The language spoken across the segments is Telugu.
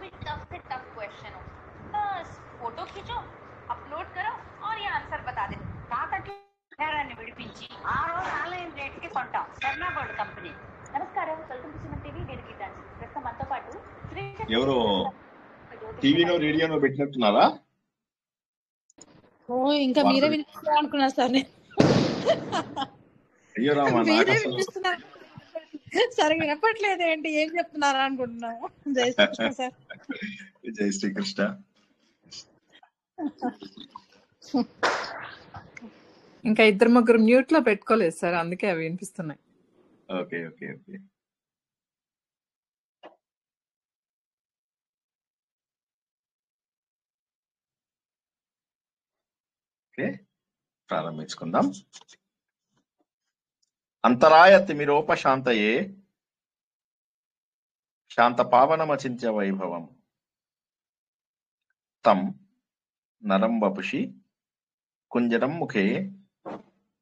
काफी टफ से टफ क्वेश्चन हो, बस फोटो खींचो, अपलोड करो और ये आंसर बता दे. తాకట్లేని విడిపించి ఆ రోజు ఆన్లైన్ రేట్కి కొంటాం శర్మ గోల్డ్ కంపెనీ. నమస్కారం, వెల్కమ్ టు సుమన్ టీవీ. నేను గీతాంజలి. ప్రస్తుతం మనతో పాటు ఎవరో టీవీలో రేడియోలో పెట్టినట్టున్నారా? ఓ ఇంకా మీరే వినిపిస్తున్నారు అనుకున్నా సార్ నేను. అయ్యో రామా, మీరే వినిపిస్తున్నారు, సరిగా వినపట్లేదు ఏంటి, ఏం చెప్తున్నారా అనుకుంటున్నాము. జై శ్రీకృష్ణ సార్. జై శ్రీకృష్ణ. ఇంకా ఇద్దరు ముగ్గురు మ్యూట్ లో పెట్టుకోలేదు సార్, అందుకే అవి వినిపిస్తున్నాయి. Okay okay okay. ఓకే, ప్రారంభించుకుందాం. అంతరాయ తిమిరోపశాంతయే శాంత పావనమచింత్య వైభవం తం నరం వపుషి కుంజరం ముఖే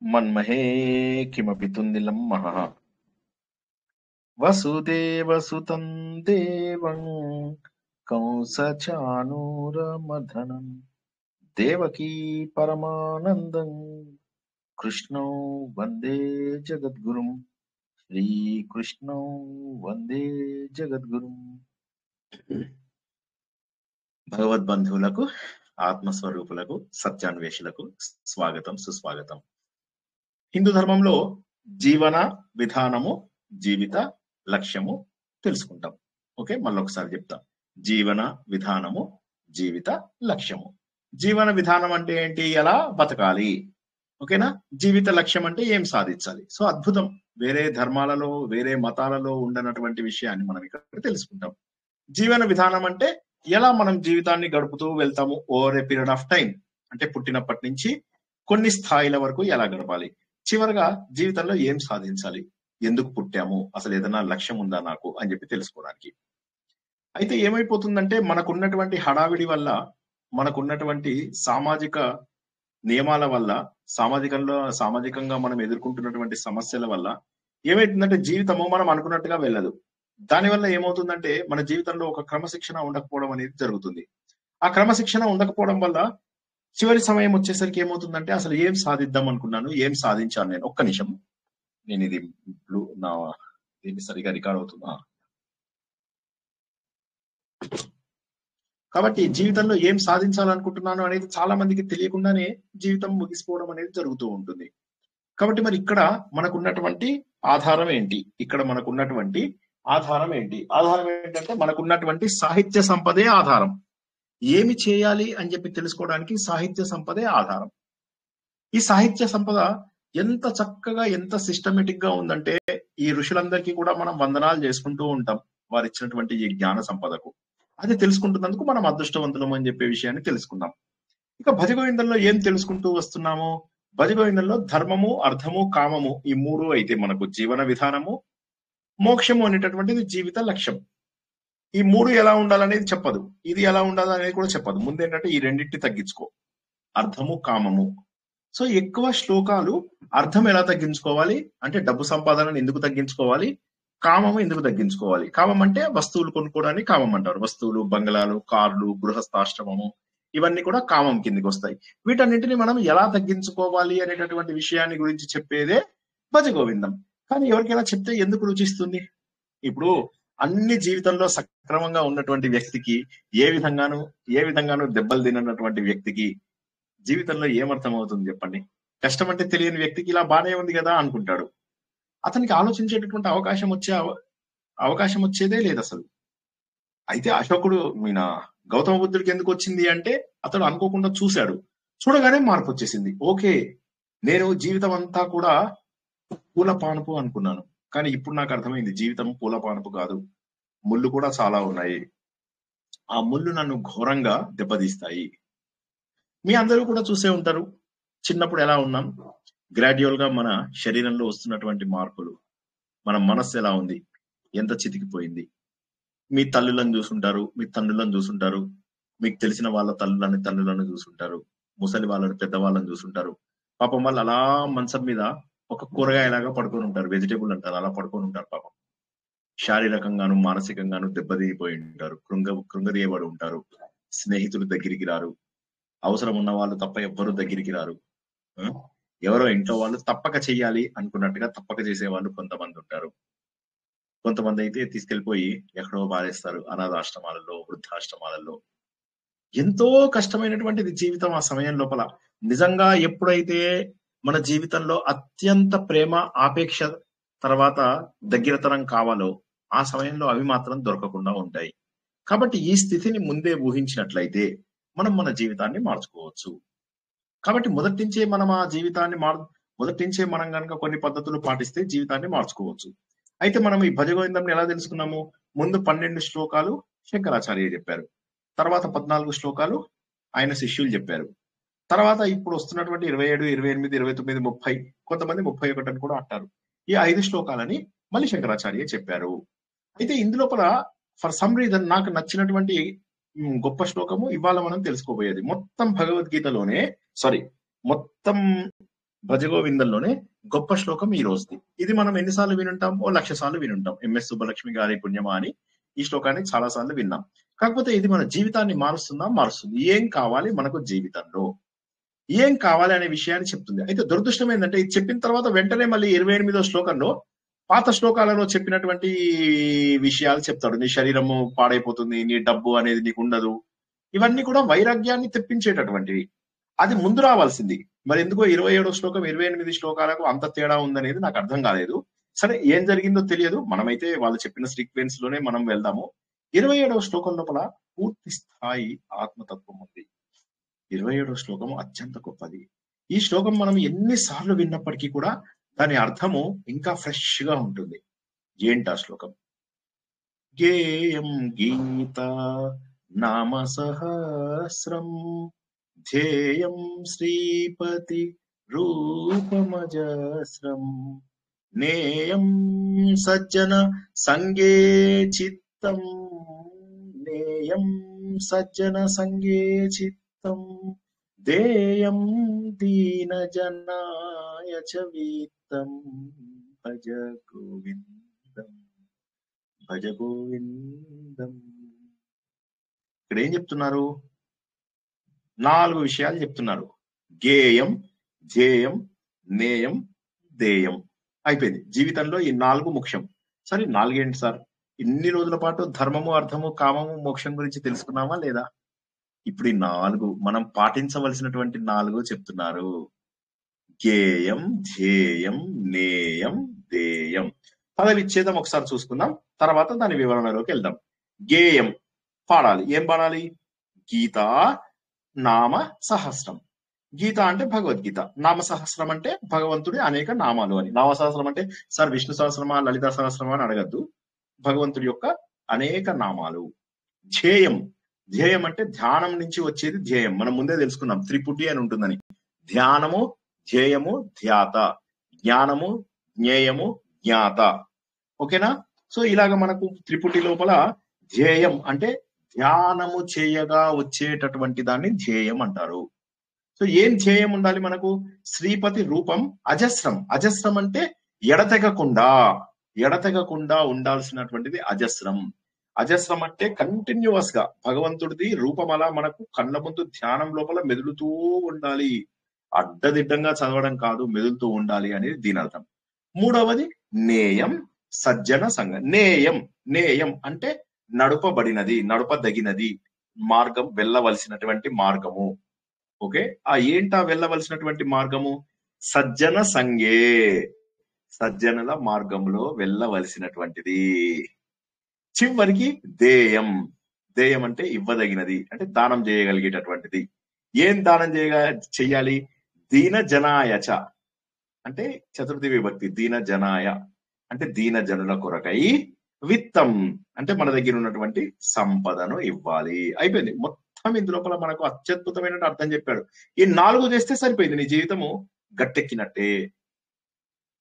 మన్మహే కిమపి తుందిలం మహః వసుదేవసుతం దేవం కంసచానూరమర్దనం దేవకీ పరమానందం కృష్ణం వందే జగద్గురుం శ్రీకృష్ణం వందే జగద్గురుం. భగవద్బంధువులకు, ఆత్మస్వరూపులకు, సత్యాన్వేషులకు స్వాగతం, సుస్వాగతం. హిందూ ధర్మంలో జీవన విధానము, జీవిత లక్ష్యము తెలుసుకుంటాం. ఓకే, మళ్ళొకసారి చెప్తాం. జీవన విధానము, జీవిత లక్ష్యము. జీవన విధానం అంటే ఏంటి? ఎలా బతకాలి. ఓకేనా? జీవిత లక్ష్యం అంటే ఏం సాధించాలి. సో అద్భుతం. వేరే ధర్మాలలో, వేరే మతాలలో ఉండనటువంటి విషయాన్ని మనం ఇక్కడ తెలుసుకుంటాం. జీవన విధానం అంటే ఎలా మనం జీవితాన్ని గడుపుతూ వెళ్తాము over a period of time. అంటే పుట్టినప్పటి నుంచి కొన్ని స్థాయిల వరకు ఎలా గడపాలి, చివరిగా జీవితంలో ఏం సాధించాలి, ఎందుకు పుట్టాము, అసలు ఏదైనా లక్ష్యం ఉందా నాకు అని చెప్పి తెలుసుకోవడానికి. అయితే ఏమైపోతుందంటే మనకున్నటువంటి హడావిడి వల్ల, మనకున్నటువంటి సామాజిక నియమాల వల్ల, సామాజికంగా మనం ఎదుర్కొంటున్నటువంటి సమస్యల వల్ల ఏమైతుందంటే జీవితము మనం అనుకున్నట్టుగా వెళ్ళదు. దానివల్ల ఏమవుతుందంటే మన జీవితంలో ఒక క్రమశిక్షణ ఉండకపోవడం అనేది జరుగుతుంది. ఆ క్రమశిక్షణ ఉండకపోవడం వల్ల చివరి సమయం వచ్చేసరికి ఏమవుతుందంటే అసలు ఏం సాధిద్దాం అనుకున్నాను, ఏం సాధించాను నేను. ఒక్క నిమిషం, నేను ఇది దీన్ని సరిగా రికార్డ్ అవుతుందా? కాబట్టి జీవితంలో ఏం సాధించాలనుకుంటున్నాను అనేది చాలా మందికి తెలియకుండానే జీవితం ముగిసిపోవడం అనేది జరుగుతూ ఉంటుంది. కాబట్టి మరి ఇక్కడ మనకున్నటువంటి ఆధారం ఏంటి? ఆధారం ఏంటంటే మనకున్నటువంటి సాహిత్య సంపదే ఆధారం. ఏమి చేయాలి అని చెప్పి తెలుసుకోవడానికి సాహిత్య సంపదే ఆధారం. ఈ సాహిత్య సంపద ఎంత చక్కగా, ఎంత సిస్టమేటిక్ గా ఉందంటే ఈ ఋషులందరికీ కూడా మనం వందనాలు చేసుకుంటూ ఉంటాం వారు ఇచ్చినటువంటి ఈ జ్ఞాన సంపదకు. అది తెలుసుకుంటున్నందుకు మనం అదృష్టవంతులం అని చెప్పే విషయాన్ని తెలుసుకుందాం. ఇక భజగోవిందంలో ఏం తెలుసుకుంటూ వస్తున్నాము? భజగోవిందంలో ధర్మము, అర్థము, కామము, ఈ మూడు అయితే మనకు జీవన విధానము, మోక్షము అనేటటువంటిది జీవిత లక్ష్యం. ఈ మూడు ఎలా ఉండాలనేది చెప్పదు, ఇది ఎలా ఉండాలనేది కూడా చెప్పదు. ముందేంటంటే ఈ రెండింటిని తగ్గించుకో, అర్థము, కామము. సో ఎక్కువ శ్లోకాలు అర్థం ఎలా తగ్గించుకోవాలి అంటే డబ్బు సంపాదనను ఎందుకు తగ్గించుకోవాలి, కామము ఎందుకు తగ్గించుకోవాలి. కామం అంటే వస్తువులు కొనుక్కోవడానికి కామం అంటారు. వస్తువులు, బంగ్లాలు, కార్లు, గృహస్థాశ్రమము, ఇవన్నీ కూడా కామం కిందికి వస్తాయి. వీటన్నింటినీ మనం ఎలా తగ్గించుకోవాలి అనేటటువంటి విషయాన్ని గురించి చెప్పేదే భజగోవిందం. కానీ ఎవరికైనా చెప్తే ఎందుకు రుచిస్తుంది? ఇప్పుడు అన్ని జీవితంలో సక్రమంగా ఉన్నటువంటి వ్యక్తికి, ఏ విధంగానూ దెబ్బలు తినటువంటి వ్యక్తికి జీవితంలో ఏమర్థం అవుతుంది చెప్పండి? కష్టం అంటే తెలియని వ్యక్తికి ఇలా బానే ఉంది కదా అనుకుంటాడు. అతనికి ఆలోచించేటటువంటి అవకాశం వచ్చేదే లేదు అసలు. అయితే అశోకుడు గౌతమ బుద్ధుడికి ఎందుకు వచ్చింది అంటే అతడు అనుకోకుండా చూశాడు, చూడగానే మార్పు వచ్చేసింది. ఓకే, నేను జీవితం అంతా కూడా పూల పానుపు అనుకున్నాను, కానీ ఇప్పుడు నాకు అర్థమైంది జీవితం పూల పానుపు కాదు, ముళ్ళు కూడా చాలా ఉన్నాయి. ఆ ముళ్ళు నన్ను ఘోరంగా దెబ్బతీస్తాయి. మీ అందరూ కూడా చూసే ఉంటారు, చిన్నప్పుడు ఎలా ఉన్నాం, గ్రాడ్యువల్ గా మన శరీరంలో వస్తున్నటువంటి మార్పులు, మన మనస్సు ఎలా ఉంది, ఎంత చితికిపోయింది. మీ తల్లులను చూసుంటారు, మీ తండ్రులను చూసుంటారు, మీకు తెలిసిన వాళ్ళ తల్లులను చూసుంటారు, ముసలి వాళ్ళని, పెద్దవాళ్ళని చూసుంటారు. పాపం వాళ్ళు అలా మంచం మీద ఒక కూరగాయలాగా పడుకొని ఉంటారు, వెజిటేబుల్ అంటారు, అలా పడుకొని ఉంటారు పాపం. శారీరకంగాను మానసికంగాను దెబ్బతిపోయి ఉంటారు, కృంగదీయబడి ఉంటారు, స్నేహితులు దగ్గరికి రారు, అవసరం ఉన్న వాళ్ళు తప్ప ఎవ్వరూ దగ్గరికి రారు. ఆ? ఎవరో ఇంట్లో వాళ్ళు తప్పక చెయ్యాలి అనుకున్నట్టుగా తప్పక చేసే వాళ్ళు కొంతమంది ఉంటారు. కొంతమంది అయితే తీసుకెళ్లిపోయి ఎక్కడో పారేస్తారు, అనాథాశ్రమాలలో, వృద్ధాశ్రమాలలో. ఎంతో కష్టమైనటువంటిది జీవితం ఆ సమయం లోపల. నిజంగా ఎప్పుడైతే మన జీవితంలో అత్యంత ప్రేమ, ఆపేక్ష తర్వాత దగ్గరతనం కావాలో ఆ సమయంలో అవి మాత్రం దొరకకుండా ఉంటాయి. కాబట్టి ఈ స్థితిని ముందే ఊహించినట్లయితే మనం మన జీవితాన్ని మార్చుకోవచ్చు. కాబట్టి మొదటి నుంచే మనం కనుక కొన్ని పద్ధతులు పాటిస్తే జీవితాన్ని మార్చుకోవచ్చు. అయితే మనం ఈ భజగోవిందం ఎలా తెలుసుకున్నాము? ముందు 12 శ్లోకాలు శంకరాచార్య చెప్పారు, తర్వాత 14 శ్లోకాలు ఆయన శిష్యులు చెప్పారు, తర్వాత ఇప్పుడు వస్తున్నటువంటి 27, 28, 29, 30, కొంతమంది 31 అని కూడా అంటారు. ఈ 5 శ్లోకాలని మళ్ళీ శంకరాచార్య చెప్పారు. అయితే ఇందులోపల ఫర్ సమ్ రీజన్ నాకు నచ్చినటువంటి గొప్ప శ్లోకము ఇవాళ మనం తెలుసుకోబోయేది. మొత్తం భగవద్గీతలోనే మొత్తం భజగోవిందంలోనే గొప్ప శ్లోకం ఈ రోజుది. ఇది మనం ఎన్నిసార్లు వినుంటాం? 1,00,000 సార్లు వినుంటాం. ఎంఎస్ సుబ్బలక్ష్మి గారి పుణ్యమా అని ఈ శ్లోకాన్ని చాలా సార్లు విన్నాం. కాకపోతే ఇది మన జీవితాన్ని మారుస్తుంది. ఏం కావాలి మనకు జీవితంలో, ఏం కావాలి అనే విషయాన్ని చెప్తుంది. అయితే దురదృష్టం ఏంటంటే ఇది చెప్పిన తర్వాత వెంటనే మళ్ళీ 28వ శ్లోకంలో పాత శ్లోకాలలో చెప్పినటువంటి విషయాలు చెప్తాడు. నీ శరీరము పాడైపోతుంది, నీ డబ్బు అనేది నీకు ఉండదు. ఇవన్నీ కూడా వైరాగ్యాన్ని తెప్పించేటటువంటివి. అది ముందు రావాల్సింది. మరి ఎందుకో 27వ శ్లోకం 28 శ్లోకాలకు అంత తేడా ఉందనేది నాకు అర్థం కాలేదు. సరే, ఏం జరిగిందో తెలియదు. మనమైతే వాళ్ళు చెప్పిన సీక్వెన్స్ లోనే మనం వెళ్దాము. 27వ శ్లోకం లోపల పూర్తి స్థాయి ఆత్మతత్వం ఉంది. 27వ శ్లోకము అత్యంత గొప్పది. ఈ శ్లోకం మనం ఎన్నిసార్లు విన్నప్పటికీ కూడా దాని అర్థము ఇంకా ఫ్రెష్ గా ఉంటుంది. ఏంటా శ్లోకం? గేయం గీత నామ సహస్రం ధ్యేయం శ్రీపతి రూపమజస్రం నేయం సజ్జన సంగే చిత్తం నేయం సజ్జన సంగే చిత్తం దేయం దీనజనాయ చ వీత్తం భజ గోవిందం భజ గోవిందం. ఇక్కడ ఏం చెప్తున్నారు? 4 విషయాలు చెప్తున్నారు. గేయం, ధ్యేయం, నేయం, దేయం. అయిపోయింది. జీవితంలో ఈ 4 ముఖ్యం. సరే, 4 ఏంటి సార్? ఇన్ని రోజుల పాటు ధర్మము, అర్థము, కామము, మోక్షం గురించి తెలుసుకున్నామా లేదా? ఇప్పుడు ఈ 4 మనం పాటించవలసినటువంటి 4 చెప్తున్నారు. గేయం, ధ్యేయం, నేయం, దేయం. పదవిచ్ఛేదం ఒకసారి చూసుకుందాం, తర్వాత దాని వివరణలోకి వెళ్దాం. గేయం పాడాలి. ఏం పాడాలి? గీత నామ సహస్రం. గీత అంటే భగవద్గీత, నామ సహస్రం అంటే భగవంతుడి అనేక నామాలు అని. నామ సహస్రం అంటే సార్ విష్ణు సహస్రమా, లలిత సహస్రమా అని అడగద్దు. భగవంతుడి యొక్క అనేక నామాలు. ధ్యేయం, ధ్యేయం అంటే ధ్యానం నుంచి వచ్చేది ధ్యేయం. మనం ముందే తెలుసుకున్నాం, త్రిపుటి అని ఉంటుందని. ధ్యానము, ధ్యేయము, ధ్యాత, జ్ఞానము, జ్ఞేయము, జ్ఞాత. ఓకేనా? సో ఇలాగ మనకు త్రిపుటి లోపల ధ్యేయం అంటే ధ్యానము చేయగా వచ్చేటటువంటి దాన్ని ధ్యేయం అంటారు. సో ఏం ధ్యేయం ఉండాలి మనకు? శ్రీపతి రూపం అజస్రం. అజస్రం అంటే ఎడతెగకుండా ఉండాల్సినటువంటిది అజస్రం. అజస్రం అంటే కంటిన్యూస్ గా భగవంతుడిది రూపం అలా మనకు కళ్ళ ముందు ధ్యానం లోపల మెదులుతూ ఉండాలి. అడ్డదిడ్డంగా చదవడం కాదు, మెదులుతూ ఉండాలి అనేది దీని అర్థం. 3వది నేయం, సజ్జన సంగ. నేయం అంటే నడుపబడినది, నడుపదగినది మార్గం, వెళ్ళవలసినటువంటి మార్గము. ఓకే, ఆ ఏంటా వెళ్ళవలసినటువంటి మార్గము? సజ్జన సంగే, సజ్జనుల మార్గంలో వెళ్ళవలసినటువంటిది. చివరికి దేయం. దేయం అంటే ఇవ్వదగినది, అంటే దానం చేయగలిగేటటువంటిది. ఏం దానం చెయ్యాలి? దీన జనాయచ అంటే చతుర్థి విభక్తి. దీన జనాయ అంటే దీన జనుల కొరకై, విత్తం అంటే మన దగ్గర ఉన్నటువంటి సంపదను ఇవ్వాలి. అయిపోయింది. మొత్తం ఇందులోపల మనకు అత్యద్భుతమైన అర్థం చెప్పాడు. ఈ 4 చేస్తే సరిపోయింది, నీ జీవితము గట్టెక్కినట్టే.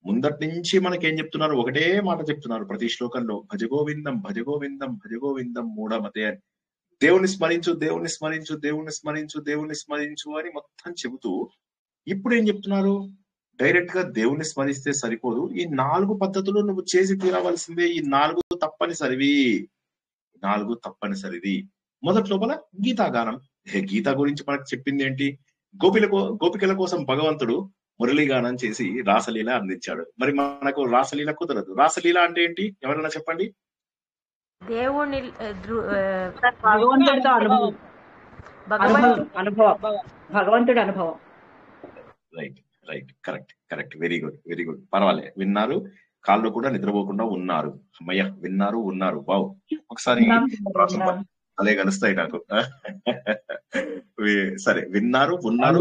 ముందటి నుంచి మనకేం చెప్తున్నారు? ఒకటే మాట చెప్తున్నారు ప్రతి శ్లోకంలో, భజగోవిందం భజగోవిందం భజగోవిందం మూఢమతే అని. దేవుని స్మరించు, దేవుని స్మరించు, దేవుని స్మరించు, దేవుని స్మరించు అని మొత్తం చెబుతూ ఇప్పుడు ఏం చెప్తున్నారు? డైరెక్ట్ గా దేవుని స్మరిస్తే సరిపోదు. ఈ 4 పద్ధతులు నువ్వు చేసి తీరవలసిందే. ఈ 4 తప్పనిసరివి. 4 తప్పనిసరిది. మొదటి లోపల గీతాగానం. గీత గురించి మనకు చెప్పింది ఏంటి? గోపికల కోసం భగవంతుడు మురళీగానం చేసి రాసలీల అందించాడు. మరి మనకు రాసలీల కుదరదు. రాసలీల అంటే ఏంటి? ఎవరైనా చెప్పండి. దేవుని భగవంతుడితో అనుభవం, భగవంతుడి అనుభవం. Right right, correct. Very good. పర్వాలే, విన్నారు. కాళ్ళు కూడా నిద్రపోకుండా ఉన్నారు. అమ్మయ్య, విన్నారు ఉన్నారు. బావు, ఒకసారి అలే కలుస్తాయి నాకు. సరే, విన్నారు ఉన్నారు.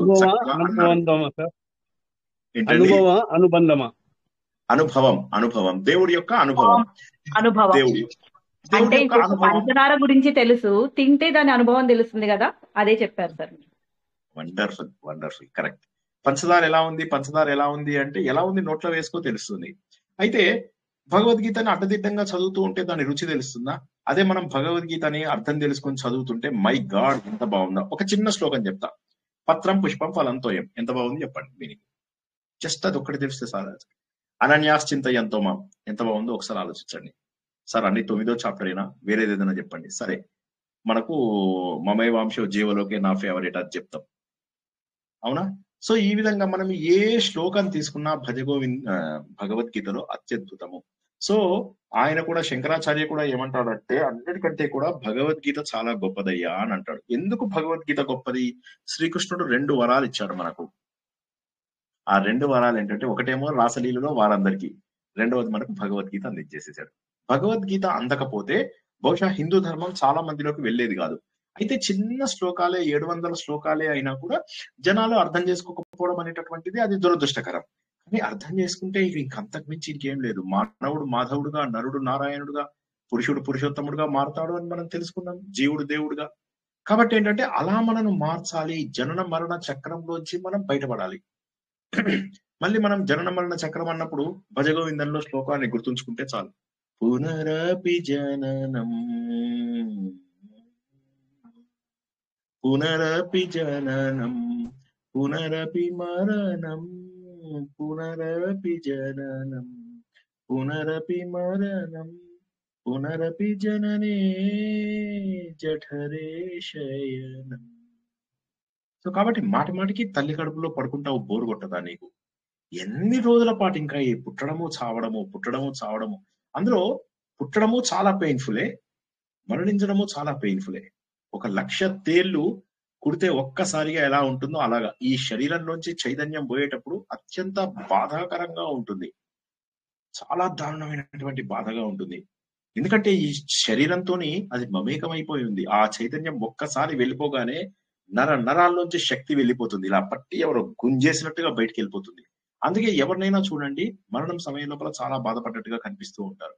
అనుభవం, దేవుడి యొక్క అనుభవం. అంటే పంచదార గురించి తెలుసు, తింటే దాని అనుభవం తెలుస్తుంది కదా, అదే చెప్పారు సార్. Wonderful, correct. పంచదార ఎలా ఉంది అంటే ఎలా ఉంది నోట్లో వేసుకో తెలుస్తుంది. అయితే భగవద్గీతని అడ్డదిడ్డంగా చదువుతూ ఉంటే దాని రుచి తెలుస్తుందా? అదే మనం భగవద్గీతని అర్థం తెలుసుకొని చదువుతుంటే మై గాడ్ ఎంత బాగుందా. ఒక చిన్న శ్లోకం చెప్తా. పత్రం పుష్పం ఫలం తోయం. ఎంత బాగుంది చెప్పండి మీనింగ్. జస్ట్ అది ఒక్కటి తెలిస్తే సార్. అనన్యాశ్చింతయంతో మాం. ఎంత బాగుందో ఒకసారి ఆలోచించండి సార్. అన్ని 9వ చాప్టరేనా, వేరేది ఏదైనా చెప్పండి. సరే, మనకు మమై వంశో జీవలోకే నా ఫేవరెట్ అది చెప్తాం, అవునా? సో ఈ విధంగా మనం ఏ శ్లోకం తీసుకున్నా భగవద్గీతలో అత్యద్భుతము. సో ఆయన కూడా, శంకరాచార్య కూడా ఏమంటాడంటే అన్నిటికంటే కూడా భగవద్గీత చాలా గొప్పదయ్యా అని అంటాడు. ఎందుకు భగవద్గీత గొప్పది? శ్రీకృష్ణుడు 2 వరాలు ఇచ్చాడు మనకు. ఆ 2 వరాలు ఏంటంటే, ఒకటేమో రాసలీలలో వారందరికీ, రెండవది మనకు భగవద్గీత అందించేసేసాడు. భగవద్గీత అందకపోతే బహుశా హిందూ ధర్మం చాలా మందిలోకి వెళ్లేది కాదు. అయితే చిన్న శ్లోకాలే, 700 శ్లోకాలే అయినా కూడా జనాలు అర్థం చేసుకోకపోవడం అనేటటువంటిది అది దురదృష్టకరం. కానీ అర్థం చేసుకుంటే ఇంకంతకు మించి ఇంకేం లేదు. మానవుడు మాధవుడుగా, నరుడు నారాయణుడుగా, పురుషుడు పురుషోత్తముడుగా మారతాడు అని మనం తెలుసుకున్నాం, జీవుడు దేవుడుగా. కాబట్టి ఏంటంటే అలా మనను మార్చాలి. జనన మరణ చక్రంలోంచి మనం బయటపడాలి. మళ్ళీ మనం జనన మరణ చక్రం అన్నప్పుడు భజగోవిందంలో శ్లోకాన్ని గుర్తుంచుకుంటే చాలు. పునరపి జననం పునరపి జననం పునరపి మరణం పునరపి జననం పునరపి మరణం పునరపి జననే జఠరే శయనం. సో కాబట్టి మాటికి తల్లి కడుపులో పడుకుంటావు, బోరు కొట్టదా నీకు? ఎన్ని రోజుల పాటు ఇంకా ఈ పుట్టడము చావడము. అందులో పుట్టడము చాలా పెయిన్ఫులే, మరణించడము చాలా పెయిన్ఫులే. 1,00,000 తేళ్లు కుడితే ఒక్కసారిగా ఎలా ఉంటుందో అలాగా ఈ శరీరంలోంచి చైతన్యం పోయేటప్పుడు అత్యంత బాధాకరంగా ఉంటుంది. చాలా దారుణమైనటువంటి బాధగా ఉంటుంది. ఎందుకంటే ఈ శరీరంతోని అది మమేకమైపోయి ఉంది. ఆ చైతన్యం ఒక్కసారి వెళ్ళిపోగానే నరాల్లోంచి శక్తి వెళ్ళిపోతుంది. ఇలా పట్టి ఎవరో గుంజేసినట్టుగా బయటికి వెళ్ళిపోతుంది. అందుకే ఎవరినైనా చూడండి, మరణం సమయం లోపల చాలా బాధపడ్డట్టుగా కనిపిస్తూ ఉంటారు.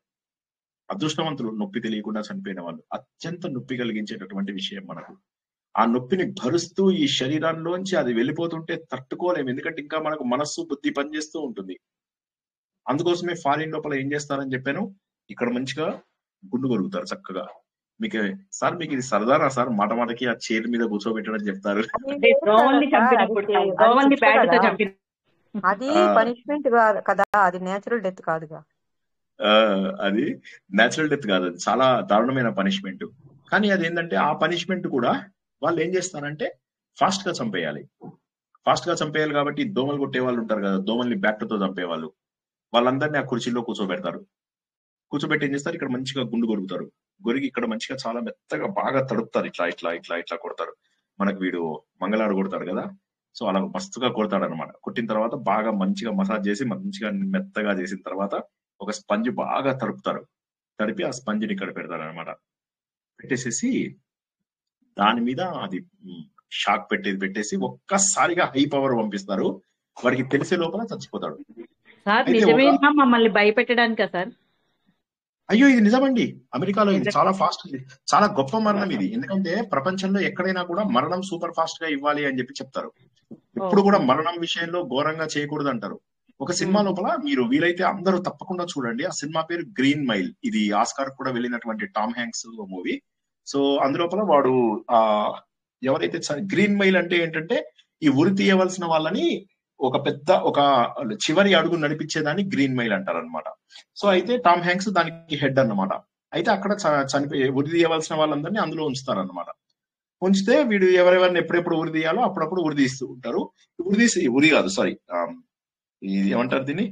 అదృష్టవంతులు, నొప్పి తెలియకుండా చనిపోయిన వాళ్ళు. అత్యంత నొప్పి కలిగించేటటువంటి విషయం మనకు. ఆ నొప్పిని భరుస్తూ ఈ శరీరంలోంచి అది వెళ్ళిపోతుంటే తట్టుకోలేము. ఎందుకంటే ఇంకా మనకు మనస్సు, బుద్ధి పనిచేస్తూ ఉంటుంది. అందుకోసమే ఫారిన్ లోపల ఏం చేస్తారని చెప్పాను, ఇక్కడ మంచిగా గుండు కొరుగుతారు చక్కగా. మీకు సార్, మీకు ఇది సరదానా సార్? మాటకి ఆ చైర్ మీద కూర్చోబెట్టడం చెప్తారు. అది పనిష్మెంట్ కదా, అది నేచురల్ డెత్ కాదుగా. అది నేచురల్ డెత్ కాదు, అది చాలా దారుణమైన పనిష్మెంట్. కానీ అదేంటంటే ఆ పనిష్మెంట్ కూడా వాళ్ళు ఏం చేస్తారంటే ఫాస్ట్ గా చంపేయాలి కాబట్టి దోమలు కొట్టే వాళ్ళు ఉంటారు కదా, దోమల్ని బ్యాట్తో చంపేవాళ్ళు, వాళ్ళందరినీ ఆ కుర్చీలో కూర్చోబెట్టి ఏం చేస్తారు, ఇక్కడ మంచిగా గుండు కొడుకుతారు. గొరిగి ఇక్కడ మంచిగా చాలా మెత్తగా బాగా తడుపుతారు. ఇట్లా కొడతారు. మనకు వీడు మంగళాడు కొడతాడు కదా, సో అలా మస్తుగా కొడతాడు అనమాట. కొట్టిన తర్వాత బాగా మంచిగా మసాజ్ చేసి మంచిగా మెత్తగా చేసిన తర్వాత ఒక స్పంజ్ బాగా తడిపి ఆ స్పంజ్ని ఇక్కడ పెడతారు అనమాట. పెట్టేసేసి దాని మీద అది షాక్ పెట్టేసి ఒక్కసారిగా హై పవర్ పంపిస్తారు. వాడికి తెలిసే లోపల చచ్చిపోతాడు. మమ్మల్ని భయపెట్టడానికా సార్? అయ్యో, ఇది నిజమండి. అమెరికాలో ఇది చాలా ఫాస్ట్, చాలా గొప్ప మరణం ఇది. ఎందుకంటే ప్రపంచంలో ఎక్కడైనా కూడా మరణం సూపర్ ఫాస్ట్ గా ఇవ్వాలి అని చెప్పి చెప్తారు. ఇప్పుడు కూడా మరణం విషయంలో ఘోరంగా చేయకూడదు అంటారు. ఒక సినిమా లోపల మీరు వీలైతే అందరూ తప్పకుండా చూడండి. ఆ సినిమా పేరు గ్రీన్ మైల్. ఇది ఆస్కార్ కూడా వెళ్ళినటువంటి టామ్ హ్యాంక్స్ మూవీ. సో అందులోపల వాడు ఎవరైతే గ్రీన్ మైల్ అంటే ఏంటంటే ఈ ఉరి తీయవలసిన వాళ్ళని ఒక పెద్ద ఒక చివరి అడుగు నడిపించేదాన్ని గ్రీన్ మైల్ అంటారు అనమాట. సో అయితే టామ్ హ్యాంక్స్ దానికి హెడ్ అన్నమాట. అయితే అక్కడ చనిపోయి ఉరి తీయవలసిన వాళ్ళందరినీ అందులో ఉంచుతారన్నమాట. ఉంచితే వీడు ఎవరెవరిని ఎప్పుడెప్పుడు ఉరి తీయాలో అప్పుడప్పుడు ఉరి తీస్తూ ఉంటారు. ఉరి కాదు సారీ, ఇది ఏమంటారు దీన్ని,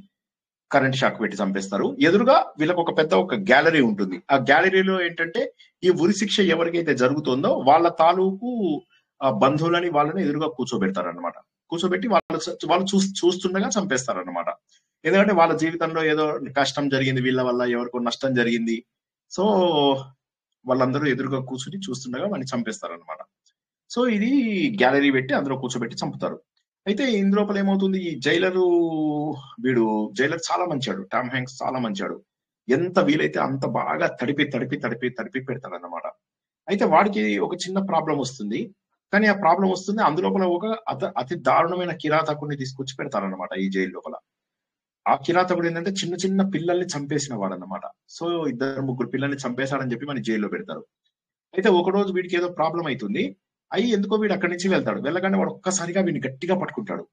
కరెంట్ షాక్ పెట్టి చంపేస్తారు. ఎదురుగా వీళ్ళకి ఒక పెద్ద ఒక గ్యాలరీ ఉంటుంది. ఆ గ్యాలరీలో ఏంటంటే ఈ ఉరి శిక్ష ఎవరికైతే జరుగుతుందో వాళ్ళ తాలూకు బంధువులని వాళ్ళని ఎదురుగా కూర్చోబెడతారనమాట. కూర్చోబెట్టి వాళ్ళు చూస్తుండగా చంపేస్తారనమాట. ఎందుకంటే వాళ్ళ జీవితంలో ఏదో కష్టం జరిగింది, వీళ్ళ వల్ల ఎవరికో నష్టం జరిగింది. సో వాళ్ళందరూ ఎదురుగా కూర్చుని చూస్తుండగా వాడిని చంపేస్తారనమాట. సో ఇది గ్యాలరీ పెట్టి అందులో కూర్చోబెట్టి చంపుతారు. అయితే ఇందులోపల ఏమవుతుంది, ఈ జైలర్ చాలా మంచాడు, టామ్ హ్యాంక్స్ చాలా మంచాడు. ఎంత వీలైతే అంత బాగా తడిపి పెడతాడన్నమాట. అయితే వాడికి ఒక చిన్న ప్రాబ్లం వస్తుంది. కానీ ఆ ప్రాబ్లం వస్తుంది అందులోపల ఒక అతి దారుణమైన కిరాతకుడిని తీసుకొచ్చి పెడతారనమాట ఈ జైలు లోపల. ఆ కిరాతకుడు ఏంటంటే చిన్న చిన్న పిల్లల్ని చంపేసిన వాడు అన్నమాట. సో 2-3 పిల్లల్ని చంపేశాడని చెప్పి మన జైల్లో పెడతారు. అయితే ఒక రోజు వీడికి ఏదో ప్రాబ్లం అవుతుంది. ఎందుకో వీడు అక్కడి నుంచి వెళ్తాడు. వెళ్ళగానే వాడు ఒక్కసారిగా వీడిని గట్టిగా పట్టుకుంటాడు.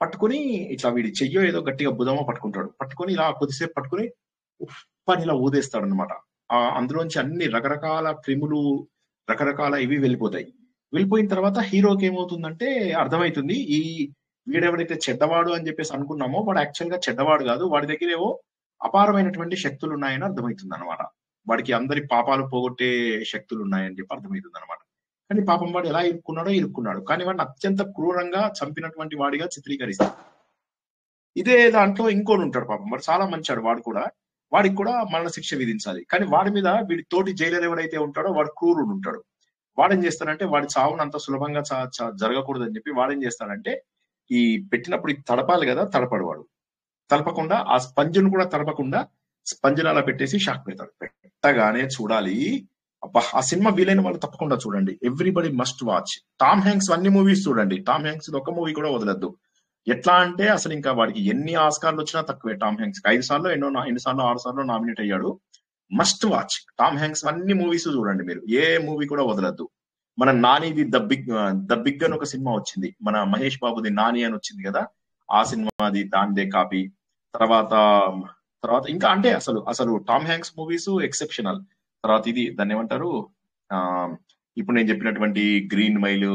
పట్టుకుని ఇట్లా వీడి చెయ్యో ఏదో గట్టిగా బుధమో పట్టుకుంటాడు. పట్టుకుని ఇలా కొద్దిసేపు పట్టుకుని ఉప్పని ఇలా ఊదేస్తాడు అనమాట. అందులోంచి అన్ని రకరకాల క్రిములు, రకరకాల ఇవి వెళ్ళిపోయిన తర్వాత హీరోకి ఏమవుతుందంటే అర్థమవుతుంది, ఈ వీడెవడైతే చెడ్డవాడు అని చెప్పేసి అనుకున్నామో వాడు యాక్చువల్ గా చెడ్డవాడు కాదు, వాడి దగ్గర ఏవో అపారమైనటువంటి శక్తులు ఉన్నాయని అర్థమవుతుంది అనమాట. వాడికి అందరి పాపాలు పోగొట్టే శక్తులు ఉన్నాయని చెప్పి అర్థమవుతుంది అనమాట. కానీ పాపం వాడు ఎలా ఇరుక్కున్నాడు. కానీ వాడిని అత్యంత క్రూరంగా చంపినటువంటి వాడిగా చిత్రీకరిస్తాడు. ఇదే దాంట్లో ఇంకోటి ఉంటాడు పాపం, వాడు చాలా మంచాడు. వాడికి కూడా మరణ శిక్ష విధించాలి. కానీ వాడి మీద వీడి తోటి జైలర్ ఎవరైతే ఉంటాడో వాడు క్రూరుడు ఉంటాడు. వాడేం చేస్తాడంటే వాడి చావును అంత సులభంగా జరగకూడదని చెప్పి వాడేం చేస్తాడంటే ఈ పెట్టినప్పుడు తడపాలి కదా, తడపడు వాడు. తడపకుండా ఆ స్పంజ్ను కూడా తడపకుండా స్పంజ్ని అలా పెట్టేసి షాక్ పెడతాడు. పెట్టగానే చూడాలి. అబ్బా, ఆ సినిమా వీలైన వాళ్ళు తప్పకుండా చూడండి. Everybody must watch. Tom Hanks అన్ని మూవీస్ చూడండి. టామ్ హ్యాంక్స్ ఒక మూవీ కూడా వదలద్దు. ఎట్లా అంటే అసలు ఇంకా వాడికి ఎన్ని ఆస్కార్లు వచ్చినా తక్కువే. టామ్ హ్యాంక్స్ 5 సార్లు 6 సార్లు నామినేట్ అయ్యాడు. Must watch. టామ్ హ్యాంక్స్ అన్ని మూవీస్ చూడండి మీరు, ఏ మూవీ కూడా వదలద్దు. మన నానిది ద బిగ్ అని ఒక సినిమా వచ్చింది, మన మహేష్ బాబుది నాని అని వచ్చింది కదా, ఆ సినిమాది దానిదే కాపీ. తర్వాత ఇంకా అంటే అసలు టామ్ హ్యాంక్స్ మూవీస్ ఎక్సెప్షనల్. తర్వాత ఇది దాన్ని ఏమంటారు, ఇప్పుడు నేను చెప్పినటువంటి గ్రీన్ మైల్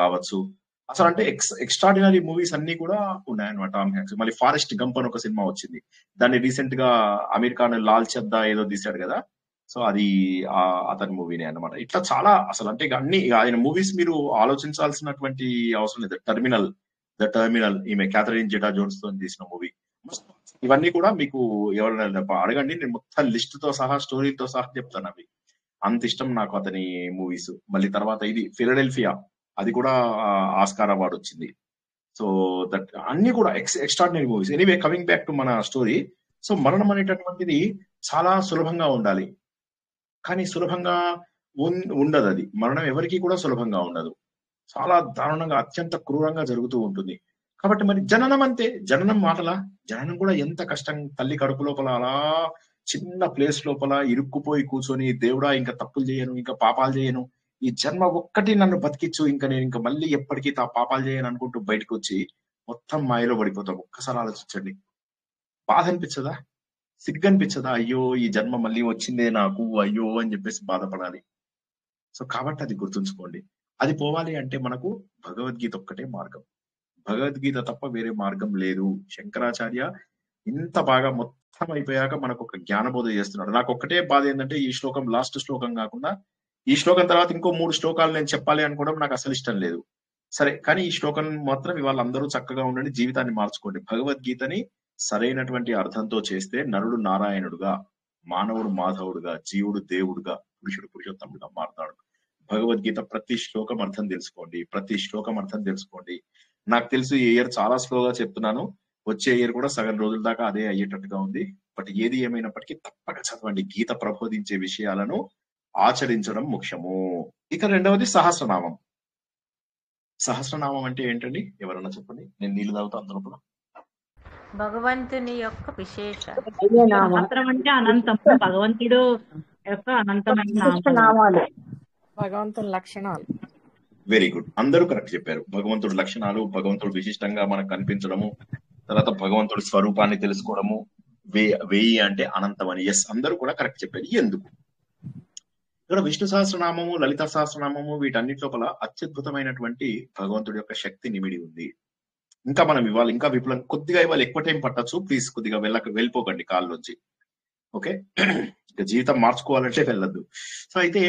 కావచ్చు. అసలు అంటే ఎక్స్ట్రాడినరీ మూవీస్ అన్ని కూడా ఉన్నాయన్నమాట టామ్ హ్యాంక్స్. మళ్ళీ ఫారెస్ట్ గంప్ అని ఒక సినిమా వచ్చింది, దాన్ని రీసెంట్ గా అమీర్ ఖాన్ లాల్ చద్దా ఏదో తీశాడు కదా, సో అది అతని మూవీనే అన్నమాట. ఇట్లా చాలా అసలు అంటే అన్ని ఆయన మూవీస్ మీరు ఆలోచించాల్సినటువంటి అవసరం లేదు. ద టర్మినల్ ఈమె క్యాథరిన్ జెటా జోన్స్ తో తీసిన మూవీ. ఇవన్నీ కూడా మీకు ఎవరైనా అడగండి, నేను మొత్తం లిస్ట్ తో సహా స్టోరీతో సహా చెప్తాను. అవి అంత ఇష్టం నాకు అతని మూవీస్. మళ్ళీ తర్వాత ఇది ఫిలడెల్ఫియా, అది కూడా ఆస్కార్ అవార్డు వచ్చింది. సో దట్ అన్ని కూడా extraordinary movies. Anyway coming back to మన స్టోరీ. సో మరణం అనేటటువంటిది చాలా సులభంగా ఉండాలి, కానీ సులభంగా ఉండదు. అది మరణం ఎవరికి కూడా సులభంగా ఉండదు. చాలా దారుణంగా అత్యంత క్రూరంగా జరుగుతూ ఉంటుంది. కాబట్టి మరి జననం అంతే. జననం జననం కూడా ఎంత కష్టం. తల్లి కడుపు లోపల అలా చిన్న ప్లేస్ లోపల ఇరుక్కుపోయి కూర్చొని, దేవుడా ఇంకా తప్పులు చేయను, ఇంకా పాపాలు చేయను, ఈ జన్మ ఒక్కటి నన్ను బతికిచ్చు, ఇంకా నేను ఇంకా మళ్ళీ ఎప్పటికీ పాపాలు చేయను అనుకుంటూ బయటకు వచ్చి మొత్తం మాయలో పడిపోతాం. ఒక్కసారి ఆలోచించండి. బాధ అనిపించదా? సిగ్గు అనిపించదా? అయ్యో ఈ జన్మ మళ్ళీ వచ్చిందే నాకు, అయ్యో అని చెప్పేసి బాధపడాలి. సో కాబట్టి అది గుర్తుంచుకోండి. అది పోవాలి అంటే మనకు భగవద్గీత ఒక్కటే మార్గం. భగవద్గీత తప్ప వేరే మార్గం లేదు. శంకరాచార్య ఇంత బాగా మొత్తం అయిపోయాక మనకు ఒక జ్ఞానబోధ చేస్తున్నాడు. నాకు ఒక్కటే బాధ ఏంటంటే ఈ శ్లోకం లాస్ట్ శ్లోకం కాకుండా ఈ శ్లోకం తర్వాత ఇంకో 3 శ్లోకాలు నేను చెప్పాలి అనుకోవడం నాకు అసలు ఇష్టం లేదు. సరే, కానీ ఈ శ్లోకం మాత్రం ఇవాళ అందరూ చక్కగా ఉండండి, జీవితాన్ని మార్చుకోండి. భగవద్గీతని సరైనటువంటి అర్థంతో చేస్తే నరుడు నారాయణుడుగా, మానవుడు మాధవుడుగా, జీవుడు దేవుడుగా, పురుషుడు పురుషోత్తముడుగా మారుతాడు. భగవద్గీత ప్రతి శ్లోకం అర్థం తెలుసుకోండి. నాకు తెలుసు ఈ ఇయర్ చాలా స్లోగా చెప్తున్నాను, వచ్చే ఇయర్ కూడా సగం రోజుల దాకా అదే అయ్యేటట్టుగా ఉంది. బట్ ఏది ఏమైనప్పటికీ తప్పక చదవండి. గీత ప్రబోధించే విషయాలను ఆచరించడం ముఖ్యము. ఇక రెండవది సహస్రనామం. సహస్రనామం అంటే ఏంటండి? ఎవరన్నా చెప్పండి, నేను నీళ్లు తాగుతా అందులో. భగవంతుని యొక్క విశేష సహస్రం అంటే అనంతం, భగవంతుడు యొక్క అనంతమైన నామాలు, భగవంతుని లక్షణాలు. వెరీ గుడ్, అందరూ కరెక్ట్ చెప్పారు. భగవంతుడి లక్షణాలు, భగవంతుడు విశిష్టంగా మనకు కనిపించడము, తర్వాత భగవంతుడి స్వరూపాన్ని తెలుసుకోవడము, వెయ్యి అంటే అనంతమని. ఎస్, అందరూ కూడా కరెక్ట్ చెప్పారు. ఎందుకు ఇక్కడ విష్ణు సహస్రనామము, లలిత సహస్రనామము, వీటన్నిటి లోపల అత్యద్భుతమైనటువంటి భగవంతుడి యొక్క శక్తి నిమిడి ఉంది. ఇంకా మనం ఇవ్వాలి, ఇంకా విపులం, కొద్దిగా ఇవ్వాలి, ఎక్కువ టైం పట్టచ్చు. ప్లీజ్ కొద్దిగా వెళ్ళిపోకండి కాల్లోంచి. ఓకే, ఇక జీవితం మార్చుకోవాలంటే వెళ్ళద్దు. సో అయితే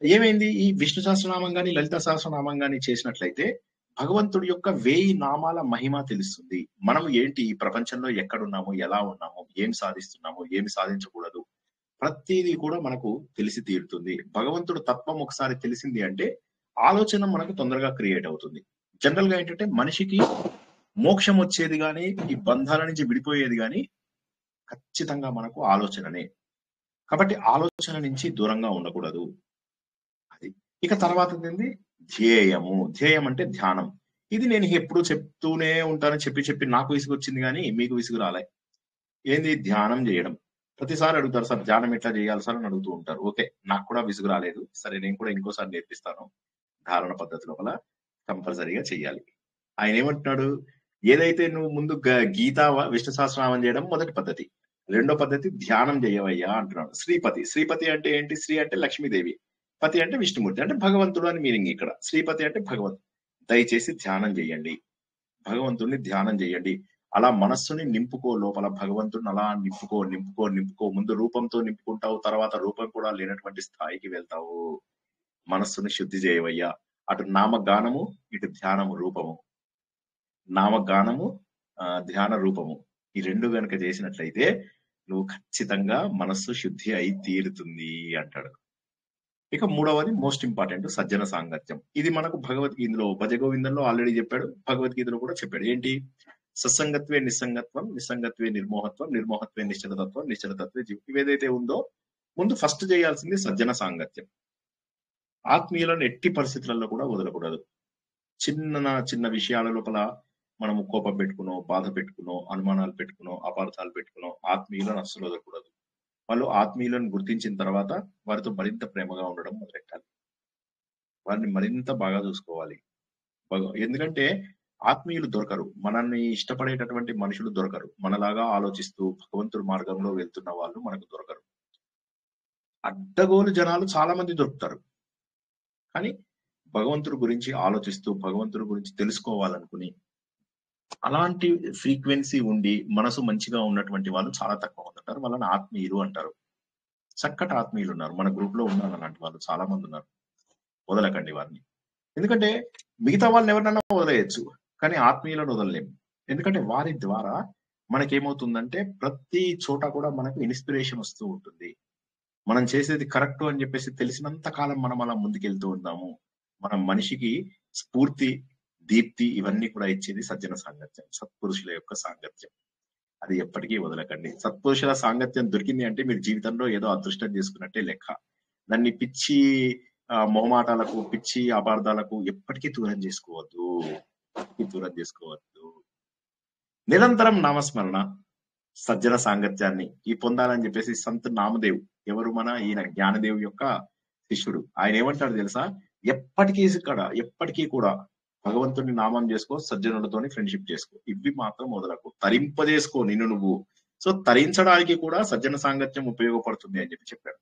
ఏమైంది, ఈ విష్ణు సహస్రనామం గాని లలిత సహస్రనామం గాని చేసినట్లయితే భగవంతుడి యొక్క 1000 నామాల మహిమ తెలుస్తుంది. మనం ఏంటి, ఈ ప్రపంచంలో ఎక్కడున్నాము, ఎలా ఉన్నాము, ఏం సాధిస్తున్నాము, ఏమి సాధించకూడదు, ప్రతిదీ కూడా మనకు తెలిసి తీరుతుంది. భగవంతుడు తత్వం ఒకసారి తెలిసింది అంటే ఆలోచన మనకు తొందరగా క్రియేట్ అవుతుంది. జనరల్ గా ఏంటంటే మనిషికి మోక్షం వచ్చేది గాని, ఈ బంధాల నుంచి విడిపోయేది గాని ఖచ్చితంగా మనకు ఆలోచననే. కాబట్టి ఆలోచన నుంచి దూరంగా ఉండకూడదు. అది ఇక తర్వాత ఏంది, ధ్యేయము. ధ్యేయం అంటే ధ్యానం. ఇది నేను ఎప్పుడు చెప్తూనే ఉంటాను, చెప్పి నాకు విసుగు వచ్చింది కానీ మీకు విసుగు రాలే. ఏంది, ధ్యానం చేయడం. ప్రతిసారి అడుగుతారు, సార్ ధ్యానం ఎట్లా చేయాలి సార్ అని అడుగుతూ ఉంటారు. ఓకే, నాకు కూడా విసుగు రాలేదు, సరే నేను కూడా ఇంకోసారి నేర్పిస్తాను. ధారణ పద్ధతి లోపల కంపల్సరీగా చెయ్యాలి. ఆయన ఏమంటున్నాడు, ఏదైతే నువ్వు ముందు గీత విష్ణు సహస్రనామం చేయడం మొదటి పద్ధతి, రెండో పద్ధతి ధ్యానం చేయవయ్యా అంటున్నాడు. శ్రీపతి అంటే ఏంటి, శ్రీ అంటే లక్ష్మీదేవి, పతి అంటే విష్ణుమూర్తి, అంటే భగవంతుడు అని మీనింగ్ ఇక్కడ. శ్రీపతి అంటే భగవంతుడు. దయచేసి ధ్యానం చేయండి, భగవంతుడిని ధ్యానం చేయండి. అలా మనస్సుని నింపుకో, లోపల భగవంతుడిని అలా నింపుకో. ముందు రూపంతో నింపుకుంటావు, తర్వాత రూపం కూడా లేనటువంటి స్థాయికి వెళ్తావు. మనస్సుని శుద్ధి చేయవయ్యా. అటు నామగానము, ఇటు ధ్యానము రూపము. నామగానము, ధ్యాన రూపము, ఈ రెండు గనుక చేసినట్లయితే నువ్వు ఖచ్చితంగా మనస్సు శుద్ధి అయి తీరుతుంది అంటాడు. ఇక మూడవది మోస్ట్ ఇంపార్టెంట్, సజ్జన సాంగత్యం. ఇది మనకు భగవద్గీతలో భజగోవిందంలో ఆల్రెడీ చెప్పాడు, భగవద్గీతలో కూడా చెప్పాడు. ఏంటి, సత్సంగత్వే నిస్సంగత్వం, నిస్సంగత్వే నిర్మోహత్వం, నిర్మోహత్వే నిశ్చలతత్వం, నిశ్చలతత్వే జీవితం. ఇవేదైతే ఉందో ముందు ఫస్ట్ చేయాల్సింది సజ్జన సాంగత్యం. ఆత్మీయులను ఎట్టి పరిస్థితులలో కూడా వదలకూడదు. చిన్న విషయాల లోపల మనము కోపం పెట్టుకునో, బాధ పెట్టుకునో, అనుమానాలు పెట్టుకునో, అపార్థాలు పెట్టుకునో ఆత్మీయులను అస్సలు వదలకూడదు. వాళ్ళు ఆత్మీయులను గుర్తించిన తర్వాత వారితో మరింత ప్రేమగా ఉండడం మొదలెట్టాలి. వారిని మరింత బాగా చూసుకోవాలి. ఎందుకంటే ఆత్మీయులు దొరకరు, మనల్ని ఇష్టపడేటటువంటి మనుషులు దొరకరు. మనలాగా ఆలోచిస్తూ భగవంతుడి మార్గంలో వెళ్తున్న వాళ్ళు మనకు దొరకరు. అడ్డగోలు జనాలు చాలా మంది దొరుకుతారు, కానీ భగవంతుడి గురించి ఆలోచిస్తూ భగవంతుడి గురించి తెలుసుకోవాలనుకుని అలాంటి ఫ్రీక్వెన్సీ ఉండి మనసు మంచిగా ఉన్నటువంటి వాళ్ళు చాలా తక్కువ మంది ఉంటారు. వాళ్ళని ఆత్మీయులు అంటారు. చక్కటి ఆత్మీయులు ఉన్నారు, మన గ్రూప్ లో ఉన్నారు అలాంటి వాళ్ళు చాలా మంది ఉన్నారు. వదలకండి వారిని. ఎందుకంటే మిగతా వాళ్ళని ఎవరినైనా వదిలేయచ్చు, కానీ ఆత్మీయులను వదలలేము. ఎందుకంటే వారి ద్వారా మనకేమవుతుందంటే ప్రతి చోట కూడా మనకు ఇన్స్పిరేషన్ వస్తూ ఉంటుంది. మనం చేసేది కరెక్ట్ అని చెప్పేసి తెలిసినంత కాలం మనం అలా ముందుకెళ్తూ ఉందాము. మన మనిషికి స్ఫూర్తి, దీప్తి ఇవన్నీ కూడా ఇచ్చేది సజ్జన సాంగత్యం, సత్పురుషుల యొక్క సాంగత్యం. అది ఎప్పటికీ వదలకండి. సత్పురుషుల సాంగత్యం దొరికింది అంటే మీరు జీవితంలో ఏదో అదృష్టం చేసుకున్నట్టే లెక్క. దాన్ని పిచ్చి మొహమాటాలకు, పిచ్చి అపార్థాలకు ఎప్పటికీ దూరం చేసుకోవద్దు. నిరంతరం నామస్మరణ, సజ్జన సాంగత్యాన్ని ఈ పొందాలని చెప్పేసి సంత్ నామదేవ్, ఎవరు మన ఈయన జ్ఞానదేవ్ యొక్క శిష్యుడు, ఆయన ఏమంటాడు తెలుసా, ఎప్పటికీ కూడా భగవంతుని నామం చేసుకో, సజ్జనులతోని ఫ్రెండ్షిప్ చేసుకో, ఇవి మాత్రం వదలకు, తరింపజేసుకో నిన్ను నువ్వు. సో తరించడానికి కూడా సజ్జన సాంగత్యం ఉపయోగపడుతుంది అని చెప్పాడు.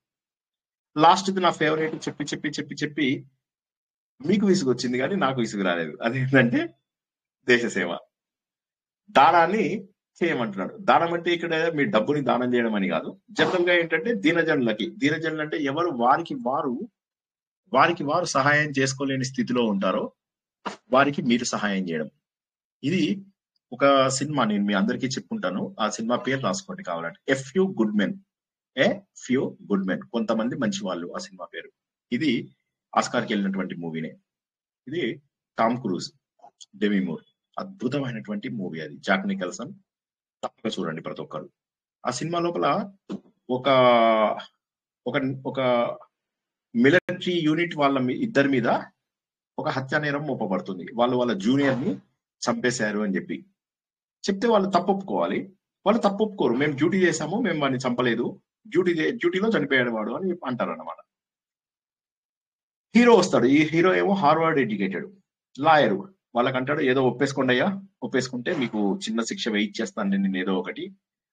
లాస్ట్ ఇది నా ఫేవరెట్, చెప్పి మీకు విసుగు వచ్చింది కానీ నాకు విసుగు రాలేదు. అదేంటంటే దేశ సేవ, దానాన్ని చేయమంటున్నాడు. దానం అంటే ఇక్కడ మీ డబ్బుని దానం చేయడం అని కాదు. జనరల్ గా ఏంటంటే దీనజనులు అంటే ఎవరు వారికి వారు సహాయం చేసుకోలేని స్థితిలో ఉంటారో వారికి మీరు సహాయం చేయడం. ఇది ఒక సినిమా, నేను మీ అందరికీ చెప్పుకుంటాను, ఆ సినిమా పేరు రాసుకోండి కావాలంటే, ఎ ఫ్యూ గుడ్ మెన్, కొంతమంది మంచి వాళ్ళు, ఆ సినిమా పేరు. ఇది ఆస్కార్కి వెళ్ళినటువంటి మూవీనే. ఇది టామ్ క్రూజ్, డెమి మూర్, అద్భుతమైనటువంటి మూవీ అది. జాక్ నికల్సన్, తప్పక చూడండి ప్రతి ఒక్కరు. ఆ సినిమా లోపల ఒక మిలిటరీ యూనిట్ వాళ్ళ ఇద్దరి మీద ఒక హత్యా నేరం మోపబడుతుంది. వాళ్ళ జూనియర్ ని చంపేశారు అని చెప్తే వాళ్ళు తప్పొప్పుకోవాలి. వాళ్ళు తప్పొప్పుకోరు. మేము డ్యూటీ చేశాము, మేము వాడిని చంపలేదు, డ్యూటీలో చనిపోయాడు వాడు అని అంటారు అన్నమాట. హీరో వస్తాడు. ఈ హీరో ఏమో హార్వర్డ్ ఎడ్యుకేటెడ్ లాయరు. వాళ్ళకంటాడు ఏదో ఒప్పేసుకోండి అయ్యా, ఒప్పేసుకుంటే మీకు చిన్న శిక్ష వేయిచ్చేస్తాను నేను ఏదో ఒకటి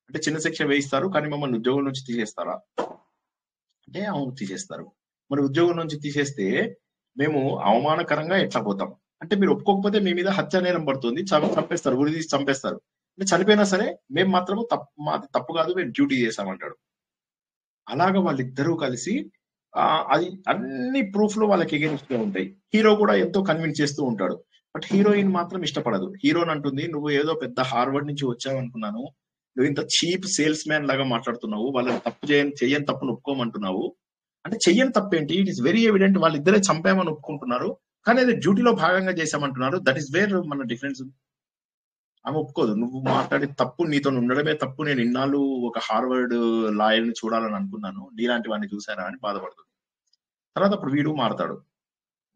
అంటే. చిన్న శిక్ష వేయిస్తారు కానీ మమ్మల్ని ఉద్యోగం నుంచి తీసేస్తారా అంటే అవును తీసేస్తారు. మరి ఉద్యోగం నుంచి తీసేస్తే మేము అవమానకరంగా ఎట్లా పోతాం అంటే, మీరు ఒప్పుకోకపోతే మీ మీద హత్య నేరం పడుతుంది, చంపేస్తారు, ఉరి తీసి చంపేస్తారు. అంటే చనిపోయినా సరే మేము మాత్రము మాది తప్పు కాదు, మేము డ్యూటీ చేసామంటాడు. అలాగ వాళ్ళిద్దరూ కలిసి అది అన్ని ప్రూఫ్లు వాళ్ళకి ఎగెనిస్ట్ గా ఉంటాయి. హీరో కూడా ఎంతో కన్విన్స్ చేస్తూ ఉంటాడు. బట్ హీరోయిన్ మాత్రం ఇష్టపడదు. హీరోయిన్ అంటుంది, నువ్వు ఏదో పెద్ద హార్వర్డ్ నుంచి వచ్చావు అనుకున్నాను, నువ్వు ఇంత చీప్ సేల్స్ మ్యాన్ లాగా మాట్లాడుతున్నావు, వాళ్ళని తప్పు చెయ్యని తప్పును ఒప్పుకోమంటున్నావు అంటే. చెయ్యని తప్పేంటి, ఇట్ ఈస్ వెరీ ఎవిడెంట్, వాళ్ళిద్దరే చంపామని ఒప్పుకుంటున్నారు కానీ అది డ్యూటీలో భాగంగా చేశామంటున్నారు. దట్ ఈస్ వేర్ మన డిఫరెన్స్. ఆమె ఒప్పుకోదు, నువ్వు మాట్లాడే తప్పు, నీతో ఉండడమే తప్పు, నేను ఇన్నాళ్ళు ఒక హార్వర్డ్ లాయర్ ని చూడాలని అనుకున్నాను, నీలాంటి వాడిని చూసారా అని బాధపడుతుంది. తర్వాత అప్పుడు వీడు మారతాడు,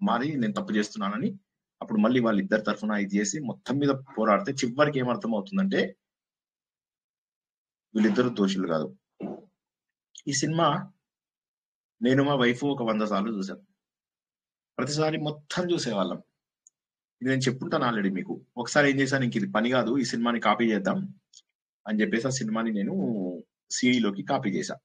మారి నేను తప్పు చేస్తున్నానని అప్పుడు మళ్ళీ వాళ్ళిద్దరి తరఫున ఇది చేసి మొత్తం మీద పోరాడితే చివరికి ఏమర్థం అవుతుందంటే వీళ్ళిద్దరు దోషులు కాదు. ఈ సినిమా నేను మా వైఫ్ ఒక 100 సార్లు చూసాను. ప్రతిసారి మొత్తం చూసేవాళ్ళం. ఇది నేను చెప్పుంటాను ఆల్రెడీ మీకు. ఒకసారి ఏం చేశాను, ఇంక ఇది పని కాదు, ఈ సినిమాని కాపీ చేద్దాం అని చెప్పేసి ఆ సినిమాని నేను సిడీలోకి కాపీ చేశా.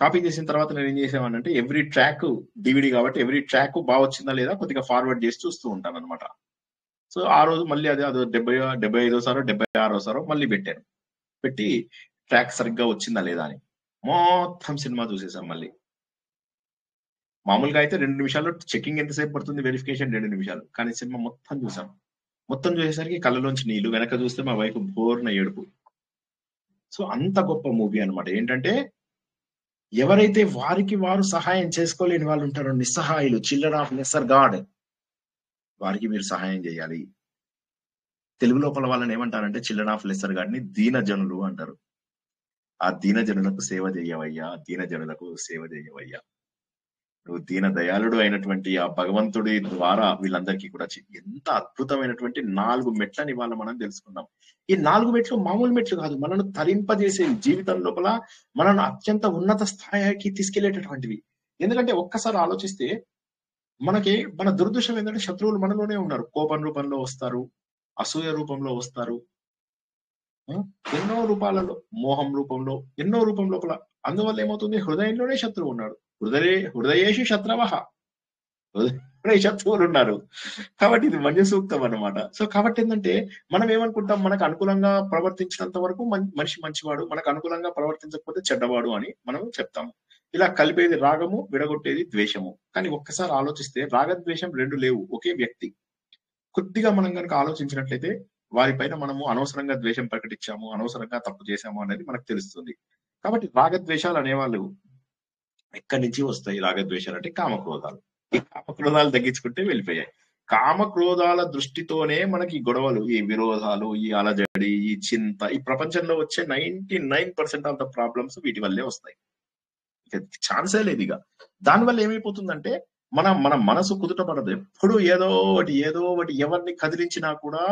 కాపీ చేసిన తర్వాత నేను ఏం చేసామనంటే, ఎవ్రీ ట్రాక్ డివిడి కాబట్టి ఎవ్రీ ట్రాక్ బాగా వచ్చిందా లేదా కొద్దిగా ఫార్వర్డ్ చేసి చూస్తూ ఉంటాను అనమాట. సో ఆ రోజు మళ్ళీ అదో 75 76 మళ్ళీ పెట్టాను. పెట్టి ట్రాక్ సరిగ్గా వచ్చిందా లేదా అని మొత్తం సినిమా చూసేసాం. మళ్ళీ మామూలుగా అయితే 2 నిమిషాల్లో చెకింగ్ ఎంతసేపు పడుతుంది, వెరిఫికేషన్ 2 నిమిషాలు, కానీ సినిమా మొత్తం చూసాం. మొత్తం చూసేసరికి కళ్ళలోంచి నీళ్లు, వెనక చూస్తే మా వైఫ్ బోర్న ఏడుపు. సో అంత గొప్ప మూవీ అనమాట. ఏంటంటే ఎవరైతే వారికి వారు సహాయం చేసుకోలేని వాళ్ళు ఉంటారో, నిస్సహాయులు, చిల్డ్రన్ ఆఫ్ లెస్సర్ గాడ్, వారికి మీరు సహాయం చేయాలి. తెలుగు లోపల వాళ్ళని ఏమంటారంటే చిల్డ్రన్ ఆఫ్ లెస్సర్ గాడ్ ని దీనజనులు అంటారు. ఆ దీనజనులకు సేవ చేయవయ్యా, దీనజనులకు సేవ చేయవయ్యా. నువ్వు దీన దయాళుడు అయినటువంటి ఆ భగవంతుడి ద్వారా వీళ్ళందరికీ కూడా ఎంత అద్భుతమైనటువంటి 4 మెట్లని ఇవాళ మనం తెలుసుకున్నాం. ఈ 4 మెట్లు మామూలు మెట్లు కాదు, మనను తరింపజేసే, జీవితం లోపల మనను అత్యంత ఉన్నత స్థాయికి తీసుకెళ్లేటటువంటివి. ఎందుకంటే ఒక్కసారి ఆలోచిస్తే మనకి మన దురదృష్టం ఏంటంటే శత్రువులు మనలోనే ఉన్నారు. కోపం రూపంలో వస్తారు, అసూయ రూపంలో వస్తారు, ఎన్నో రూపాలలో, మోహం రూపంలో, ఎన్నో రూపం లోపల. అందువల్ల ఏమవుతుంది, హృదయంలోనే శత్రువు ఉన్నాడు. హృదయేషు శత్రవః, శత్రువులు ఉన్నారు. కాబట్టి ఇది మంచి సూక్తం అన్నమాట. సో కాబట్టి ఏంటంటే మనం ఏమనుకుంటాం, మనకు అనుకూలంగా ప్రవర్తించినంత వరకు మనిషి మంచివాడు, మనకు అనుకూలంగా ప్రవర్తించకపోతే చెడ్డవాడు అని మనం చెప్తాము. ఇలా కలిపేది రాగము, విడగొట్టేది ద్వేషము. కానీ ఒక్కసారి ఆలోచిస్తే రాగద్వేషం 2 లేవు, ఒకే వ్యక్తి. కొద్దిగా మనం కనుక ఆలోచించినట్లయితే వారిపైన మనము అనవసరంగా ద్వేషం ప్రకటించాము, అనవసరంగా తప్పు చేశాము అనేది మనకు తెలుస్తుంది. కాబట్టి రాగద్వేషాలు అనేవాళ్ళు ఎక్కడి నుంచి వస్తాయి? రాగద్వేషాలు అంటే కామక్రోధాలు. ఈ కామక్రోధాలు తగ్గించుకుంటే వెళ్ళిపోయాయి. కామక్రోధాల దృష్టితోనే మనకి గొడవలు, ఈ విరోధాలు, ఈ అలజడి, ఈ చింత, ఈ ప్రపంచంలో వచ్చే 99% ఆఫ్ ద ప్రాబ్లమ్స్ వీటి వల్లే వస్తాయి. ఛాన్సే లేదు ఇక. దానివల్ల ఏమైపోతుందంటే మన మనసు కుదుటపడదు. ఎప్పుడు ఏదో ఒకటి ఎవరిని కదిలించినా కూడా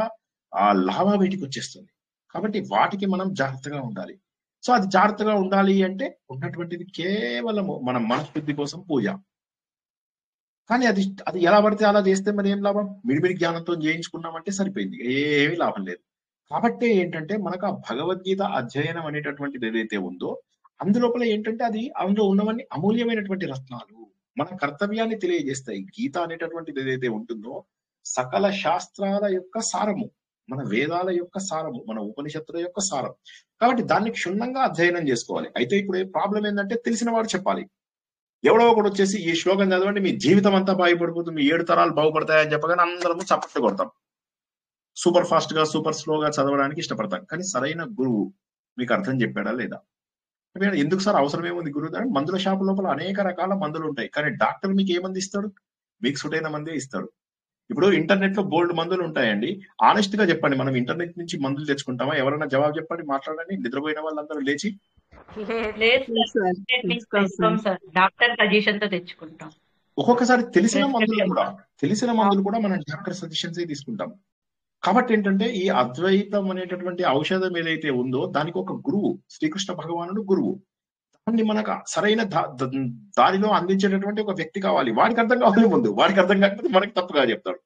ఆ లాభా బయటికి వచ్చేస్తుంది. కాబట్టి వాటికి మనం జాగ్రత్తగా ఉండాలి. సో అది జాగ్రత్తగా ఉండాలి అంటే ఉన్నటువంటిది కేవలము మన మనశుద్ధి కోసం పూజ. కానీ అది ఎలా పడితే అలా చేస్తే మరి ఏం లాభం? మిడిమిడి జ్ఞానంతో చేయించుకున్నామంటే సరిపోయింది, ఏమీ లాభం లేదు. కాబట్టి ఏంటంటే మనకు ఆ భగవద్గీత అధ్యయనం అనేటటువంటిది ఏదైతే ఉందో అందులోపల ఏంటంటే అందులో ఉన్నవన్నీ అమూల్యమైనటువంటి రత్నాలు, మన కర్తవ్యాన్ని తెలియజేస్తాయి. గీత అనేటటువంటిది ఏదైతే ఉంటుందో సకల శాస్త్రాల యొక్క సారము, మన వేదాల యొక్క సారము, మన ఉపనిషత్తుల యొక్క సారం. కాబట్టి దాన్ని క్షుణ్ణంగా అధ్యయనం చేసుకోవాలి. అయితే ఇప్పుడు ప్రాబ్లం ఏంటంటే తెలిసిన వాడు చెప్పాలి. ఎవడో ఒకటి వచ్చేసి ఈ శ్లోకం చదవండి మీ జీవితం అంతా బాగుపడిపోతుంది, మీ 7 తరాలు బాగుపడతాయని చెప్పగానే అందరము చప్పట్లు కొడతాం. సూపర్ ఫాస్ట్ గా, సూపర్ స్లోగా చదవడానికి ఇష్టపడతాం. కానీ సరైన గురువు మీకు అర్థం చెప్పాడా లేదా? ఎందుకు సార్ అవసరం ఏముంది గురువు? అంటే మందుల షాపు లోపల అనేక రకాల మందులు ఉంటాయి, కానీ డాక్టర్ మీకు ఏ మంది ఇస్తాడు? మీకు సుటైన మందే ఇస్తాడు. ఇప్పుడు ఇంటర్నెట్ లో బోల్డ్ మందులు ఉంటాయండి. ఆనెస్ట్ గా చెప్పండి, మనం ఇంటర్నెట్ నుంచి మందులు తెచ్చుకుంటామా? ఎవరైనా జవాబు చెప్పండి, మాట్లాడండి. నిద్రపోయిన వాళ్ళందరూ లేచి డాక్టర్ సజెషన్ తో తెచ్చుకుంటాం. ఒక్కొక్కసారి తెలిసిన మందులు కూడా మనం డాక్టర్ సజెషన్స్ తీసుకుంటాం. కాబట్టి ఏంటంటే ఈ అద్వైతం అనేటటువంటి ఔషధం ఏదైతే ఉందో దానికి ఒక గురువు, శ్రీకృష్ణ భగవానుడు గురువు. అన్ని మనకు సరైన దారిలో అందించేటటువంటి ఒక వ్యక్తి కావాలి. వాడికి అర్థం కావాలి ముందు, వాడికి అర్థం కాకపోతే మనకి తప్పుగా చెప్తాడు.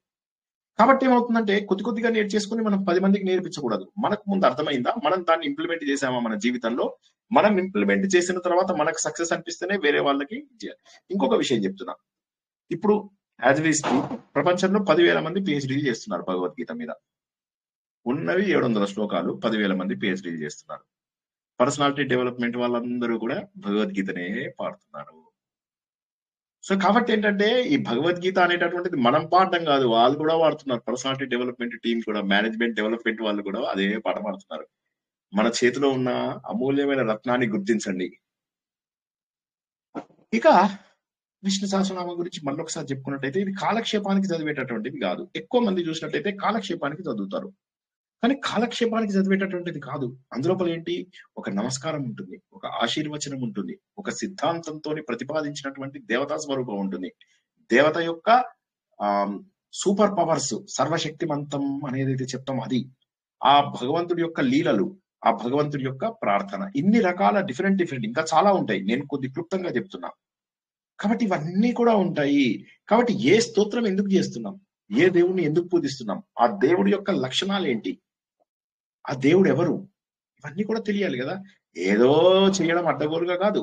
కాబట్టి ఏమవుతుందంటే కొద్ది కొద్దిగా నేర్చేసుకుని మనం 10 మందికి నేర్పించకూడదు. మనకు ముందు అర్థమైందా, మనం దాన్ని ఇంప్లిమెంట్ చేసామా మన జీవితంలో, మనం ఇంప్లిమెంట్ చేసిన తర్వాత మనకు సక్సెస్ అనిపిస్తేనే వేరే వాళ్ళకి చేయాలి. ఇంకొక విషయం చెప్తున్నా, ఇప్పుడు యాజ్ వి స్పీక్ ప్రపంచంలో 10,000 మంది పిహెచ్డీలు చేస్తున్నారు భగవద్గీత మీద. ఉన్నవి 700 శ్లోకాలు, 10,000 మంది పిహెచ్డీలు చేస్తున్నారు. పర్సనాలిటీ డెవలప్మెంట్ వాళ్ళందరూ కూడా భగవద్గీతనే పాడుతున్నారు. సో కాబట్టి ఏంటంటే ఈ భగవద్గీత అనేటటువంటిది మనం పాడడం కాదు, వాళ్ళు కూడా వాడుతున్నారు. పర్సనాలిటీ డెవలప్మెంట్ టీం కూడా, మేనేజ్మెంట్ డెవలప్మెంట్ వాళ్ళు కూడా అదే పాట పాడుతున్నారు. మన చేతిలో ఉన్న అమూల్యమైన రత్నాన్ని గుర్తించండి. ఇక విష్ణు సహస్రనామం గురించి మళ్ళొకసారి చెప్పుకున్నట్టయితే ఇది కాలక్షేపానికి చదివేటటువంటిది కాదు. ఎక్కువ మంది చూసినట్టయితే కాలక్షేపానికి చదువుతారు, కానీ కాలక్షేపానికి చదివేటటువంటిది కాదు. అందులోపల ఏంటి, ఒక నమస్కారం ఉంటుంది, ఒక ఆశీర్వచనం ఉంటుంది, ఒక సిద్ధాంతంతో ప్రతిపాదించినటువంటి దేవతా స్వరూపం ఉంటుంది. దేవత యొక్క సూపర్ పవర్స్, సర్వశక్తిమంతం అనేది అయితే చెప్తాం అది, ఆ భగవంతుడి యొక్క లీలలు, ఆ భగవంతుడి యొక్క ప్రార్థన, ఇన్ని రకాల డిఫరెంట్ ఇంకా చాలా ఉంటాయి. నేను కొద్ది క్లుప్తంగా చెప్తున్నా. కాబట్టి ఇవన్నీ కూడా ఉంటాయి. కాబట్టి ఏ స్తోత్రం ఎందుకు చేస్తున్నాం, ఏ దేవుడిని ఎందుకు పూజిస్తున్నాం, ఆ దేవుడి యొక్క లక్షణాలు ఏంటి, ఆ దేవుడు ఎవరు, ఇవన్నీ కూడా తెలియాలి కదా. ఏదో చేయడం అడ్డగోలుగా కాదు.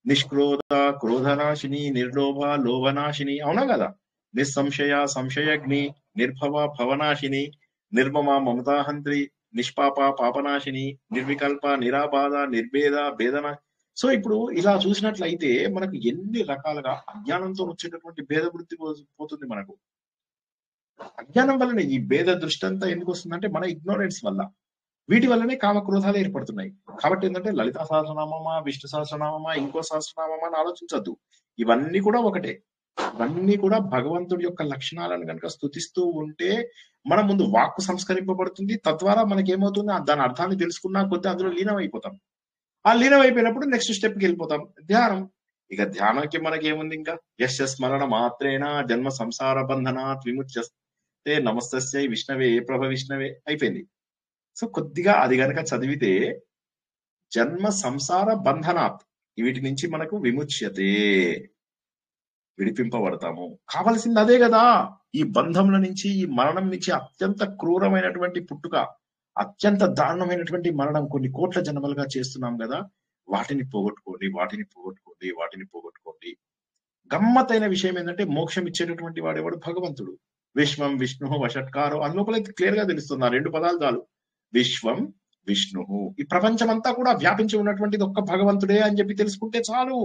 నిష్క్రోధ క్రోధనాశిని, నిర్లోభ లోభనాశిని, అవునా కదా. నిస్సంశయ సంశయగ్ని, నిర్భవ భవనాశిని, నిర్మమ మమతాహంత్రి, నిష్పాప పాపనాశిని, నిర్వికల్ప నిరాబాధ నిర్భేద భేదన. సో ఇప్పుడు ఇలా చూసినట్లయితే మనకు ఎన్ని రకాలుగా అజ్ఞానంతో వచ్చేటటువంటి భేద వృత్తి పోతుంది. మనకు అజ్ఞానం వల్లనే ఈ భేద దృష్టి అంతా ఎందుకు వస్తుందంటే మన ఇగ్నోరెన్స్ వల్ల, వీటి వల్లనే కామక్రోధాలు ఏర్పడుతున్నాయి. కాబట్టి ఏంటంటే లలితా సహస్రనామమా, విష్ణు సహస్రనామమా, ఇంకో సహస్రనామమా అని ఆలోచించద్దు. ఇవన్నీ కూడా ఒకటే. ఇవన్నీ కూడా భగవంతుడి యొక్క లక్షణాలను కనుక స్తుతిస్తూ ఉంటే మన ముందు వాక్కు సంస్కరింపబడుతుంది. తద్వారా మనకి ఏమవుతుంది, దాని అర్థాన్ని తెలుసుకున్నా కొద్ది అందులో లీనం అయిపోతాం. ఆ లీనం అయిపోయినప్పుడు నెక్స్ట్ స్టెప్కి వెళ్ళిపోతాం, ధ్యానం. ఇక ధ్యానానికి మనకి ఏముంది, ఇంకా యశ స్మరణ మాత్రేణ జన్మ సంసార బంధనాత్ విముచ్యతే నమస్తస్యై విష్ణవే ప్రభ విష్ణవే అయిపోయింది. సో కొద్దిగా అది గనక చదివితే జన్మ సంసార బంధనాత్, వీటి నుంచి మనకు విముచ్యతే, విడిపింపబడతాము. కావలసింది అదే కదా. ఈ బంధముల నుంచి, ఈ మరణం నుంచి, అత్యంత క్రూరమైనటువంటి పుట్టుక, అత్యంత దారుణమైనటువంటి మరణం కొన్ని కోట్ల జన్మలుగా చేస్తున్నాం కదా, వాటిని పోగొట్టుకోండి, వాటిని పోగొట్టుకోండి, వాటిని పోగొట్టుకోండి. గమ్మత్తైన విషయం ఏంటంటే మోక్షం ఇచ్చేటటువంటి వాడెవడు, భగవంతుడు. విశ్వం విష్ణు వషట్కారో, అందులోపల క్లియర్ గా తెలుస్తుంది. ఆ 2 పదాలు చాలు, విశ్వం విష్ణు. ఈ ప్రపంచం అంతా కూడా వ్యాపించి ఉన్నటువంటిది ఒక్క భగవంతుడే అని చెప్పి తెలుసుకుంటే చాలు.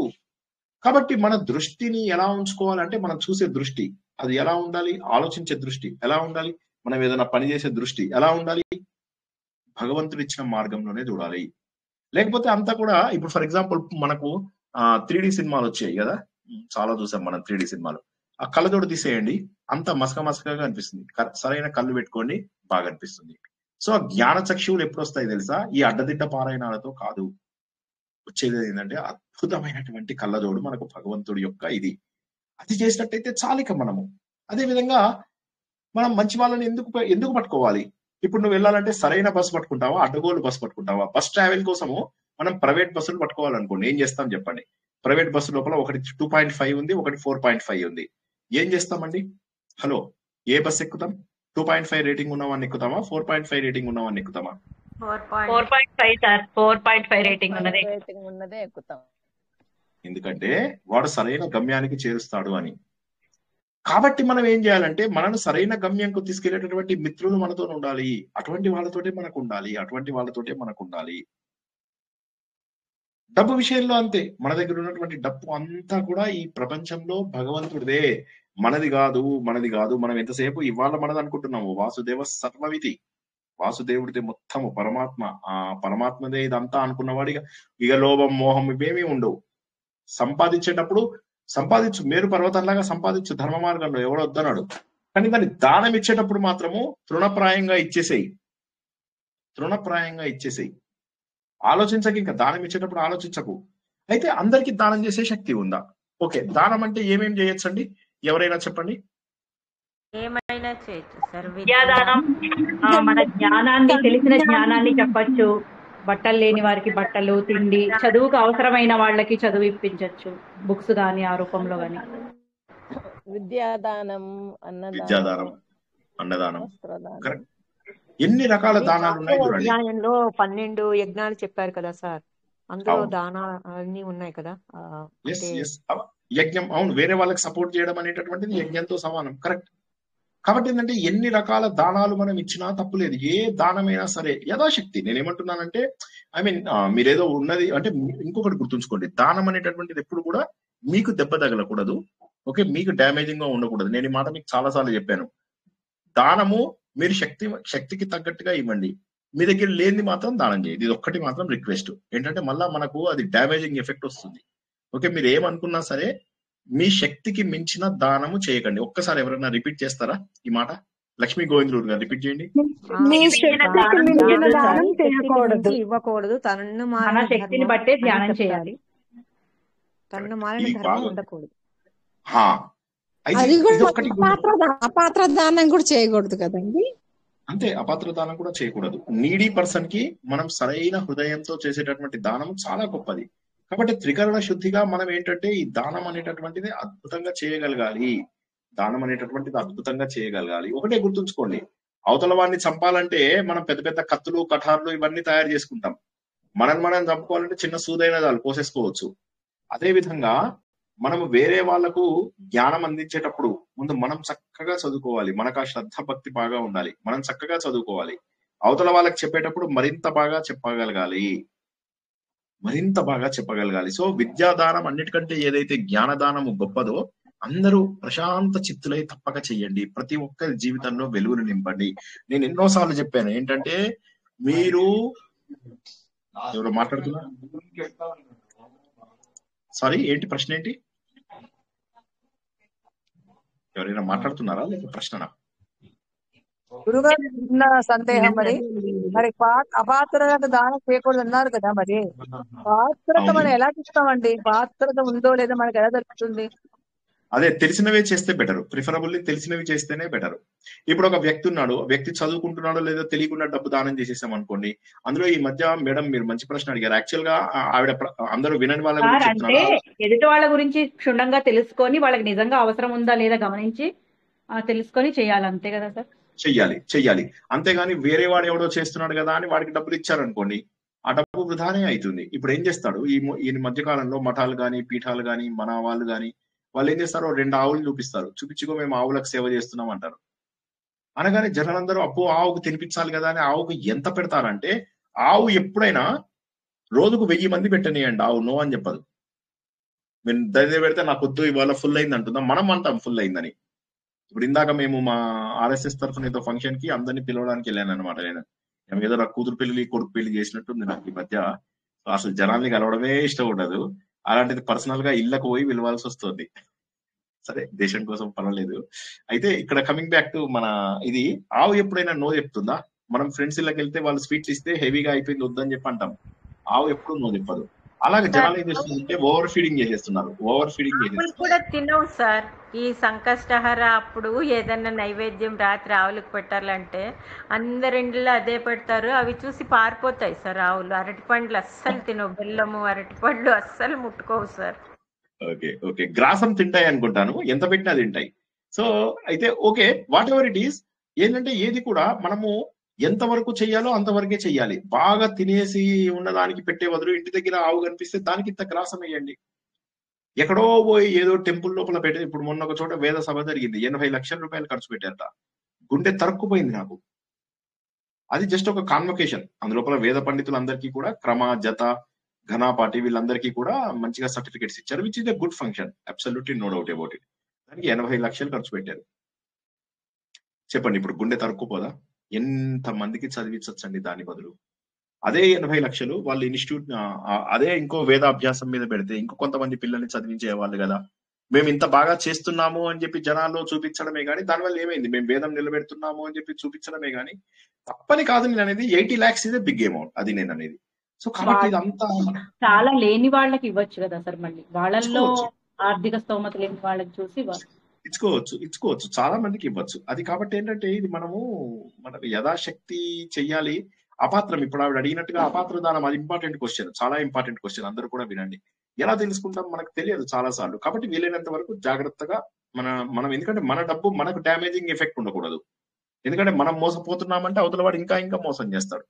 కాబట్టి మన దృష్టిని ఎలా ఉంచుకోవాలంటే, మనం చూసే దృష్టి అది ఎలా ఉండాలి, ఆలోచించే దృష్టి ఎలా ఉండాలి, మనం ఏదైనా పని చేసే దృష్టి ఎలా ఉండాలి, భగవంతుడు ఇచ్చిన మార్గంలోనే చూడాలి. లేకపోతే అంతా కూడా, ఇప్పుడు ఫర్ ఎగ్జాంపుల్ మనకు 3D సినిమాలు వచ్చాయి కదా, చాలా చూసాం మనం 3D సినిమాలు. ఆ కళ్ళజోడు తీసేయండి, అంత మసకగా అనిపిస్తుంది. సరైన కళ్ళు పెట్టుకోండి, బాగా అనిపిస్తుంది. సో జ్ఞాన చక్షువులు ఎప్పుడు వస్తాయి తెలుసా, ఈ అడ్డదిడ్డ పారాయణాలతో కాదు. వచ్చేది ఏంటంటే అద్భుతమైనటువంటి కళ్ళజోడు మనకు భగవంతుడి యొక్క ఇది. అది చేసినట్టయితే చాలిక మనము. అదే విధంగా మనం మంచి వాళ్ళని ఎందుకు పట్టుకోవాలి. ఇప్పుడు నువ్వు వెళ్ళాలంటే సరైన బస్సు పట్టుకుంటావా, అడ్డగోలు బస్సు పట్టుకుంటావా. బస్ ట్రావెల్ కోసము మనం ప్రైవేట్ బస్సులు పట్టుకోవాలనుకోండి, ఏం చేస్తాం చెప్పండి. ప్రైవేట్ బస్సు లోపల ఒకటి 2.5 ఉంది, ఒకటి 4.5 ఉంది. ఏం చేస్తామండి, హలో, ఏ బస్ ఎక్కుతాం? 2.5 రేటింగ్ ఉన్నవాన్ని ఎక్కుతామా, 4.5 రేటింగ్ ఉన్నవాన్ని ఎక్కుతామా? 4.5 సార్, 4.5 రేటింగ్ ఉన్నదే ఎక్కుతాం. ఎందుకంటే వాడు సరైన గమ్యానికి చేరుస్తాడు అని. కాబట్టి మనం ఏం చేయాలంటే, మనను సరైన గమ్యంకు తీసుకెళ్లేటటువంటి మిత్రులు మనతో ఉండాలి. అటువంటి వాళ్ళతోటే మనకు ఉండాలి. డబ్బు విషయంలో అంతే. మన దగ్గర ఉన్నటువంటి డబ్బు అంతా కూడా ఈ ప్రపంచంలో భగవంతుడిదే, మనది కాదు. మనం ఎంతసేపు ఇవాళ మనది అనుకుంటున్నాము. వాసుదేవ సర్వమితి, వాసుదేవుడిదే మొత్తము, పరమాత్మ. ఆ పరమాత్మదే ఇదంతా అనుకున్నవాడిగా ఇక లోభం మోహం ఇవేమీ ఉండవు. సంపాదించేటప్పుడు సంపాదించు, మేరు పర్వతంలాగా సంపాదించు, ధర్మ మార్గంలో ఎవడో వద్దన్నాడు. కానీ దాన్ని దానం ఇచ్చేటప్పుడు మాత్రము తృణప్రాయంగా ఇచ్చేసేయి. ఆలోచించక, ఇంకా దానం ఇచ్చేటప్పుడు ఆలోచించకు. అయితే అందరికి దానం చేసే శక్తి ఉందా? ఓకే, దానం అంటే ఏమేం చేయొచ్చండి, ఎవరైనా చెప్పండి. ఏమైనా చేయొచ్చు సార్. విద్యాదానం, మన జ్ఞానాన్ని, తెలిసిన జ్ఞానాన్ని చెప్పచ్చు. బట్టలు లేని వారికి బట్టలు, తిండి, చదువుకు అవసరమైన వాళ్ళకి చదువు ఇప్పించవచ్చు, బుక్స్ కానీ ఆ రూపంలో కానీ. విద్యాదానం, అన్నదానం, విద్యాదానం, అన్నదానం, వస్త్రదానం. కరెక్ట్. ఎన్ని రకాల అది దానాలు ఉన్నాయి ఆరో చూడండి. అధ్యాయంలో 12 యజ్ఞాలు చెప్పారు కదా సార్, అందులో అవును, దానా అన్ని ఉన్నాయి కదా. ఎస్ అంటే ఎస్, యజ్ఞం, అవును, వేరే వాళ్ళకి సపోర్ట్ చేయడం అనేటటువంటిది యజ్ఞంతో సమానం, కరెక్ట్. కాబట్టి ఏంటంటే ఎన్ని రకాల దానాలు మనం ఇచ్చినా తప్పులేదు. ఏ దానమైనా సరే యథాశక్తి. నేనేమంటున్నానంటే మీరేదో ఉన్నది అంటే ఇంకొకటి గుర్తుంచుకోండి, దానం అనేటటువంటిది ఎప్పుడు కూడా మీకు దెబ్బ తగలకూడదు, ఓకే, మీకు డ్యామేజింగ్ గా ఉండకూడదు. నేను ఈ మాట మీకు చాలా సార్లు చెప్పాను. దానము మీరు శక్తికి తగ్గట్టుగా ఇవ్వండి, మీ దగ్గర లేనిది మాత్రం దానం చేయండి. ఇది ఒక్కటి మాత్రం రిక్వెస్ట్ ఏంటంటే మళ్ళా మనకు అది డ్యామేజింగ్ ఎఫెక్ట్ వస్తుంది. ఓకే, మీరు ఏమనుకున్నా సరే మీ శక్తికి మించిన దానము చేయకండి. ఒక్కసారి ఎవరైనా రిపీట్ చేస్తారా ఈ మాట? లక్ష్మీ గోవిందరావు గారు రిపీట్ చేయండి. మీ శక్తికి మించిన దానం శక్తికి చేయకూడదు. మించి ఇవ్వకూడదు, తనను మన మారిన శక్తిని ధర్మం బట్టే అని ధ్యానం చెప్తారు. చేయాలి. తనను మారిన ఇది ధర్మం బాగా ఉండకూడదు. హా, అయితే అది ఇది కూడా ఒక్కటి అపాత్ర దానం కూడా చేయకూడదు కదండి. అంతే, అపాత్ర దానం కూడా చేయకూడదు. నీడీ పర్సన్ కి మనం సరైన హృదయంతో చేసేటటువంటి దానం చాలా గొప్పది. కాబట్టి త్రికరణ శుద్ధిగా మనం ఏంటంటే ఈ దానం అనేటటువంటిది అద్భుతంగా చేయగలగాలి. దానం అనేటటువంటిది అద్భుతంగా చేయగలగాలి. ఒకటే గుర్తుంచుకోండి, అవతల వాడిని చంపాలంటే మనం పెద్ద పెద్ద కత్తులు, కఠార్లు ఇవన్నీ తయారు చేసుకుంటాం. మనం చంపుకోవాలంటే చిన్న సూదైన చాలు, కోసేసుకోవచ్చు. అదే విధంగా మనము వేరే వాళ్లకు జ్ఞానం అందించేటప్పుడు ముందు మనం చక్కగా చదువుకోవాలి. మనకు ఆ శ్రద్ధ భక్తి బాగా ఉండాలి. మనం చక్కగా చదువుకోవాలి. అవతల వాళ్ళకి చెప్పేటప్పుడు మరింత బాగా చెప్పగలగాలి. సో విద్యాదానం అన్నిటికంటే ఏదైతే జ్ఞానదానము గొప్పదో అందరూ ప్రశాంత చిత్తులై తప్పక చెయ్యండి. ప్రతి ఒక్కరి జీవితంలో వెలుగును నింపండి. నేను ఎన్నోసార్లు చెప్పాను ఏంటంటే మీరు ఎవరు మాట్లాడుతున్నా, సారీ, ఏంటి ప్రశ్న ఏంటి? ఎవరైనా మాట్లాడుతున్నారా లేక ప్రశ్న? గురుగారు చిన్న సందేహం మరి అపాత్రత దానం చేయకూడదు అన్నారు కదా, మరి పాత్రత మనం ఎలా చూస్తామండి? పాత్రత ఉందో లేదో మనకు ఎలా తెలుస్తుంది? అదే తెలిసినవే చేస్తే బెటర్. ప్రిఫరబుల్లీ తెలిసినవి చేస్తేనే బెటర్. ఇప్పుడు ఒక వ్యక్తి ఉన్నాడు, వ్యక్తి చదువుకుంటున్నాడో లేదో తెలియకుండా డబ్బు దానం చేసేసాం అనుకోండి. అందులో ఈ మధ్య మేడం మీరు మంచి ప్రశ్న అడిగారు. యాక్చువల్ గా ఆవిడ అందరూ వినని వాళ్ళ గురించి అంటే చెప్తున్నారు. ఎదుటి వాళ్ళ గురించి క్షుణ్ణంగా తెలుసుకొని వాళ్ళకి నిజంగా అవసరం ఉందా లేదా గమనించి తెలుసుకొని చేయాలి, అంతే కదా సార్? చెయ్యాలి. అంతేగాని వేరే వాడు ఎవడో చేస్తున్నాడు కదా అని వాడికి డబ్బులు ఇచ్చారనుకోండి, ఆ డబ్బు వృధానే అవుతుంది. ఇప్పుడు ఏం చేస్తాడు ఈ మధ్య కాలంలో మఠాలు గాని, పీఠాలు గాని, మన వాళ్ళు గాని, వాళ్ళు ఏం చేస్తారు, 2 ఆవులు చూపిస్తారు. చూపించుకో మేము ఆవులకు సేవ చేస్తున్నాం అంటారు. అనగానే జనాలందరూ అప్పు ఆవుకు తినిపించాలి కదా అని ఆవుకు ఎంత పెడతారంటే, ఆవు ఎప్పుడైనా రోజుకు 1000 మంది పెట్టనియండి, ఆవు నో అని చెప్పదు. మేము దగ్గర పెడితే నాకు వద్దు ఇవాళ ఫుల్ అయింది అంటుందా, మనం అంటాం ఫుల్ అయిందని. ఇప్పుడు ఇందాక మేము మా ఆర్ఎస్ఎస్ తరఫున ఏదో ఫంక్షన్ కి అందరినీ పిలవడానికి వెళ్ళాను అనమాట. నేను ఏదో నా కూతురు పెళ్లి, కొడుకు పెళ్లి చేసినట్టుంది నాకు ఈ మధ్య. అసలు జనాల్ని కలవడమే ఇష్టం ఉండదు. అలాంటిది పర్సనల్ గా ఇళ్ళకు పోయి పిలవాల్సి వస్తుంది. సరే, దేశం కోసం పర్వాలేదు. అయితే ఇక్కడ కమింగ్ బ్యాక్ టు మన ఇది, ఆవు ఎప్పుడైనా నో చెప్తుందా? మనం ఫ్రెండ్స్ ఇళ్ళకి వెళ్తే వాళ్ళు స్వీట్స్ ఇస్తే హెవీగా అయిపోయింది వద్దని చెప్పి అంటాం. ఆవు ఎప్పుడు నో చెప్పదు. అలాగే జనాలు ఏం చేస్తుందంటే ఓవర్ ఫీడింగ్ చేసేస్తున్నారు. ఆవులు కూడా తినవు సార్. ఈ సంకష్టహర అప్పుడు ఏదన్నా నైవేద్యం రాత్రి ఆవులకు పెట్టాలంటే అందరింట్లో అదే పెడతారు. అవి చూసి పారిపోతాయి సార్ ఆవులు. అరటిపండ్లు అస్సలు తినవు, బెల్లము అరటిపండ్లు అస్సలు ముట్టుకోవు సార్. ఓకే, గ్రాసం తింటాయి అనుకుంటాను, ఎంత పెట్టినా తింటాయి. సో అయితే okay, what ever it is, ఏంటంటే ఏది కూడా మనము ఎంతవరకు చెయ్యాలో అంతవరకే చెయ్యాలి. బాగా తినేసి ఉన్నదానికి పెట్టే బదులు ఇంటి దగ్గర ఆవు కనిపిస్తే దానికి ఇంత గ్రాసం వేయండి. ఎక్కడో పోయి ఏదో టెంపుల్ లోపల పెట్టే, ఇప్పుడు మొన్న ఒక చోట వేద సభ జరిగింది, 80 లక్షల రూపాయలు ఖర్చు పెట్టారట. గుండె తరుక్కుపోయింది నాకు. అది జస్ట్ ఒక కాన్వకేషన్. అందులోపల వేద పండితులందరికీ కూడా క్రమ, జత, ఘనాపాటి వీళ్ళందరికీ కూడా మంచిగా సర్టిఫికేట్స్ ఇచ్చారు, which is a good function, absolutely no doubt about it. దానికి 80 లక్షలు ఖర్చు పెట్టారు. చెప్పండి, ఇప్పుడు గుండె తరుక్కుపోదా? ఎంత మందికి చదివించచ్చండి దాని బదులు. అదే 80 లక్షలు వాళ్ళు ఇన్స్టిట్యూట్, అదే ఇంకో వేదాభ్యాసం మీద పెడితే ఇంకో కొంతమంది పిల్లల్ని చదివించేవాళ్ళు కదా. మేము ఇంత బాగా చేస్తున్నాము అని చెప్పి జనాల్లో చూపించడమే గానీ దానివల్ల ఏమైంది, మేము వేదం నిలబెడుతున్నాము అని చెప్పి చూపించడమే గానీ తప్పని కాదు. నేను అనేది 80 lakhs ఇదే బిగ్ అమౌంట్, అది నేను అనేది. సో కాబట్టి ఇదంతా చాలా లేని వాళ్ళకి ఇవ్వచ్చు కదా సార్, మళ్ళీ వాళ్ళల్లో ఆర్థిక స్తోమత లేని వాళ్ళకి చూసి ఇచ్చుకోవచ్చు, చాలా మందికి ఇవ్వచ్చు. అది కాబట్టి ఏంటంటే ఇది మన యథాశక్తి చెయ్యాలి. అపాత్రం, ఇప్పుడు ఆవిడ అడిగినట్టుగా అపాత్ర దానం, అది ఇంపార్టెంట్ క్వశ్చన్, చాలా ఇంపార్టెంట్ క్వశ్చన్, అందరూ కూడా వినండి. ఎలా తెలుసుకుంటాం మనకు తెలియదు చాలా సార్లు. కాబట్టి వీలైనంత వరకు జాగ్రత్తగా మనం ఎందుకంటే మన డబ్బు మనకు డ్యామేజింగ్ ఎఫెక్ట్ ఉండకూడదు. ఎందుకంటే మనం మోసపోతున్నామంటే అవతల వాడు ఇంకా ఇంకా మోసం చేస్తాడు.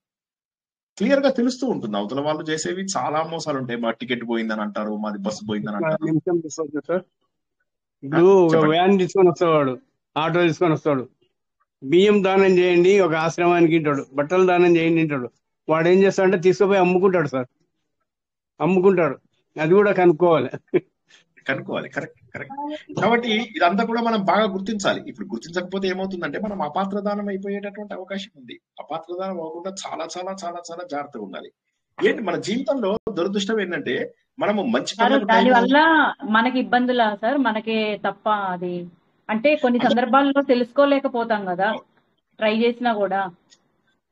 క్లియర్ గా తెలుస్తూ ఉంటుంది అవతల వాళ్ళు చేసేవి చాలా మోసాలు ఉంటాయి. మా టికెట్ పోయిందని అంటారు, మాది బస్సు పోయిందని అంటారు. ఇప్పుడు వ్యాన్ తీసుకొని వస్తాడు, ఆటో తీసుకొని వస్తాడు, బియ్యం దానం చేయండి ఒక ఆశ్రమానికి ఇంటాడు, బట్టలు దానం చేయండి ఇంటాడు. వాడు ఏం చేస్తాడంటే తీసుకుపోయి అమ్ముకుంటాడు సార్, అమ్ముకుంటాడు. అది కూడా కనుక్కోవాలి. కరెక్ట్. కాబట్టి ఇదంతా కూడా మనం బాగా గుర్తించాలి. ఇప్పుడు గుర్తించకపోతే ఏమవుతుందంటే మనం అపాత్రదానం అయిపోయేటటువంటి అవకాశం ఉంది. అపాత్రదానం అవ్వకుండా చాలా చాలా చాలా చాలా జాగ్రత్తగా ఉండాలి. ఏంటి మన జీవితంలో దురదృష్టం ఏంటంటే మనము మంచి దాని వల్ల మనకి ఇబ్బందులా సార్? మనకే తప్ప అది అంటే కొన్ని సందర్భాల్లో తెలుసుకోలేకపోతాం కదా, ట్రై చేసినా కూడా.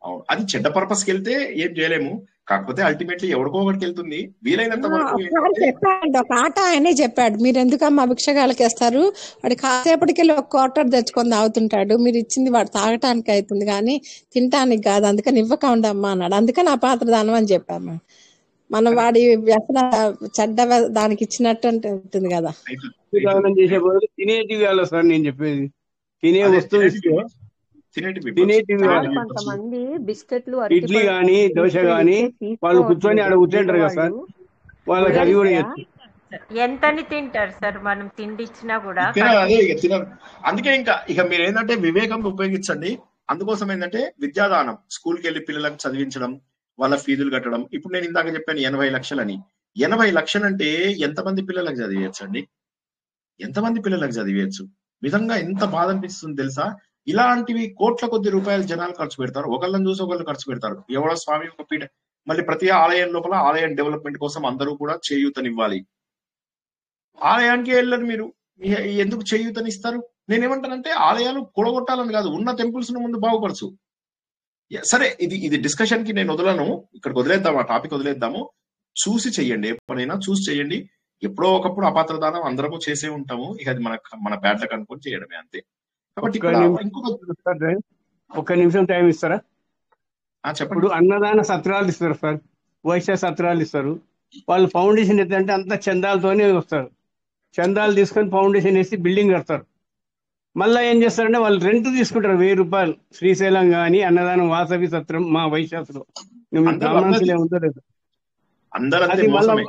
అవును, అది చెడ్డ పర్పస్ కి వెళ్తే ఏం చేయలేము. కాకపోతే అల్టిమేట్లీ ఎవరికో ఒకటికి వెళ్తుంది. వీలైనంత వరకు చెప్పాడు, ఒక ఆట ఆయనే చెప్పాడు, మీరు ఎందుకమ్మా భిక్షగాళ్ళకి వేస్తారు, వాడు కాసేపటికి వెళ్ళి ఒక క్వార్టర్ తెచ్చుకొని తాగుతుంటాడు, మీరు ఇచ్చింది వాడు తాగటానికి అవుతుంది కానీ తినటానికి కాదు, అందుకని ఇవ్వకుండా అమ్మా అన్నాడు. అందుకని ఆ పాత్ర దానం అని చెప్పాము. మనం వాడి వ్యసన చెడ్డ దానికి ఇచ్చినట్టు ఉంటుంది కదా. దానం చేసే బదులు తినేటివి కాదు సార్ నేను చెప్పేది, తినే వస్తువు ఇస్తే తినేటివి కొంతమంది బిస్కెట్లు ఇడ్లీ గాని దోశ గాని వాళ్ళు కూర్చొని ఆడ కూర్చుంటారు కదా సార్, వాళ్ళకి అది కూడా ఎంతని తింటారు సార్ మనం తిండి ఇచ్చినా కూడా. అదే తినరు. అందుకే ఇక మీరు ఏంటంటే వివేకం ఉపయోగించండి. అందుకోసం ఏంటంటే విద్యాదానం, స్కూల్కి వెళ్ళి పిల్లలకు చదివించడం, వాళ్ళ ఫీజులు కట్టడం. ఇప్పుడు నేను ఇందాక చెప్పాను 80 లక్షలని. 80 లక్షలు అంటే ఎంతమంది పిల్లలకు చదివేయచ్చు అండి? ఎంతమంది పిల్లలకు చదివేయచ్చు? నిజంగా ఎంత బాధ అనిపిస్తుంది తెలుసా? ఇలాంటివి కోట్ల కొద్ది రూపాయలు జనాలు ఖర్చు పెడతారు, ఒకళ్ళని చూసి ఒకళ్ళు ఖర్చు పెడతారు. ఎవరో స్వామి ఒక పీఠ, మళ్ళీ ప్రతి ఆలయం లోపల ఆలయం డెవలప్మెంట్ కోసం అందరూ కూడా చేయూతనివ్వాలి. ఆలయానికి వెళ్ళరు మీరు, ఎందుకు చేయూతనిస్తారు? నేనేమంటానంటే ఆలయాలు కూడగొట్టాలని కాదు, ఉన్న టెంపుల్స్ ను ముందు బాగుపరచు. సరే, ఇది డిస్కషన్ కి నేను వదలను, ఇక్కడికి వదిలేద్దాము, ఆ టాపిక్ వదిలేద్దాము. చూసి చెయ్యండి, ఎప్పుడైనా చూసి చెయ్యండి. ఎప్పుడో ఒకప్పుడు అపాత్రదానం అందరము చేసే ఉంటాము, ఇక అది మన బ్యాడ్ లక్ అనుకొని చేయడమే, అంతే. కాబట్టి ఒక్క నిమిషం టైం ఇస్తారా? ఇప్పుడు అన్నదాన సత్రాలు ఇస్తారు సార్, వైశ్య సత్రాలు ఇస్తారు. వాళ్ళు ఫౌండేషన్ ఎత్తంటే అంతా చందాలతోనే వస్తారు, చందాలు తీసుకొని ఫౌండేషన్ వేసి బిల్డింగ్ కడతారు. మళ్ళీ ఏం చేస్తారంటే వాళ్ళు రెంట్ తీసుకుంటారు 1000 రూపాయలు. శ్రీశైలం కానీ అన్నదానం వాసవి సత్రం మా వైశాఖలో గమనించలే ఉండలేదు. అది మళ్ళీ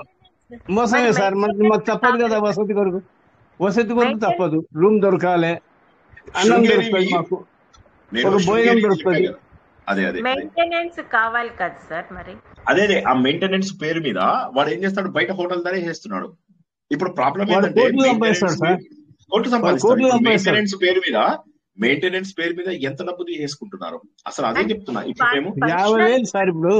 మోసమే సార్, మాకు తప్పదు కదా, వసతి కొరకు తప్పదు. రూమ్ దొరకాలి, అన్నం దొరుకుతుంది, మాకు ఒక భోజనం దొరుకుతుంది. మెయింటెనెన్స్ కావాలి కదా సార్. మరి అదే ఆ మెయింటెనెన్స్ పేరు మీద వాడు ఏం చేస్తాడు, బయట హోటల్ ధరే చేస్తున్నాడు. ఇప్పుడు ప్రాబ్లం ఏంటంటే కోర్టు సంపాదిస్తాడు. మెయింటెనెన్స్ పేరు మీద ఎంత డబ్బు తీసుకుంటున్నారు అసలు, అదే చెప్తున్నా. ఇప్పుడు మేము 50,000 సార్, ఇప్పుడు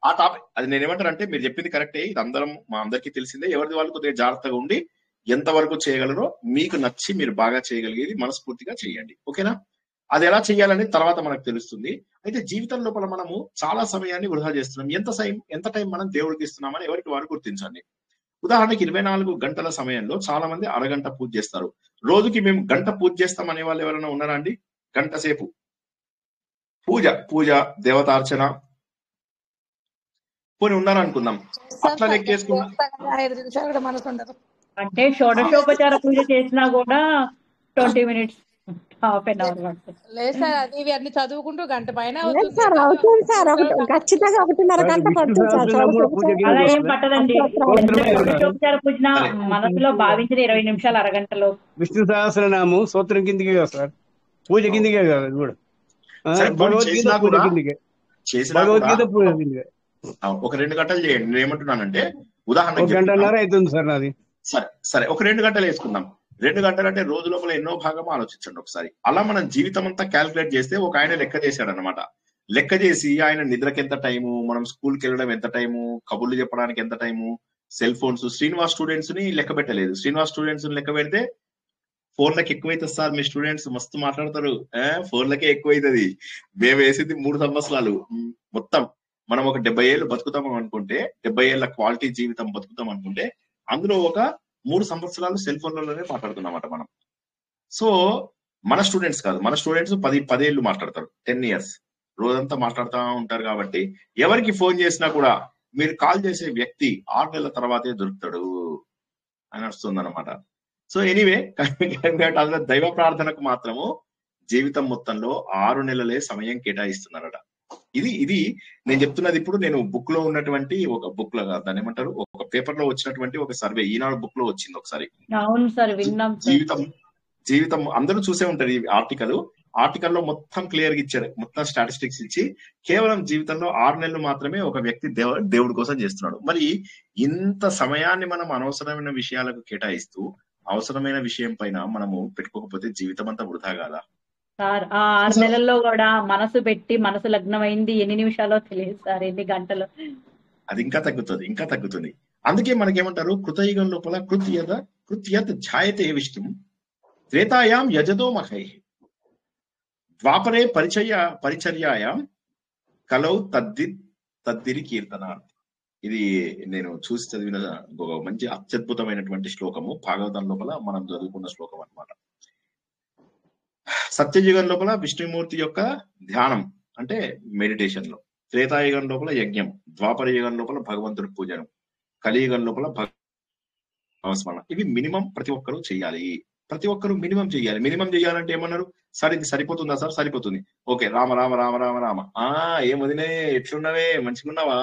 ఆ టాపిక్ అది నేనేమంటానంటే మీరు చెప్పింది కరెక్టే, ఇది మా అందరికీ తెలిసిందే. ఎవరిది వాళ్ళు కొద్దిగా జాగ్రత్తగా ఉండి ఎంతవరకు చేయగలరో మీకు నచ్చి మీరు బాగా చేయగలిగేది మనస్ఫూర్తిగా చేయండి, ఓకేనా? అది ఎలా చేయాలని తర్వాత మనకు తెలుస్తుంది. అయితే జీవితం లోపల మనము చాలా సమయాన్ని వృధా చేస్తున్నాం. ఎంత టైం మనం దేవుడికి ఇస్తున్నామని ఎవరికి వారు గుర్తించండి. ఉదాహరణకి 24 గంటల సమయంలో చాలా మంది అరగంట పూజ చేస్తారు. రోజుకి మేము గంట పూజ చేస్తాం అనే వాళ్ళు ఎవరైనా ఉన్నారా అండి? గంట సేపు పూజ దేవతార్చన పోనీ ఉన్నారనుకుందాం, అట్లా లెక్కేసుకున్నాం అంటే షోడశోపచార పూజ చేసినా కూడా 20 minutes, half an hour. లేదు సార్, అది అన్ని చదువుకుంటూ గంట పైన అవుతుంది సార్, ఖచ్చితంగా 1.5 గంట పడుతుంది సార్. అలా ఏం పట్టదండి. షోడశోపచార పూజ మనసులో భావించిన 20 నిమిషాలు, అరగంటలో. విష్ణు సహస్రనామం సూత్రం కిందికే కదా సార్, పూజ కిందికే కాదు, అది కూడా భగవద్గీత పూజ కిందికే. భగవద్గీత పూజ కిందికే ఒక 2 గంటలు చేయండి. నేను ఏమంటున్నానంటే ఉదాహరణ 1 గంటన్నర అవుతుంది సార్ నాది. సరే ఒక 2 గంటలు వేసుకుందాం. 2 గంటలు అంటే రోజు లోపల ఎన్నో భాగం ఆలోచించండి ఒకసారి. అలా మనం జీవితం అంతా క్యాల్కులేట్ చేస్తే ఒక ఆయన లెక్క చేశాడు అనమాట. లెక్క చేసి ఆయన నిద్రకి ఎంత టైము, మనం స్కూల్కి వెళ్ళడం ఎంత టైము, కబుర్లు చెప్పడానికి ఎంత time, cell phones. Srinivas students ని లెక్క పెట్టలేదు. శ్రీనివాస్ స్టూడెంట్స్ ని లెక్క పెడితే 4లకి ఎక్కువైతుంది సార్. మీ స్టూడెంట్స్ మస్తు మాట్లాడతారు, 4లకే ఎక్కువైతుంది. మేము వేసింది 3 సంవత్సరాలు. మొత్తం మనం ఒక 70 ఏళ్ళు బతుకుతాం అనుకుంటే, 70 ఏళ్ల క్వాలిటీ జీవితం బతుకుతాం అనుకుంటే, అందులో ఒక 3 సంవత్సరాలు సెల్ ఫోన్లలోనే మాట్లాడుతున్నమాట మనం. సో మన స్టూడెంట్స్ కాదు, మన స్టూడెంట్స్ 10 ఏళ్ళు మాట్లాడతారు, 10 years. రోజంతా మాట్లాడుతూ ఉంటారు కాబట్టి ఎవరికి ఫోన్ చేసినా కూడా మీరు కాల్ చేసే వ్యక్తి 6 నెలల తర్వాతే దొరుకుతాడు అని వస్తుంది అనమాట. సో ఎనీవే దైవ ప్రార్థనకు మాత్రము జీవితం మొత్తంలో 6 నెలలే సమయం కేటాయిస్తున్నారట. ఇది నేను చెప్తున్నది ఇప్పుడు నేను బుక్ లో ఉన్నటువంటి ఒక బుక్ లో దాన్ని ఏమంటారు, ఒక పేపర్ లో వచ్చినటువంటి ఒక సర్వే, ఈనాడు బుక్ లో వచ్చింది ఒకసారి. అవును సార్, విన్నాం సార్. జీవితం అందరూ చూసే ఉంటారు ఈ ఆర్టికల్లో మొత్తం క్లియర్ గా ఇచ్చారు, మొత్తం స్టాటిస్టిక్స్ ఇచ్చి కేవలం జీవితంలో 6 నెలలు మాత్రమే ఒక వ్యక్తి దేవుడి కోసం చేస్తున్నాడు. మరి ఇంత సమయాన్ని మనం అనవసరమైన విషయాలకు కేటాయిస్తూ అవసరమైన విషయం పైన మనము పెట్టుకోకపోతే జీవితం అంతా వృధా కాదా సార్? ఆ 6 నెలల్లో కూడా మనసు పెట్టి మనసు లగ్నమైంది ఎన్ని నిమిషాలో తెలియదు సార్, ఎన్ని గంటలు. అది ఇంకా తగ్గుతుంది. అందుకే మనకేమంటారు, కృతయుగం లోపల కృత్యత్ ఛాయతే విష్ణుం త్రేతాయాం యజదో మహై ద్వాపరే పరిచర్యాయాం కలౌ తద్దిరి కీర్తన. ఇది నేను చూసి చదివిన ఒక మంచి అత్యద్భుతమైనటువంటి శ్లోకము, భాగవతం లోపల మనం చదువుకున్న శ్లోకం అన్నమాట. సత్యయుగం లోపల విష్ణుమూర్తి యొక్క ధ్యానం అంటే మెడిటేషన్ లో, త్రేతాయుగం లోపల యజ్ఞం, ద్వాపర యుగం లోపల భగవంతుడి పూజనం, కలియుగం లోపల భగవస్మరణ. ఇవి మినిమం ప్రతి ఒక్కరూ చేయాలి. ప్రతి ఒక్కరు మినిమం చేయాలి. మినిమం చేయాలంటే ఏమన్నారు, సార్ ఇది సరిపోతుందా సార్? సరిపోతుంది. ఓకే, రామ రామ రామ రామ రామ. ఏం వదిలే, ఎట్లున్నావే, మంచిగున్నావా?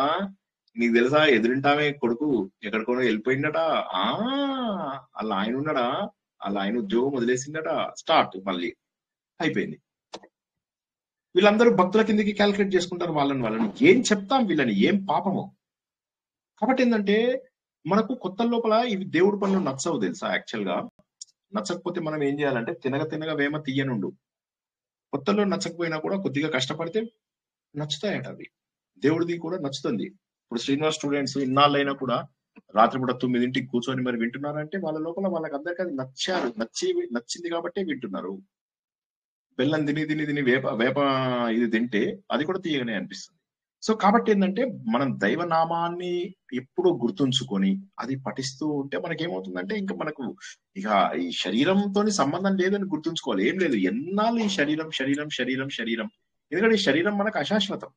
నీకు తెలుసా ఎదురింటామే కొడుకు ఎక్కడికో వెళ్ళిపోయిందట, అలా ఆయన ఉన్నాడా, అలా ఆయన ఉద్యోగం వదిలేసిందట, స్టార్ట్ మళ్ళీ అయిపోయింది. వీళ్ళందరూ భక్తుల కిందకి క్యాల్కులేట్ చేసుకుంటారు వాళ్ళని. ఏం చెప్తాం వీళ్ళని, ఏం పాపము. కాబట్టి ఏంటంటే మనకు కొత్త లోపల ఇవి దేవుడి పనులు నచ్చవు తెలుసా. యాక్చువల్ గా నచ్చకపోతే మనం ఏం చేయాలంటే తినగా వేమ తీయనుండు. కొత్తలో నచ్చకపోయినా కూడా కొద్దిగా కష్టపడితే నచ్చుతాయట అవి. దేవుడిది కూడా నచ్చుతుంది. ఇప్పుడు శ్రీనివాస్ స్టూడెంట్స్ ఇన్నాళ్ళైనా కూడా రాత్రిపూట 9ంటికి కూర్చొని మరి వింటున్నారంటే వాళ్ళ లోపల వాళ్ళకి అందరికీ అది నచ్చింది కాబట్టి వింటున్నారు. బెల్లం తిని వేప ఇది తింటే అది కూడా తీయగానే అనిపిస్తుంది. సో కాబట్టి ఏంటంటే మనం దైవనామాన్ని ఎప్పుడూ గుర్తుంచుకొని అది పఠిస్తూ ఉంటే మనకేమవుతుందంటే ఇంకా మనకు ఇక ఈ శరీరంతో సంబంధం లేదని గుర్తుంచుకోవాలి. ఏం లేదు, ఎన్నాళ్ళు ఈ శరీరం, ఎందుకంటే ఈ శరీరం మనకు అశాశ్వతం.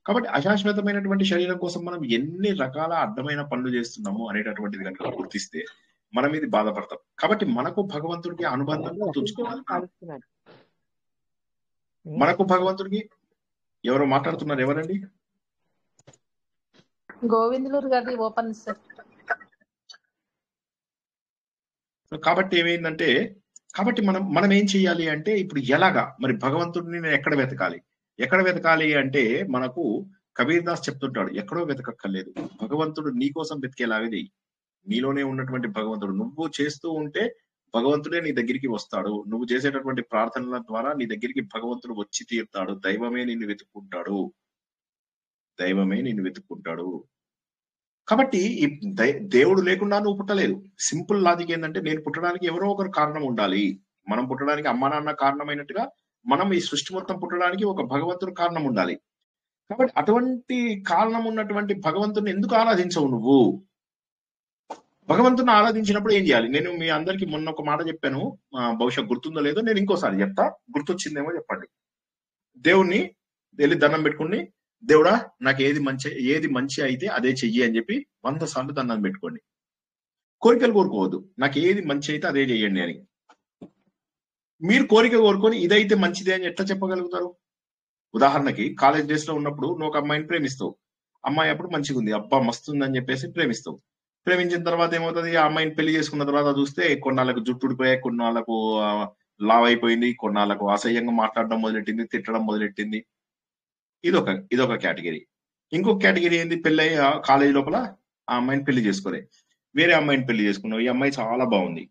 కాబట్టి అశాశ్వతమైనటువంటి శరీరం కోసం మనం ఎన్ని రకాల అడ్డమైన పనులు చేస్తున్నాము అనేటటువంటిది కనుక గుర్తిస్తే మనం ఇది బాధపడతాం. కాబట్టి మనకు భగవంతుడికి అనుబంధం గుర్తుంచుకోవాలి. మనకు భగవంతుడికి ఎవరో మాట్లాడుతున్నారు, ఎవరండి? గోవిందులూరు గారి ఓపెన్ సార్. కాబట్టి ఏమైందంటే, కాబట్టి మనం ఏం చెయ్యాలి అంటే ఇప్పుడు ఎలాగా మరి భగవంతుడిని నేను ఎక్కడ వెతకాలి అంటే మనకు కబీర్ దాస్ చెప్తుంటాడు, ఎక్కడో వెతకక్కర్లేదు, భగవంతుడు నీ కోసం వెతికేలాగది. నీలోనే ఉన్నటువంటి భగవంతుడు నువ్వు చేస్తూ ఉంటే భగవంతుడే నీ దగ్గరికి వస్తాడు. నువ్వు చేసేటటువంటి ప్రార్థనల ద్వారా నీ దగ్గరికి భగవంతుడు వచ్చి తీరుతాడు. దైవమే నిన్ను వెతుక్కుంటాడు. కాబట్టి దేవుడు లేకుండా నువ్వు పుట్టలేదు. సింపుల్ లాజిక్ ఏంటంటే నేను పుట్టడానికి ఎవరో ఒకరు కారణం ఉండాలి. మనం పుట్టడానికి అమ్మా నాన్న కారణమైనట్టుగా మనం ఈ సృష్టి మొత్తం పుట్టడానికి ఒక భగవంతుడు కారణం ఉండాలి. కాబట్టి అటువంటి కారణం ఉన్నటువంటి భగవంతుడిని ఎందుకు ఆరాధించవు నువ్వు? భగవంతుని ఆరాధించినప్పుడు ఏం చేయాలి? నేను మీ అందరికి మొన్న ఒక మాట చెప్పాను, బహుశా గుర్తుందో లేదో, నేను ఇంకోసారి చెప్తా, గుర్తొచ్చిందేమో చెప్పండి. దేవుణ్ణి వెళ్ళి దండం పెట్టుకుని, దేవుడా నాకు ఏది మంచి అయితే అదే చెయ్యి అని చెప్పి 100 సార్లు దండం పెట్టుకోండి. కోరికలు కోరుకోవద్దు, నాకు ఏది మంచి అయితే అదే చెయ్యండి అని. మీరు కోరిక కోరుకొని ఇదైతే మంచిదే అని ఎట్లా చెప్పగలుగుతారు? ఉదాహరణకి కాలేజ్ డేస్ లో ఉన్నప్పుడు నువ్వు ఒక అమ్మాయిని ప్రేమిస్తావు. అమ్మాయి అప్పుడు మంచిగా ఉంది, అబ్బా మస్తుంది అని చెప్పేసి ప్రేమిస్తావు. ప్రేమించిన తర్వాత ఏమవుతుంది, ఆ అమ్మాయిని పెళ్లి చేసుకున్న తర్వాత చూస్తే కొన్నాళ్ళకు జుట్టు ఊడిపోయాయి, కొన్నాళ్ళకు లావ్ అయిపోయింది, కొన్నాళ్ళకు అసహ్యంగా మాట్లాడడం మొదలెట్టింది, తిట్టడం మొదలెట్టింది. ఇదొక కేటగిరీ. ఇంకొక కేటగిరీ ఏంది, పెళ్ళి కాలేజీ లోపల ఆ అమ్మాయిని పెళ్లి చేసుకోలే, వేరే అమ్మాయిని పెళ్లి చేసుకున్నావు, ఈ అమ్మాయి చాలా బాగుంది.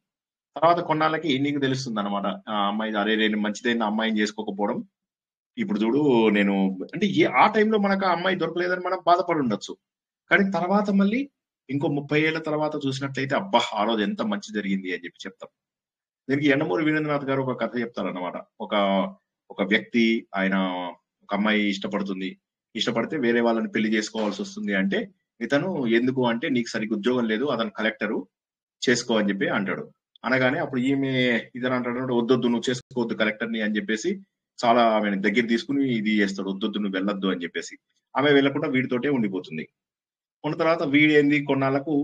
తర్వాత కొన్నాళ్ళకి నీకు తెలుస్తుంది అనమాట, ఆ అమ్మాయి అరే నేను మంచిదైన అమ్మాయిని చేసుకోకపోవడం, ఇప్పుడు చూడు నేను అంటే ఆ టైంలో మనకు ఆ అమ్మాయి దొరకలేదని మనం బాధపడి ఉండొచ్చు. కానీ తర్వాత మళ్ళీ ఇంకో 30 ఏళ్ల తర్వాత చూసినట్లయితే అబ్బా ఆ రోజు ఎంత మంచి జరిగింది అని చెప్పి చెప్తాం. దీనికి యండమూరి వీరేంద్రనాథ్ గారు ఒక కథ చెప్తారన్నమాట. ఒక వ్యక్తి, ఆయన ఒక అమ్మాయి ఇష్టపడితే వేరే వాళ్ళని పెళ్లి చేసుకోవాల్సి వస్తుంది. అంటే ఇతను ఎందుకు అంటే నీకు సరిగ్గా ఉద్యోగం లేదు, అతను కలెక్టరు, చేసుకో అని చెప్పి అంటాడు. అనగానే అప్పుడు ఈమె ఇతను అంటాడు, వద్దొద్దు నువ్వు చేసుకోవద్దు కలెక్టర్ని అని చెప్పేసి చాలా ఆమె దగ్గర తీసుకుని ఇది చేస్తాడు, వద్దొద్దు నువ్వు వెళ్ళొద్దు అని చెప్పేసి. ఆమె వెళ్ళకుండా వీడితోటే ఉండిపోతుంది. ఉన్న తర్వాత వీడేంది కొన్నాళ్ళకు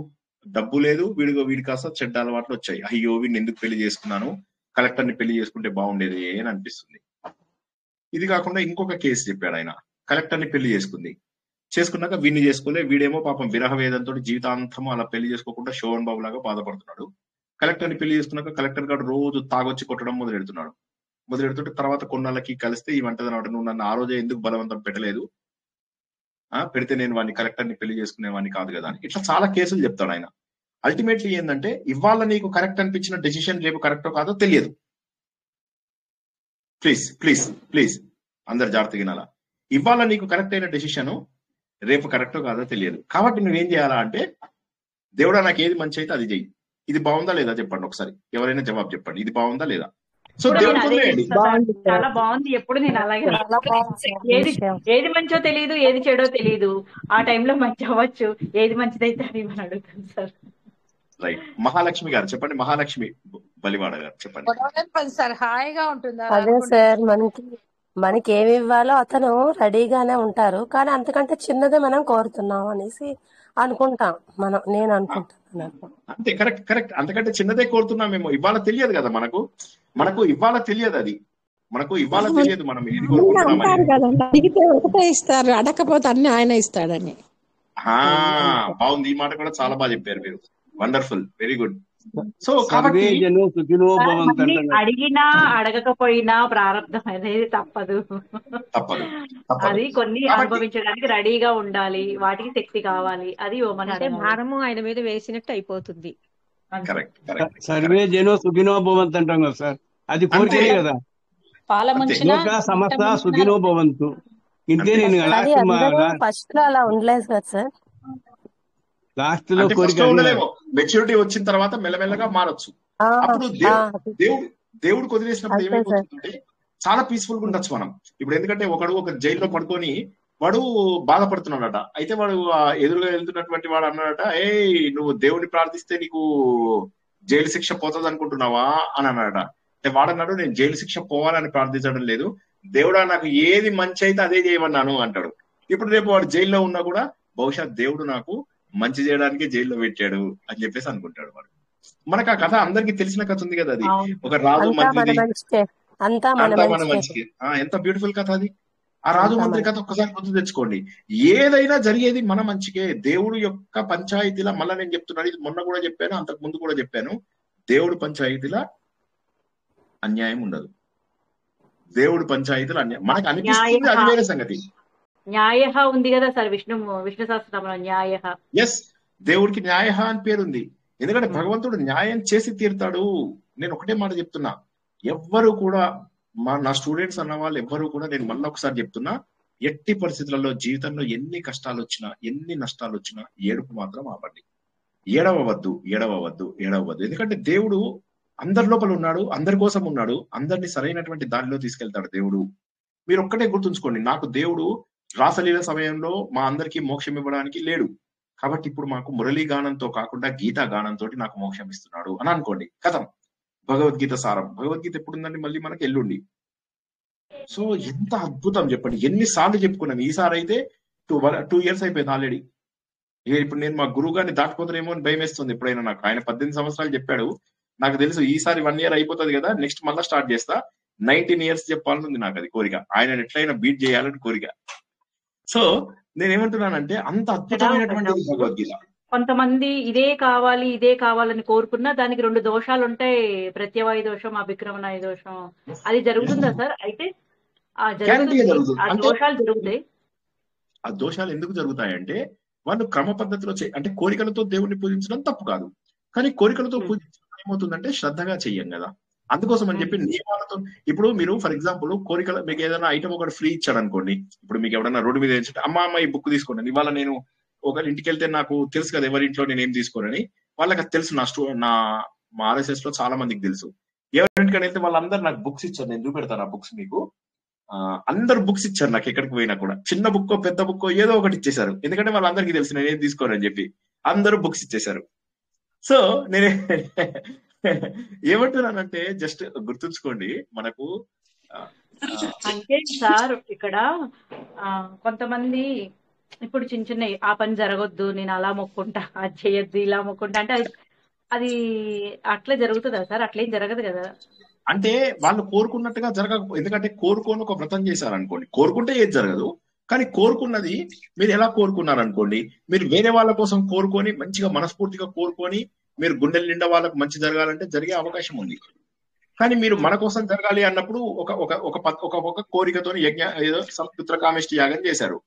డబ్బు లేదు, వీడి కాస్త చెడ్డ అలవాట్లు వచ్చాయి. అయ్యో వీడిని ఎందుకు పెళ్లి చేసుకున్నాను, కలెక్టర్ని పెళ్లి చేసుకుంటే బాగుండేది అని అనిపిస్తుంది. ఇది కాకుండా ఇంకొక కేసు చెప్పాడు ఆయన. కలెక్టర్ని పెళ్లి చేసుకున్నాక వీడిని చేసుకోలే, వీడేమో పాపం విరహ వేదంతో జీవితాంతం అలా పెళ్లి చేసుకోకుండా శోభన్ బాబు లాగా బాధపడుతున్నాడు. కలెక్టర్ని పెళ్లి చేసుకున్నాక కలెక్టర్ గారు రోజు తాగొచ్చి కొట్టడం మొదలెడుతుంటే తర్వాత కొన్నాళ్ళకి కలిస్తే ఈ వంటదనమాట, నువ్వు నన్ను ఆ రోజే ఎందుకు బలవంతం పెట్టలేదు, పెడితే నేను వాడిని కలెక్టర్ని పెళ్లి చేసుకునేవాడిని కాదు కదా అని. ఇట్లా చాలా కేసులు చెప్తాడు ఆయన. అల్టిమేట్లీ ఏంటంటే ఇవాళ నీకు కరెక్ట్ అనిపించిన డెసిషన్ రేపు కరెక్టో కాదో తెలియదు. ప్లీజ్ ప్లీజ్ ప్లీజ్ అందరు జాగ్రత్తగా వినాలా. ఇవాళ నీకు కరెక్ట్ అయిన డెసిషన్ రేపు కరెక్టో కాదో తెలియదు. కాబట్టి నువ్వేం చేయాలా అంటే, దేవుడా నాకు ఏది మంచి అయితే అది చెయ్యి, ఇది బాగుందా లేదా చెప్పండి ఒకసారి, ఎవరైనా జవాబు చెప్పండి, ఇది బాగుందా లేదా. సో చాలా బాగుంది. ఎప్పుడు నేను అలాగే ఏది మంచో తెలియదు, ఏది చెడో తెలియదు, ఆ టైంలో మంచి అవ్వచ్చు, ఏది మంచిదైతే అది మనం అడుగుతాం సార్. రైట్. మహాలక్ష్మి గారు చెప్పండి, మహాలక్ష్మి బలివాడ గారు చెప్పండి. సార్ హాయిగా ఉంటుందా? అదే సార్, మనకి ఏమి ఇవ్వాలో అతను రెడీగానే ఉంటారు, కానీ అంతకంటే చిన్నదే మనం కోరుతున్నాం అనేసి అనుకుంటాం నేను అనుకుంటాను. అంతే, కరెక్ట్ కరెక్ట్. అంతకంటే చిన్నదే కోరుతున్నామేమో. ఇవాళ తెలియదు కదా మనకు ఇవాళ తెలియదు, అది మనకు ఇవాళ తెలియదు మనం ఏది కోరుకుంటున్నామని. అడిగితే ఒకటే ఇస్తారు, అడగకపోతే అన్ని ఆయన ఇస్తాడని. బాగుంది, ఈ మాట కూడా చాలా బాగా చెప్పారు మీరు. Wonderful, very good. సో అడిగినా అడగకపోయినా ప్రారంభం అనేది తప్పదు. అది కొన్ని అనుభవించడానికి రెడీగా ఉండాలి, వాటికి శక్తి కావాలి. అది ఓ మనిషి భారము ఆయన మీద వేసినట్టు అయిపోతుంది. సర్వే జనో సుఖినో భవంతు అంటాం కదా సార్, అది కోరికే కదా. సమస్త సుఖినో భవంతు. ఇంతే. నేను ఫస్ట్ లో అలా ఉండలేదు కదా సార్, లాస్ట్ లో మెచ్యూరిటీ వచ్చిన తర్వాత మెల్లమెల్లగా మారొచ్చు. అప్పుడు దేవుడు వదిలేసినప్పుడు ఏమైపోతుందంటే చాలా పీస్ఫుల్ గా ఉండొచ్చు మనం. ఇప్పుడు ఎందుకంటే ఒక జైల్లో పడుకొని వాడు బాధపడుతున్నాడట. అయితే వాడు ఎదురుగా వెళ్తున్నటువంటి వాడు అన్నాడట, నువ్వు దేవుడిని ప్రార్థిస్తే నీకు జైలు శిక్ష పోతుంది అనుకుంటున్నావా అని అన్నాడట. అంటే వాడన్నాడు, నేను జైలు శిక్ష పోవాలని ప్రార్థించడం లేదు, దేవుడా నాకు ఏది మంచి అయితే అదే చేయమన్నాను అంటాడు. ఇప్పుడు రేపు వాడు జైల్లో ఉన్నా కూడా బహుశా దేవుడు నాకు మంచి చేయడానికి జైల్లో పెట్టాడు అని చెప్పేసి అనుకుంటాడు వాడు. మనకు ఆ కథ అందరికి తెలిసిన కథ ఉంది కదా, అది ఒక రాజు మంత్రి, అంతా మన మంచికి. ఎంత బ్యూటిఫుల్ కథ అది. ఆ రాజు మంత్రి కథ ఒక్కసారి గుర్తు తెచ్చుకోండి. ఏదైనా జరిగేది మన మంచికే. దేవుడు యొక్క పంచాయతీలా, మళ్ళా నేను చెప్తున్నాను, ఇది మొన్న కూడా చెప్పాను, అంతకు ముందు కూడా చెప్పాను, దేవుడు పంచాయతీలా అన్యాయం ఉండదు. దేవుడు పంచాయతీలు అన్యాయం మనకు అనిపిస్తుంది, అది వేరే సంగతి. న్యాయ ఉంది కదా సార్, విష్ణు సహస్రనామంలో న్యాయ. ఎస్, దేవుడికి న్యాయ అని పేరుంది. ఎందుకంటే భగవంతుడు న్యాయం చేసి తీరుతాడు. నేను ఒకటే మాట చెప్తున్నా, ఎవ్వరు కూడా నా స్టూడెంట్స్ అన్న వాళ్ళు ఎవ్వరు కూడా, నేను మళ్ళీ ఒకసారి చెప్తున్నా, ఎట్టి పరిస్థితులలో జీవితంలో ఎన్ని కష్టాలు వచ్చినా, ఎన్ని నష్టాలు వచ్చినా ఏడుపు మాత్రం ఆపండి. ఏడవవద్దు. ఎందుకంటే దేవుడు అందరి లోపల ఉన్నాడు, అందరి కోసం ఉన్నాడు, అందరినీ సరైనటువంటి దారిలో తీసుకెళ్తాడు దేవుడు. మీరు ఒక్కటే గుర్తుంచుకోండి, నాకు దేవుడు రాసలీల సమయంలో మా అందరికీ మోక్షం ఇవ్వడానికి లేడు, కాబట్టి ఇప్పుడు మాకు మురళీ గానంతో కాకుండా గీతా గానంతో నాకు మోక్షం ఇస్తున్నాడు అని అనుకోండి. కథం. భగవద్గీత సారం. భగవద్గీత ఎప్పుడుందండి? మళ్ళీ మనకి ఎల్లుండి. సో ఎంత అద్భుతం చెప్పండి. ఎన్నిసార్లు చెప్పుకున్నాను. ఈసారి అయితే 2 years అయిపోయింది ఆల్రెడీ. ఇప్పుడు నేను మా గురువు గారిని దాటిపోతానేమో అని భయం వేస్తుంది ఎప్పుడైనా నాకు. ఆయన 18 సంవత్సరాలు చెప్పాడు, నాకు తెలుసు ఈసారి 1 year అయిపోతుంది కదా, నెక్స్ట్ మళ్ళీ స్టార్ట్ చేస్తా. 19 years చెప్పాలని ఉంది నాకు, అది కోరిక. ఆయన ఎట్లయినా బీట్ చేయాలని కోరిక. సో నేనేమంటున్నానంటే అంత అద్భుతమైనటువంటి భగవద్గీత. కొంతమంది ఇదే కావాలని కోరుకున్నా దానికి 2 దోషాలు ఉంటాయి, ప్రత్యవాయ దోషం, అభిక్రమణాయ దోషం. అది జరుగుతుందా సార్? అయితే ఆ దోషాలు జరుగుతాయి. ఆ దోషాలు ఎందుకు జరుగుతాయంటే వాళ్ళు క్రమ పద్ధతిలో అంటే కోరికలతో దేవుణ్ణి పూజించడం తప్పు కాదు, కానీ కోరికలతో పూజించడం ఏమవుతుందంటే శ్రద్ధగా చెయ్యం కదా. అందుకోసం అని చెప్పి నియమాలతో, ఇప్పుడు మీరు ఫర్ ఎగ్జాంపుల్ కోరికలు, మీకు ఏదైనా ఐటమ్ ఒకటి ఫ్రీ ఇచ్చాడు అనుకోండి, ఇప్పుడు మీకు ఎవరైనా రోడ్డు మీద ఏంటంటే అమ్మ ఈ బుక్ తీసుకోండి, ఇవాళ నేను ఒకరి ఇంటికి వెళ్తే నాకు తెలుసు కదా ఎవరి ఇంట్లో నేను ఏం తీసుకోనని, వాళ్ళకి అది తెలుసు. మా RSS లో చాలా మందికి తెలుసు. ఎవరింటికని వెళ్తే వాళ్ళందరూ నాకు బుక్స్ ఇచ్చారు, నేను చూపెడతాను ఆ బుక్స్ మీకు. అందరు బుక్స్ ఇచ్చారు నాకు, ఎక్కడికి పోయినా కూడా. చిన్న బుక్కో పెద్ద బుక్కో ఏదో ఒకటి ఇచ్చేశారు, ఎందుకంటే వాళ్ళందరికీ తెలుసు నేను ఏం తీసుకోనని చెప్పి. అందరూ బుక్స్ ఇచ్చేశారు. సో నేను ఏమంటున్నానంటే జస్ట్ గుర్తుంచుకోండి, మనకు అంటే సార్ ఇక్కడ కొంతమంది ఇప్పుడు చిన్న చిన్న ఆ పని జరగొద్దు, నేను అలా మొక్కుంటా, అది చేయొద్దు, ఇలా మొక్కుంటా అంటే అది అట్లా జరుగుతుందా సార్? అట్లేం జరగదు కదా. అంటే వాళ్ళు కోరుకున్నట్టుగా జరగకపో, ఎందుకంటే కోరుకోని ఒక వ్రతం చేశారనుకోండి, కోరుకుంటే ఏది జరగదు. కానీ కోరుకున్నది మీరు ఎలా కోరుకున్నారనుకోండి, మీరు వేరే వాళ్ళ కోసం కోరుకొని మంచిగా మనస్ఫూర్తిగా కోరుకొని మీరు గుండెల నిండా వాళ్ళకు మంచి జరగాలంటే జరిగే అవకాశం ఉంది. కానీ మీరు మన కోసం జరగాలి అన్నప్పుడు ఒక ఒక ఒక ఒక ఒక కోరికతో ఏదో పుత్రకామేష్టి యాగం చేశారు.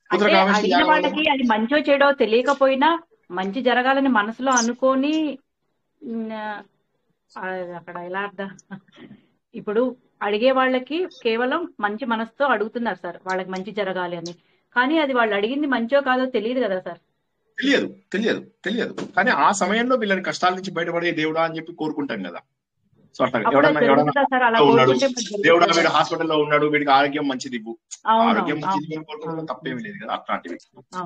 అంటే పుత్రకామేష్టి అడిగిన యాగం వాళ్ళకి అది మంచో చెడో తెలియకపోయినా మంచి జరగాలని మనసులో అనుకొని అక్కడ ఎలా అర్థం, ఇప్పుడు అడిగే వాళ్ళకి కేవలం మంచి మనసుతో అడుగుతున్నారు సార్, వాళ్ళకి మంచి జరగాలి అని. కానీ అది వాళ్ళు అడిగింది మంచో కాదో తెలియదు కదా సార్. తెలియదు తెలియదు తెలియదు కానీ ఆ సమయంలో వీళ్ళని కష్టాల నుంచి బయటపడే దేవుడా అని చెప్పి కోరుకుంటాం కదా. సో అట్లా ఎవడన్నా ఉన్నాడు, దేవుడా వీడు హాస్పిటల్లో ఉన్నాడు, వీడికి ఆరోగ్యం మంచిది ఇవ్వు, ఆరోగ్యం మంచిది కోరుకోవడం తప్పేమి లేదు కదా. అట్లాంటివి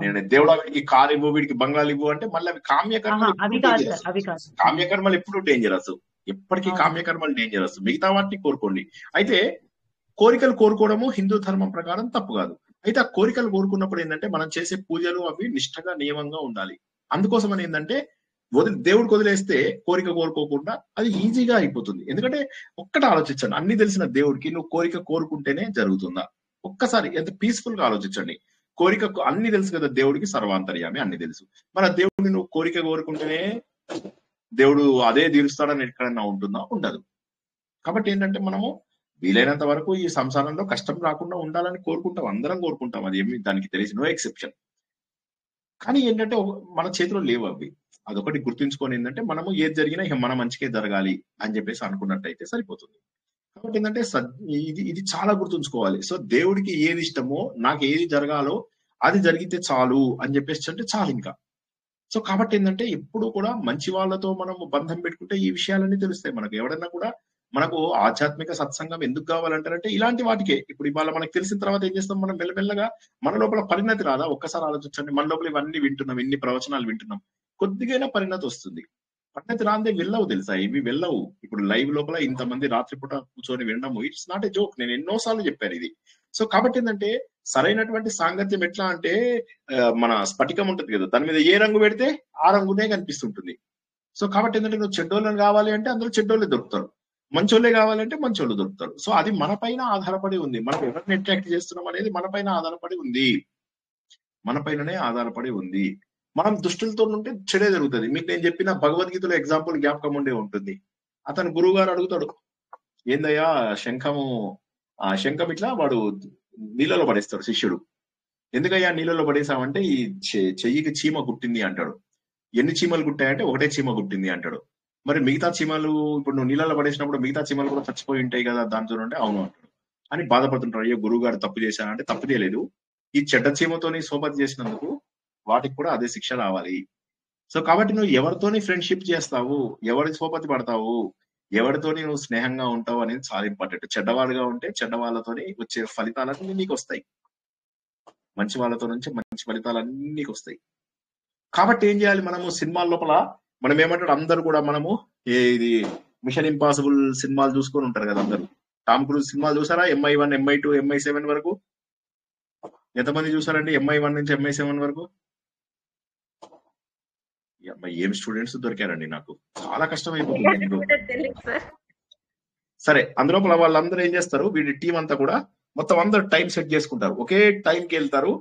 నేను దేవుడా వీడికి కారు ఇవ్వు, వీడికి బంగాళాలు ఇవ్వు అంటే మళ్ళీ అవి కామ్యకర్మలు, కామ్యకర్మలు ఎప్పుడు డేంజరస్, ఎప్పటికీ కామ్యకర్మలు డేంజరస్. మిగతా వాటిని కోరుకోండి. అయితే కోరికలు కోరుకోవడము హిందూ ధర్మం ప్రకారం తప్పు కాదు. అయితే ఆ కోరికలు కోరుకున్నప్పుడు ఏంటంటే మనం చేసే పూజలు అవి నిష్ఠగా నియమంగా ఉండాలి. అందుకోసం అని ఏంటంటే దేవుడికి వదిలేస్తే కోరిక కోరుకోకుండా అది ఈజీగా అయిపోతుంది. ఎందుకంటే ఒక్కటి ఆలోచించండి, అన్ని తెలిసిన దేవుడికి నువ్వు కోరిక కోరుకుంటేనే జరుగుతుందా? ఒక్కసారి ఎంత పీస్ఫుల్ గా ఆలోచించండి. కోరిక అన్ని తెలుసు కదా దేవుడికి, సర్వాంతర్యామి అన్ని తెలుసు. మన దేవుడిని నువ్వు కోరిక కోరుకుంటేనే దేవుడు అదే తీరుస్తాడని ఎక్కడన్నా ఉంటుందా? ఉండదు. కాబట్టి ఏంటంటే మనము వీలైనంత వరకు ఈ సంసారంలో కష్టం రాకుండా ఉండాలని కోరుకుంటాం, అందరం కోరుకుంటాం, అది ఏమి దానికి తెలిసి నో ఎక్సెప్షన్. కానీ ఏంటంటే మన చేతిలో లేవు అవి. అదొకటి గుర్తుంచుకొని ఏంటంటే మనము ఏది జరిగినా మన మంచికే జరగాలి అని చెప్పేసి అనుకున్నట్టయితే సరిపోతుంది. కాబట్టి ఏంటంటే ఇది చాలా గుర్తుంచుకోవాలి. సో దేవుడికి ఏది ఇష్టమో, నాకు ఏది జరగాలో అది జరిగితే చాలు అని చెప్పేసి అంటే చాలు ఇంకా. సో కాబట్టి ఏంటంటే ఎప్పుడు కూడా మంచి వాళ్ళతో మనము బంధం పెట్టుకుంటే ఈ విషయాలన్నీ తెలుస్తాయి మనకు. ఎవడన్నా కూడా మనకు ఆధ్యాత్మిక సత్సంగం ఎందుకు కావాలంటారంటే ఇలాంటి వాటికే. ఇప్పుడు ఇవాళ మనకు తెలిసిన తర్వాత ఏం చేస్తాం, మనం మెల్లమెల్లగా మన లోపల పరిణతి రాదా? ఒక్కసారి ఆలోచించండి, మన లోపల ఇవన్నీ వింటున్నాం, ఇన్ని ప్రవచనాలు వింటున్నాం, కొద్దిగైనా పరిణతి వస్తుంది. పరిణతి రాందే వెళ్ళవు తెలుసా, ఇవి వెళ్ళవు. ఇప్పుడు లైవ్ లోపల ఇంతమంది రాత్రిపూట కూర్చొని వినడము ఇట్స్ నాట్ ఏ జోక్. నేను ఎన్నోసార్లు చెప్పాను ఇది. సో కాబట్టి ఏంటంటే సరైనటువంటి సాంగత్యం ఎట్లా అంటే మన స్ఫటికం ఉంటుంది కదా, దాని మీద ఏ రంగు పెడితే ఆ రంగునే కనిపిస్తుంటుంది. సో కాబట్టి ఏంటంటే నువ్వు చెడ్డోళ్ళని కావాలి అంటే అందులో చెడ్డోళ్ళే దొరుకుతారు, మంచోళ్ళే కావాలంటే మంచోళ్ళు దొరుకుతారు. సో అది మన పైన ఆధారపడి ఉంది. మనం ఎవరిని అట్రాక్ట్ చేస్తున్నాం అనేది మన పైన ఆధారపడి ఉంది, మన పైననే ఆధారపడి ఉంది. మనం దుష్టులతో ఉంటే చెడే జరుగుతుంది. మీకు నేను చెప్పిన భగవద్గీతలో ఎగ్జాంపుల్ జ్ఞాపకం ఉండే ఉంటుంది. అతను గురువు గారు అడుగుతాడు, ఏందయ్యా శంఖం ఇట్లా వాడు నీళ్ళలో పడేస్తాడు శిష్యుడు. ఎందుకయ్యా నీళ్ళలో పడేసామంటే ఈ చెయ్యికి చీమ కుట్టింది అంటాడు. ఎన్ని చీమలు కుట్టాయంటే ఒకటే చీమ కుట్టింది అంటాడు. మరి మిగతా చీమలు ఇప్పుడు నువ్వు నీళ్ళలో పడేసినప్పుడు మిగతా చీమలు కూడా చచ్చిపోయి ఉంటాయి కదా దాంతో అంటే అవును అంటాడు. అని బాధపడుతుంటాడు. అయ్యో గురువు గారు తప్పు చేశానంటే తప్పు చేయలేదు, ఈ చెడ్డ చీమతోని సోబతి చేసినందుకు వాటికి కూడా అదే శిక్ష రావాలి. సో కాబట్టి నువ్వు ఎవరితోని ఫ్రెండ్షిప్ చేస్తావు, ఎవరి సోపతి పడతావు, ఎవరితోని నువ్వు స్నేహంగా ఉంటావు అనేది చాలా ఇంపార్టెంట్. చెడ్డవాళ్ళుగా ఉంటే చెడ్డ వాళ్ళతోని వచ్చే ఫలితాలన్నీ నీకు వస్తాయి, మంచి వాళ్ళతో నుంచి మంచి ఫలితాలన్నీ నీకు వస్తాయి. కాబట్టి ఏం చేయాలి, మనము సినిమాల లోపల మనం ఏమంటాడు అందరు కూడా మనము ఇది మిషన్ ఇంపాసిబుల్ సినిమాలు చూసుకొని ఉంటారు కదా అందరు. టామ్ క్రూజ్ సినిమాలు చూసారా? MI1, MI2, MI7 వరకు ఎంతమంది చూసారండి? MI1 నుంచి MI7 వరకు ఏం స్టూడెంట్స్ దొరికారండి నాకు, చాలా కష్టం అయిపోతుంది. సరే అందులోపల వాళ్ళందరూ ఏం చేస్తారు, వీడి టీం అంతా కూడా మొత్తం అందరు టైం సెట్ చేసుకుంటారు, ఒకే టైంకి వెళ్తారు.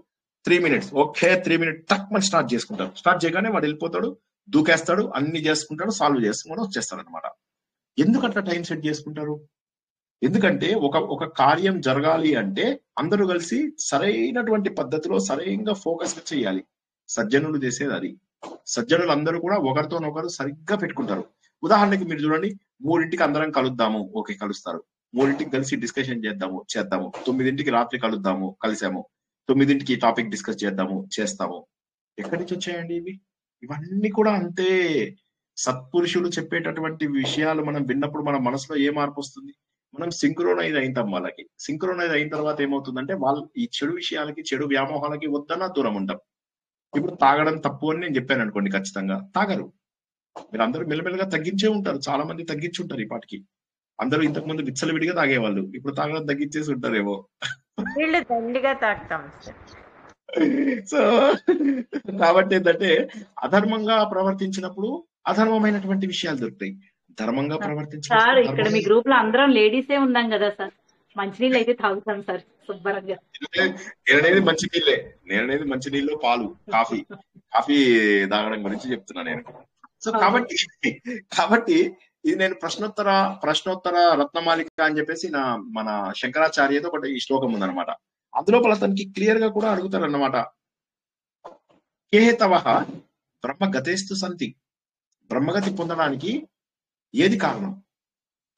3 minutes ఒకే 3 minutes టక్ మని స్టార్ట్ చేసుకుంటారు. స్టార్ట్ చేయగానే వాడు వెళ్ళిపోతాడు, దూకేస్తాడు, అన్ని చేసుకుంటాడు, సాల్వ్ చేసుకుంటాడు, వచ్చేస్తాడు అనమాట. ఎందుకు అట్లా టైం సెట్ చేసుకుంటారు? ఎందుకంటే ఒక కార్యం జరగాలి అంటే అందరూ కలిసి సరైనటువంటి పద్ధతిలో సరైన ఫోకస్ గా చేయాలి. సజ్జనులు చేసేది అది. సజ్జనులు అందరూ కూడా ఒకరితోనొకరు సరిగ్గా పెట్టుకుంటారు. ఉదాహరణకి మీరు చూడండి, 3ంటికి అందరం కలుద్దాము, ఓకే కలుస్తారు. 3ంటికి కలిసి డిస్కషన్ చేద్దాము, 9ంటికి రాత్రి కలుద్దాము, కలిసాము. 9ంటికి ఈ టాపిక్ డిస్కస్ చేస్తాము. ఎక్కడి నుంచి వచ్చాయండి ఇవి? ఇవన్నీ కూడా అంతే. సత్పురుషులు చెప్పేటటువంటి విషయాలు మనం విన్నప్పుడు మన మనసులో ఏ మార్పు వస్తుంది? మనం సింక్రోనైజ్ అయితాం. వాళ్ళకి సింక్రోనైజ్ అయిన తర్వాత ఏమవుతుందంటే వాళ్ళు ఈ చెడు విషయాలకి, చెడు వ్యామోహాలకి వద్దన్నా దూరం ఉంటాం. ఇప్పుడు తాగడం తప్పు అని నేను చెప్పాను అనుకోండి, ఖచ్చితంగా తాగరు. మీరు అందరూ మెల్లమెల్లగా తగ్గించే ఉంటారు, చాలా మంది తగ్గించుంటారు ఈ పాటికి. అందరూ ఇంతకు ముందు విచ్చలవిడిగా తాగేవాళ్ళు, ఇప్పుడు తాగడం తగ్గించేసి ఉంటారేమో. వీళ్ళు దండిగా తాగుతాం సార్. సో కాబట్టి ఏంటంటే అధర్మంగా ప్రవర్తించినప్పుడు అధర్మమైనటువంటి విషయాలు దొరుకుతాయి, ధర్మంగా సార్ ప్రవర్తించినప్పుడు ఇక్కడ మీ ధర్మమైన. గ్రూప్ లో అందరం లేడీసే ఉన్నాం కదా సార్, మంచినీళ్ళు అయితే తాగుతాం సార్ శుభ్రంగా. నేననేది మంచి నీళ్ళే, నేననేది మంచి నీళ్ళు, పాలు, కాఫీ తాగడం గురించి చెప్తున్నా నేను. సో కాబట్టి ఇది నేను ప్రశ్నోత్తర రత్నమాలిక అని చెప్పేసి మన శంకరాచార్యతో ఒకటి ఈ శ్లోకం ఉందన్నమాట. అందులోపల అతనికి క్లియర్ గా కూడా అడుగుతారు అన్నమాట. కేహేతవ బ్రహ్మగతేస్తు సంతి, బ్రహ్మగతి పొందడానికి ఏది కారణం?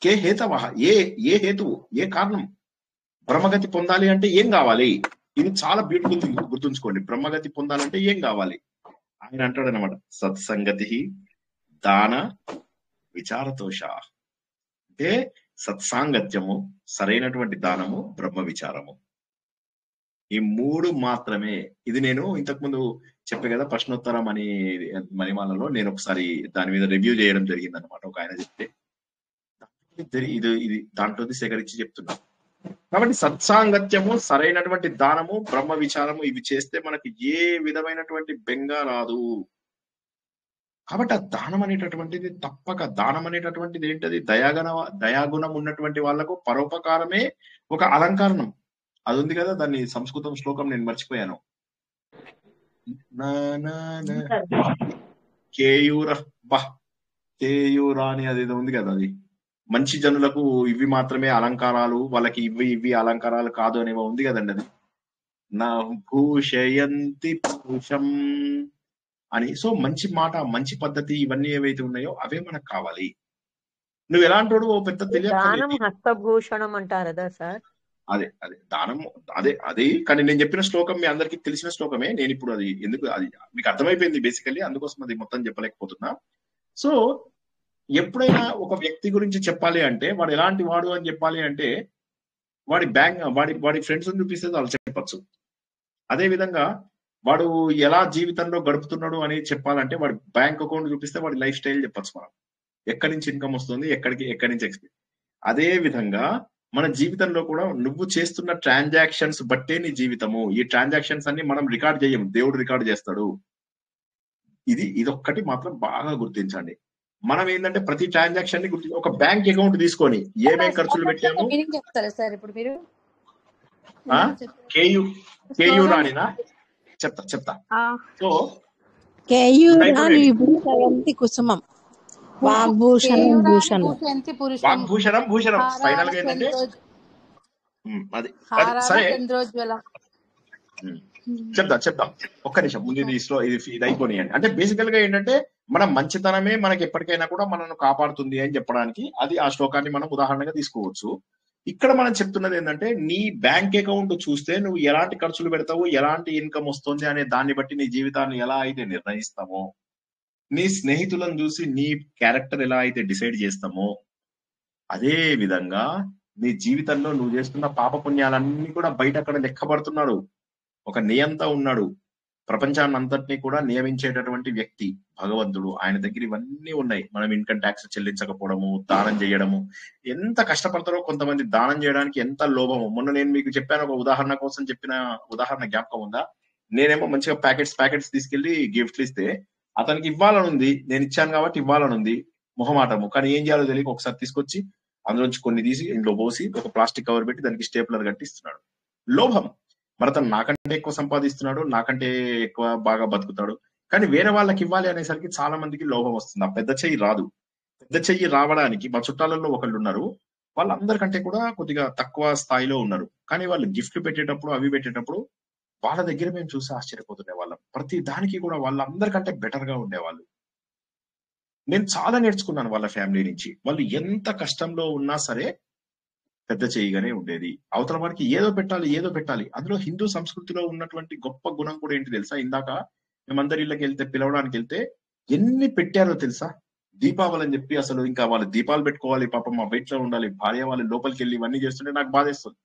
కే హేతవ, ఏ హేతువు, ఏ కారణం? బ్రహ్మగతి పొందాలి అంటే ఏం కావాలి? ఇది చాలా బ్యూటిఫుల్ థింగ్, గుర్తుంచుకోండి. బ్రహ్మగతి పొందాలంటే ఏం కావాలి? ఆయన అంటాడు అనమాట, సత్సంగతి దాన విచారతోష. అంటే సత్సాంగత్యము, సరైనటువంటి దానము, బ్రహ్మ విచారము, ఈ మూడు మాత్రమే. ఇది నేను ఇంతకు ముందు చెప్పే కదా ప్రశ్నోత్తరం అని మణిమాలలో నేను ఒకసారి దాని మీద రివ్యూ చేయడం జరిగింది అనమాట. ఒక ఆయన చెప్తే ఇది దాంట్లో సేకరించి చెప్తున్నా. కాబట్టి సత్సాంగత్యము, సరైనటువంటి దానము, బ్రహ్మ విచారము, ఇవి చేస్తే మనకి ఏ విధమైనటువంటి బెంగ రాదు. కాబట్టి ఆ దానం అనేటటువంటిది తప్పక, దానం అనేటటువంటిది ఏంటది? దయాగుణం ఉన్నటువంటి వాళ్లకు పరోపకారమే ఒక అలంకరణం. అది ఉంది కదా, దాన్ని సంస్కృతం శ్లోకం నేను మర్చిపోయాను. కేయూర అని అది ఉంది కదా, అది మంచి జనులకు ఇవి మాత్రమే అలంకారాలు, వాళ్ళకి ఇవి అలంకారాలు కాదు అనేవో ఉంది కదండి. అది నా భూషయంతి పురుషం అని. సో మంచి మాట, మంచి పద్ధతి, ఇవన్నీ ఏవైతే ఉన్నాయో అవే మనకు కావాలి. నువ్వు ఎలాంటి ఓ పెద్ద దానం హస్తభూషణం అంటారు కదా సార్. అదే దానం, అదే కానీ నేను చెప్పిన శ్లోకం మీ అందరికి తెలిసిన శ్లోకమే. నేను ఇప్పుడు అది ఎందుకు, అది మీకు అర్థమైపోయింది బేసికల్లీ, అందుకోసం అది మొత్తం చెప్పలేకపోతున్నా. సో ఎప్పుడైనా ఒక వ్యక్తి గురించి చెప్పాలి అంటే వాడు ఎలాంటి వాడు అని చెప్పాలి అంటే వాడి ఫ్రెండ్స్ చూపిస్తే వాళ్ళు చెప్పచ్చు. అదే విధంగా వాడు ఎలా జీవితంలో గడుపుతున్నాడు అని చెప్పాలంటే వాడి బ్యాంక్ అకౌంట్ చూపిస్తే వాడి లైఫ్ స్టైల్ చెప్పచ్చు. మనం ఎక్కడి నుంచి ఇన్కమ్ వస్తుంది, ఎక్కడి నుంచి ఎక్స్పెక్ట్. అదే విధంగా మన జీవితంలో కూడా నువ్వు చేస్తున్న ట్రాన్సాక్షన్స్ బట్టే నీ జీవితము. ఈ ట్రాన్సాక్షన్స్ అన్ని మనం రికార్డ్ చేయము, దేవుడు రికార్డ్ చేస్తాడు. ఇదొక్కటి మాత్రం బాగా గుర్తించండి. మనం ఏంటంటే ప్రతి ట్రాన్సాక్షన్ ని ఒక బ్యాంక్ అకౌంట్ తీసుకొని ఏమేం ఖర్చులు పెట్టాము. చెప్తారా సార్ ఇప్పుడు మీరు? కేయూ రానినా చెప్తా. సో కుసుమం, వాగ్భూషణం భూషణం ఫైనల్ గా ఏంటంటే సరే చెప్దాం ఒక్క నిమిషం ముందు ఇది అయిపోయినాయండి. అంటే బేసికల్ గా ఏంటంటే మన మంచితనమే మనకి ఎప్పటికైనా కూడా మనల్ని కాపాడుతుంది అని చెప్పడానికి అది ఆ శ్లోకాన్ని మనం ఉదాహరణగా తీసుకోవచ్చు. ఇక్కడ మనం చెప్తున్నది ఏంటంటే నీ బ్యాంక్ అకౌంట్ చూస్తే నువ్వు ఎలాంటి ఖర్చులు పెడతావు, ఎలాంటి ఇన్కమ్ వస్తుంది అనే దాన్ని బట్టి నీ జీవితాన్ని ఎలా అయితే నిర్ణయిస్తామో, నీ స్నేహితులను చూసి నీ క్యారెక్టర్ ఎలా అయితే డిసైడ్ చేస్తామో, అదే విధంగా నీ జీవితంలో నువ్వు చేస్తున్న పాపపుణ్యాలన్నీ కూడా బయట అక్కడ లెక్కబడుతున్నాడు. ఒక నియంత ఉన్నాడు, ప్రపంచాన్ని అంతటినీ కూడా నియమించేటటువంటి వ్యక్తి భగవంతుడు. ఆయన దగ్గర ఇవన్నీ ఉన్నాయి. మనం ఇన్కమ్ ట్యాక్స్ చెల్లించకపోవడము, దానం చేయడము, ఎంత కష్టపడతారో కొంతమంది దానం చేయడానికి ఎంత లోభము. మొన్న నేను మీకు చెప్పాను, ఒక ఉదాహరణ కోసం చెప్పిన ఉదాహరణ జ్ఞాపకం ఉందా? నేనేమో మంచిగా ప్యాకెట్స్ తీసుకెళ్లి గిఫ్ట్లు ఇస్తే అతనికి ఇవ్వాలని ఉంది, నేను ఇచ్చాను కాబట్టి ఇవ్వాలని ఉంది, మొహమాటము. కానీ ఏం చేయాలో తెలియక ఒకసారి తీసుకొచ్చి అందులోంచి కొన్ని తీసి ఇంట్లో పోసి ఒక ప్లాస్టిక్ కవర్ పెట్టి దానికి స్టేప్లర్ కట్టిస్తున్నాడు. లోభం. మరి అతను నాకంటే ఎక్కువ సంపాదిస్తున్నాడు, నాకంటే ఎక్కువ బాగా బతుకుతాడు, కానీ వేరే వాళ్ళకి ఇవ్వాలి అనేసరికి చాలా మందికి లోభం వస్తుంది. ఆ పెద్ద చెయ్యి రాదు. పెద్ద చెయ్యి రావడానికి మా చుట్టాలలో ఒకళ్ళు ఉన్నారు, వాళ్ళందరికంటే కూడా కొద్దిగా తక్కువ స్థాయిలో ఉన్నారు. కానీ వాళ్ళు గిఫ్ట్లు పెట్టేటప్పుడు అవి పెట్టేటప్పుడు వాళ్ళ దగ్గర మేము చూసి ఆశ్చర్యపోతుండే వాళ్ళం. ప్రతి దానికి కూడా వాళ్ళందరికంటే బెటర్ గా ఉండేవాళ్ళు. నేను చాలా నేర్చుకున్నాను వాళ్ళ ఫ్యామిలీ నుంచి. వాళ్ళు ఎంత కష్టంలో ఉన్నా సరే పెద్ద చేయగానే ఉండేది. అవతల వారికి ఏదో పెట్టాలి. అందులో హిందూ సంస్కృతిలో ఉన్నటువంటి గొప్ప గుణం కూడా ఏంటి తెలుసా? ఇందాక మేమందరి ఇళ్ళకి వెళ్తే, పిలవడానికి వెళ్తే ఎన్ని పెట్టారో తెలుసా? దీపావళి అని చెప్పి అసలు ఇంకా వాళ్ళు దీపాలు పెట్టుకోవాలి, పాపం మా బయటలో ఉండాలి, భార్య వాళ్ళు లోపలికి వెళ్ళి ఇవన్నీ చేస్తుంటే నాకు బాధేస్తుంది.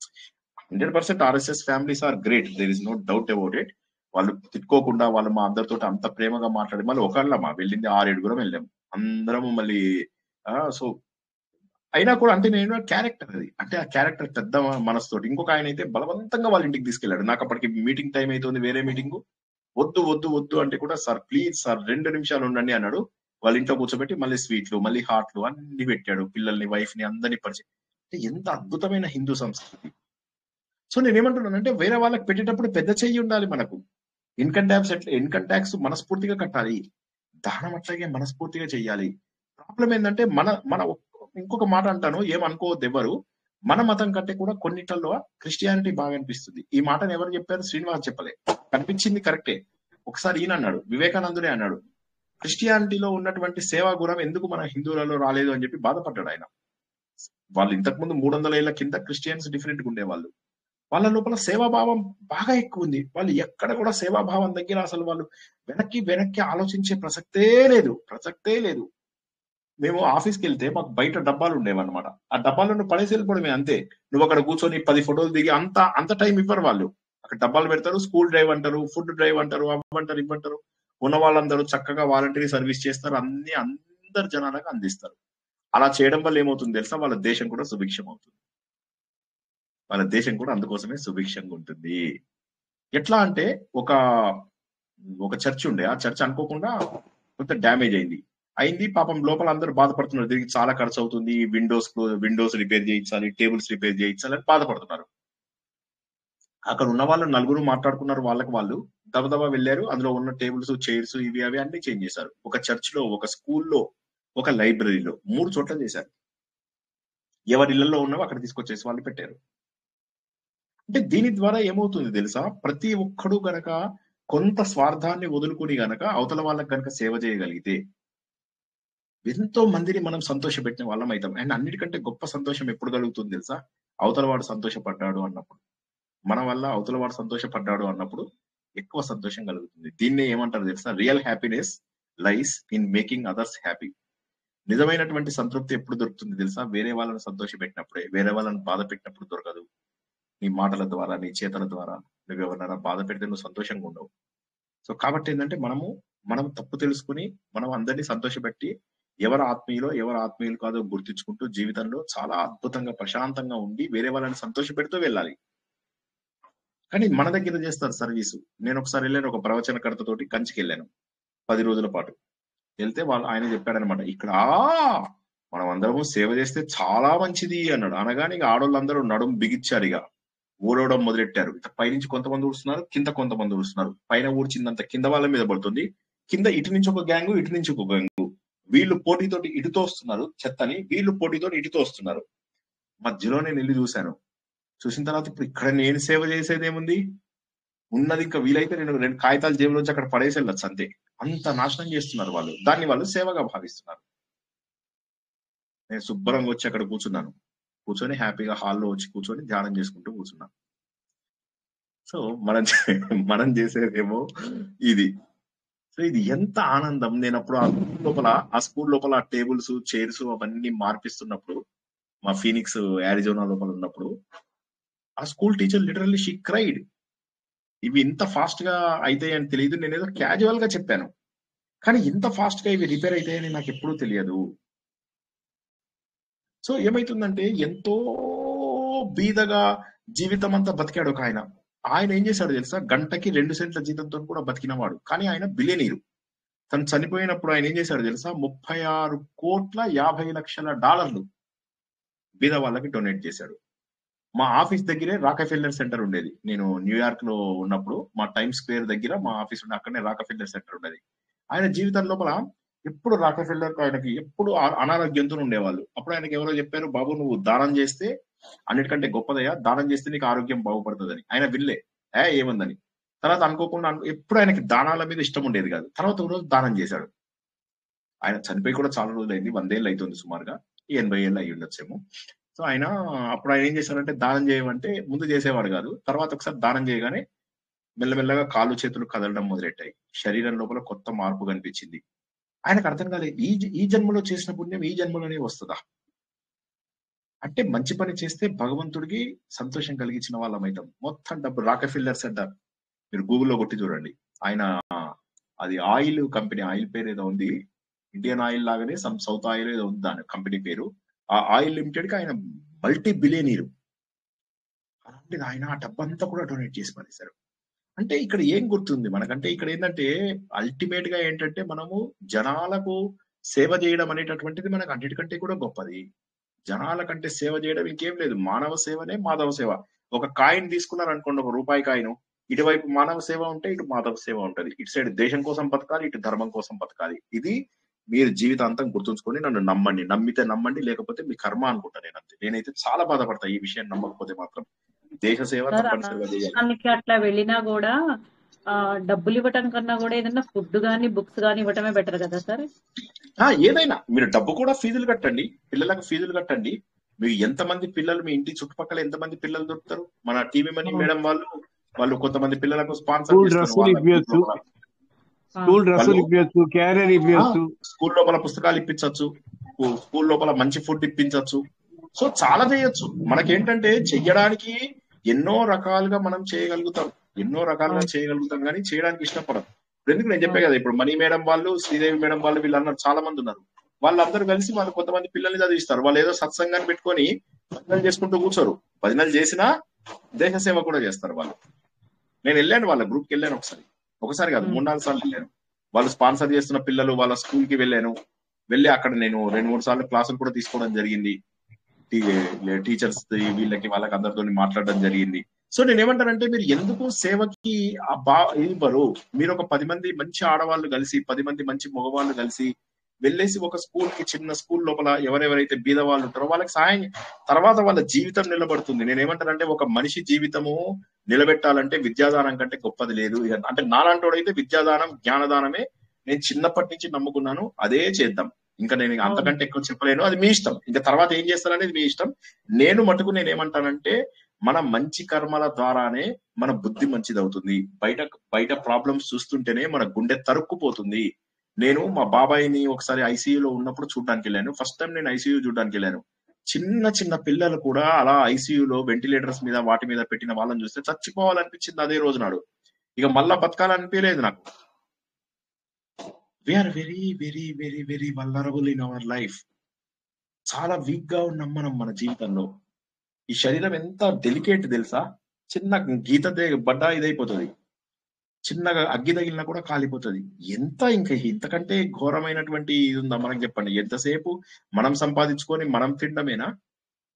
100% RSS families are great, there is no doubt about it. వాళ్ళు తిట్టుకోకుండా వాళ్ళు మా అందరితో అంత ప్రేమగా మాట్లాడి, మళ్ళీ ఒకళ్ళ మా వెళ్ళింది 6-7 వెళ్ళాము అందరము. మళ్ళీ సో అయినా కూడా అంటే నేను క్యారెక్టర్ అది, అంటే ఆ క్యారెక్టర్ పెద్ద మనసుతోటి. ఇంకొక ఆయన అయితే బలవంతంగా వాళ్ళ ఇంటికి తీసుకెళ్లాడు. నాకు అప్పటికి మీటింగ్ టైం అవుతుంది, వేరే మీటింగ్. వద్దు వద్దు వద్దు అంటే కూడా, సార్ ప్లీజ్ సార్ 2 నిమిషాలు ఉండండి అన్నాడు. వాళ్ళ ఇంట్లో కూర్చోబెట్టి మళ్ళీ స్వీట్లు, మళ్ళీ హాట్లు అన్ని పెట్టాడు. పిల్లల్ని, వైఫ్ ని అందరినీ పరిచయం. అంటే ఎంత అద్భుతమైన హిందూ సంస్కృతి. సో నేనేమంటున్నానంటే, వేరే వాళ్ళకి పెట్టేటప్పుడు పెద్ద చెయ్యి ఉండాలి మనకు. ఇన్కమ్ ట్యాక్స్ మనస్ఫూర్తిగా కట్టాలి, దానం అట్లాగే మనస్ఫూర్తిగా చెయ్యాలి. ప్రాబ్లం ఏంటంటే మన మన ఇంకొక మాట అంటాను, ఏమనుకోవద్దు ఎవరు, మన మతం కంటే కూడా కొన్నిట్లలో క్రిస్టియానిటీ బాగా అనిపిస్తుంది. ఈ మాటను ఎవరు చెప్పారు? శ్రీనివాస్ చెప్పలే, కనిపించింది కరెక్టే. ఒకసారి ఈయన అన్నాడు, వివేకానందుడే అన్నాడు, క్రిస్టియానిటీలో ఉన్నటువంటి సేవా గుణం ఎందుకు మన హిందువులలో రాలేదు అని చెప్పి బాధపడ్డాడు ఆయన. వాళ్ళు ఇంతకుముందు 300 ఏళ్ల కింద క్రిస్టియన్స్ డిఫరెంట్ గా ఉండేవాళ్ళు. వాళ్ళ లోపల సేవాభావం బాగా ఎక్కువ ఉంది. వాళ్ళు ఎక్కడ కూడా సేవాభావం దగ్గర అసలు వాళ్ళు వెనక్కి ఆలోచించే ప్రసక్తే లేదు. మేము ఆఫీస్కి వెళ్తే మాకు బయట డబ్బాలు ఉండేవన్నమాట. ఆ డబ్బాలను పడేసి వెళ్ళిపోవడమే అంతే. నువ్వు అక్కడ కూర్చొని 10 ఫోటోలు దిగి అంత టైం ఇవ్వరు వాళ్ళు. అక్కడ డబ్బాలు పెడతారు, స్కూల్ డ్రైవ్ అంటారు, ఫుడ్ డ్రైవ్ అంటారు, అవ్వంటారు ఇవ్వంటారు. ఉన్న వాళ్ళందరూ చక్కగా వాలంటరీ సర్వీస్ చేస్తారు, అందరు జనాలకు అందిస్తారు. అలా చేయడం వల్ల ఏమవుతుంది తెలుసా? వాళ్ళ దేశం కూడా సుభిక్షం అవుతుంది. వాళ్ళ దేశం కూడా అందుకోసమే సుభిక్షంగా ఉంటుంది. ఎట్లా అంటే ఒక చర్చ్ ఉండే, ఆ చర్చ్ అనుకోకుండా కొంత డ్యామేజ్ అయింది. పాపం లోపల అందరూ బాధపడుతున్నారు, దీనికి చాలా ఖర్చు అవుతుంది, విండోస్ రిపేర్ చేయించాలి, టేబుల్స్ రిపేర్ చేయించాలి అని బాధపడుతున్నారు. అక్కడ ఉన్న వాళ్ళు 4 మాట్లాడుకున్నారు, వాళ్ళకి వాళ్ళు దబదబా వెళ్ళారు. అందులో ఉన్న టేబుల్స్, చైర్స్, ఇవి అవి అన్ని చేంజ్ చేశారు. ఒక చర్చ్ లో, ఒక స్కూల్లో, ఒక లైబ్రరీలో 3 చోట్ల చేశారు. ఎవరి ఇళ్లలో ఉన్నవో అక్కడ తీసుకొచ్చేసి వాళ్ళు పెట్టారు. అంటే దీని ద్వారా ఏమవుతుంది తెలుసా? ప్రతి ఒక్కడు గనక కొంత స్వార్థాన్ని వదులుకుని గనక అవతల వాళ్ళకి గనక సేవ చేయగలిగితే ఎంతో మందిని మనం సంతోషపెట్టిన వాళ్ళం అవుతాం. అండ్ అన్నిటికంటే గొప్ప సంతోషం ఎప్పుడు కలుగుతుంది తెలుసా? అవతల వాడు సంతోషపడ్డాడు అన్నప్పుడు. మన వల్ల అవతల వాడు సంతోషపడ్డాడు అన్నప్పుడు ఎక్కువ సంతోషం కలుగుతుంది. దీన్నే ఏమంటారు తెలుసా? Real happiness lies in making others happy. నిజమైనటువంటి సంతృప్తి ఎప్పుడు దొరుకుతుంది తెలుసా? వేరే వాళ్ళని సంతోషపెట్టినప్పుడే. వేరే వాళ్ళని బాధ పెట్టినప్పుడు దొరకదు. నీ మాటల ద్వారా, నీ చేతల ద్వారా నువ్వు ఎవరైనా బాధ పెడితే నువ్వు సంతోషంగా ఉండవు. సో కాబట్టి ఏంటంటే మనం తప్పు తెలుసుకుని మనం అందరినీ సంతోషపెట్టి ఎవరు ఆత్మీయులు కాదో గుర్తించుకుంటూ జీవితంలో చాలా అద్భుతంగా ప్రశాంతంగా ఉండి వేరే వాళ్ళని సంతోషపెడుతూ వెళ్ళాలి. కానీ మన దగ్గర చేస్తారు సర్వీసు. నేను ఒకసారి వెళ్ళాను, ఒక ప్రవచనకర్తతోటి కంచికి వెళ్ళాను 10 రోజుల పాటు. వెళ్తే ఆయన చెప్పాడనమాట, ఇక్కడ మనం అందరము సేవ చేస్తే చాలా మంచిది అన్నాడు. అనగానే ఆడోళ్ళందరూ నడుం బిగిచ్చారు, ఇక ఊడవడం మొదలెట్టారు. పైనుంచి కొంతమంది ఊడుస్తున్నారు, కింద కొంతమంది ఊడుస్తున్నారు. పైన ఊడ్చిందంత కింద వాళ్ళ మీద పడుతుంది, కింద ఇటు నుంచి ఒక గ్యాంగు, ఇటు నుంచి ఒక గ్యాంగు. వీళ్ళు పోటీతోటి ఇటుతో వస్తున్నారు చెత్తని, వీళ్ళు పోటీతోటి ఇటుతో వస్తున్నారు. మధ్యలో నేను వెళ్ళి చూసిన తర్వాత ఇప్పుడు ఇక్కడ నేను సేవ చేసేది ఏముంది? ఉన్నది ఇంకా వీలైతే నేను 2 కాగితాలు జేబులోంచి అక్కడ పడేసి వెళ్ళొచ్చు అంతే. అంత నాశనం చేస్తున్నారు వాళ్ళు. దాన్ని వాళ్ళు సేవగా భావిస్తున్నారు. నేను శుభ్రంగా వచ్చి అక్కడ కూర్చొని హ్యాపీగా హాల్లో వచ్చి కూర్చొని ధ్యానం చేసుకుంటూ కూర్చున్నాను. సో మనం చేసేదేమో ఇది. సో ఇది ఎంత ఆనందం. నేను అప్పుడు ఆ స్కూల్ లోపల టేబుల్స్, చైర్స్ అవన్నీ మార్పిస్తున్నప్పుడు, మా ఫీనిక్స్ యారిజోనా లోపల ఉన్నప్పుడు, ఆ school teacher literally she cried. ఇవి ఇంత ఫాస్ట్ గా అవుతాయని తెలియదు. నేనేదో క్యాజువల్ గా చెప్పాను, కానీ ఇంత ఫాస్ట్ గా ఇవి రిపేర్ అవుతాయని నాకు ఎప్పుడూ తెలియదు. సో ఏమైతుందంటే, ఎంతో బీదగా జీవితం అంతా బతికాడు ఒక ఆయన ఏం చేశాడు తెలుసా? గంటకి 2 సెంట్ల జీతంతో కూడా బతికినవాడు. కానీ ఆయన బిలియనీరు. తను చనిపోయినప్పుడు ఆయన ఏం చేశాడు తెలుసా? $36,50,00,000 బీద వాళ్ళకి డొనేట్ చేశాడు. మా ఆఫీస్ దగ్గరే రాకఫెల్లర్ సెంటర్ ఉండేది. నేను న్యూయార్క్ లో ఉన్నప్పుడు మా టైమ్ స్క్వేర్ దగ్గర మా ఆఫీస్ ఉండే, అక్కడనే రాకఫెల్లర్ సెంటర్ ఉండేది. ఆయన జీవితం లోపల ఎప్పుడు రాకఫెల్లర్ ఆయనకి ఎప్పుడు అనారోగ్యంతో ఉండేవాళ్ళు. అప్పుడు ఆయనకి ఎవరో చెప్పారు, బాబు నువ్వు దానం చేస్తే అన్నిటికంటే గొప్పదయ్యా, దానం చేస్తే నీకు ఆరోగ్యం బాగుపడుతుందని. ఆయన వినలే, ఏముందని. తర్వాత అనుకోకుండా ఎప్పుడు ఆయనకి దానాల మీద ఇష్టం ఉండేది కాదు. తర్వాత ఒక రోజు దానం చేశాడు. ఆయన చనిపోయి కూడా చాలా రోజులు అయింది, 100 ఏళ్ళు అవుతుంది సుమారుగా, 80 ఏళ్ళు అయ్యి ఉండొచ్చేమో. సో అప్పుడు ఆయన ఏం చేశారంటే, దానం చేయమంటే ముందు చేసేవాడు కాదు. తర్వాత ఒకసారి దానం చేయగానే మెల్లమెల్లగా కాళ్ళు చేతులు కదలడం మొదలెట్టాయి. శరీరం లోపల కొత్త మార్పు కనిపించింది. ఆయనకు అర్థం కాలేదు, ఈ జన్మలో చేసిన పుణ్యం ఈ జన్మలోనే వస్తుందా? అంటే మంచి పని చేస్తే భగవంతుడికి సంతోషం కలిగించిన వాళ్ళం అవుతాం. మొత్తం డబ్బు రాకఫెల్లర్ సెంటర్ మీరు గూగుల్లో కొట్టి చూడండి. ఆయన అది ఆయిల్ కంపెనీ, ఆయిల్ పేరు ఏదో ఉంది, ఇండియన్ ఆయిల్ లాగానే సౌత్ ఆయిల్ ఏదో ఉంది దాని కంపెనీ పేరు. ఆ ఆయిల్ లిమిటెడ్ కి ఆయన మల్టీ బిలియనీరు. అలాంటిది ఆయన ఆ డబ్బంతా కూడా డొనేట్ చేసి పడేశారు. అంటే ఇక్కడ ఏం గుర్తుంది మనకంటే, ఇక్కడ ఏంటంటే అల్టిమేట్ గా ఏంటంటే మనము జనాలకు సేవ చేయడం అనేటటువంటిది మనకు అన్నిటికంటే కూడా గొప్పది. జనాల కంటే సేవ చేయడం ఇంకేం లేదు. మానవ సేవనే మాధవ సేవ. ఒక కాయిన్ తీసుకున్నారు అనుకోండి, ఒక రూపాయి కాయిన్, ఇటువైపు మానవ సేవ ఉంటే ఇటు మాధవ సేవ ఉంటది. ఇటు సైడ్ దేశం కోసం బతకాలి, ఇటు ధర్మం కోసం బతకాలి. ఇది మీరు జీవితాంతం గుర్తుంచుకొని నన్ను నమ్మండి. నమ్మితే నమ్మండి, లేకపోతే మీ కర్మ అనుకుంటా నేను అంతే. నేనైతే చాలా బాధపడతా ఈ విషయం నమ్మకపోతే మాత్రం. దేశ సేవ సార్ తప్పనిసరిగా చేయాలి. అనాథాశ్రమానికి అట్లా వెళ్ళినా కూడా డబ్బులు ఇవ్వటం కన్నా కూడా ఏదైనా ఫుడ్ గానీ బుక్స్ గానీ ఇవ్వటమే బెటర్ కదా సార్. ఏదైనా మీరు డబ్బు కూడా ఫీజులు కట్టండి, పిల్లలకు ఫీజులు కట్టండి. మీకు ఎంతమంది పిల్లలు, మీ ఇంటి చుట్టుపక్కల ఎంతమంది పిల్లలు దొరుకుతారు? మన టీవీ మనీ మేడం వాళ్ళు కొంతమంది పిల్లలకు స్పాన్సర్ చేస్తారు. స్కూల్ లోపల పుస్తకాలు ఇప్పించవచ్చు, స్కూల్ లోపల మంచి ఫుడ్ ఇప్పించవచ్చు. సో చాలా చేయొచ్చు. మనకేంటంటే చెయ్యడానికి ఎన్నో రకాలుగా మనం చేయగలుగుతాం, కానీ చేయడానికి ఇష్టపడం. ఎందుకు నేను చెప్పే కదా, ఇప్పుడు మణి మేడం వాళ్ళు, శ్రీదేవి మేడం వాళ్ళు, వీళ్ళందరూ చాలా మంది ఉన్నారు. వాళ్ళందరూ కలిసి వాళ్ళు కొంతమంది పిల్లల్ని చదివిస్తారు. వాళ్ళు ఏదో సత్సంగాన్ని పెట్టుకొని భజనలు చేసుకుంటూ కూర్చోరు. భజనలు చేసినా దేశ సేవ కూడా చేస్తారు వాళ్ళు. నేను వెళ్ళాను, వాళ్ళ గ్రూప్కి వెళ్ళాను ఒకసారి కాదు 3-4 సార్లు వెళ్ళాను. వాళ్ళు స్పాన్సర్ చేస్తున్న పిల్లలు వాళ్ళ స్కూల్ కి వెళ్ళి అక్కడ నేను 2-3 సార్లు క్లాసులు కూడా తీసుకోవడం జరిగింది. టీచర్స్ వీళ్ళకి వాళ్ళకి అందరితో మాట్లాడడం జరిగింది. సో నేనేమంటానంటే, మీరు ఎందుకు సేవకి ఇవ్వరు? మీరు ఒక 10 మంది మంచి ఆడవాళ్ళు కలిసి, 10 మంది మంచి మగవాళ్ళు కలిసి వెళ్ళేసి ఒక స్కూల్ కి, చిన్న స్కూల్ లోపల ఎవరెవరైతే బీద వాళ్ళు ఉంటారో వాళ్ళకి సహాయం, తర్వాత వాళ్ళ జీవితం నిలబడుతుంది. నేనేమంటానంటే, ఒక మనిషి జీవితము నిలబెట్టాలంటే విద్యాదానం కంటే గొప్పది లేదు. అంటే నాలాంటోడైతే విద్యాదానం, జ్ఞానదానమే నేను చిన్నప్పటి నుంచి నమ్ముకున్నాను. అదే చేద్దాం. ఇంకా నేను అంతకంటే ఎక్కువ చెప్పలేను. అది మీ ఇష్టం. ఇంకా తర్వాత ఏం చేస్తారనేది మీ ఇష్టం. నేను మటుకు నేనేమంటానంటే, మన మంచి కర్మల ద్వారానే మన బుద్ధి మంచిది అవుతుంది. బయట ప్రాబ్లమ్స్ చూస్తుంటేనే మన గుండె తరుక్కుపోతుంది. నేను మా బాబాయిని ఒకసారి ఐసీయూలో ఉన్నప్పుడు చూడడానికి వెళ్ళాను. ఫస్ట్ టైం నేను ఐసీయూ చూడడానికి వెళ్ళాను. చిన్న పిల్లలు కూడా అలా ఐసీయూలో వెంటిలేటర్స్ మీద వాటి మీద పెట్టిన వాళ్ళని చూస్తే చచ్చిపోవాలనిపించింది అదే రోజు నాడు. ఇక మళ్ళా బతకాలనిపించలేదు నాకు. We are very very very very vulnerable in our life. చాలా వీక్ గా ఉన్నాం మనం మన జీవితంలో. ఈ శరీరం ఎంత డెలికేట్ తెలుసా? చిన్న గీత బడ్డా ఇదైపోతుంది, చిన్నగా అగ్గి తగిలినా కూడా కాలిపోతుంది. ఇంకా ఇంతకంటే ఘోరమైనటువంటి ఇది ఉందా మనకు? చెప్పండి. ఎంతసేపు మనం సంపాదించుకొని మనం తినడమేనా?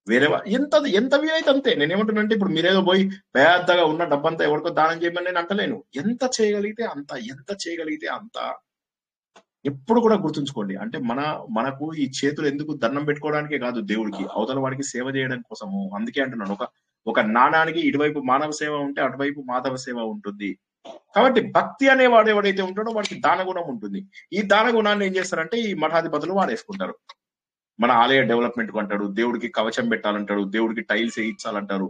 వేరే ఎంత వీలైతే అంతే. నేనేమంటున్నానంటే, ఇప్పుడు మీరేదో పోయి పెద్దగా ఉన్న డబ్బంతా ఎవరికో దానం చేయమని నేను అంటలేను. ఎంత చేయగలిగితే అంత. ఎప్పుడు కూడా గుర్తుంచుకోండి. అంటే మనకు ఈ చేతులు ఎందుకు దండం పెట్టుకోవడానికే కాదు, దేవుడికి, అవతల వాడికి సేవ చేయడం కోసము. అందుకే అంటున్నాను, ఒక నాణానికి ఇటువైపు మానవ సేవ ఉంటే అటువైపు మాధవ సేవ ఉంటుంది. కాబట్టి భక్తి అనేవాడు ఎవడైతే ఉంటాడో వాడికి దాన గుణం ఉంటుంది. ఈ దాన గుణాన్ని ఏం చేస్తారంటే ఈ మఠాధిపతులు వాడేసుకుంటారు. మన ఆలయ డెవలప్మెంట్ అంటాడు, దేవుడికి కవచం పెట్టాలంటాడు, దేవుడికి టైల్స్ వేయించాలంటారు.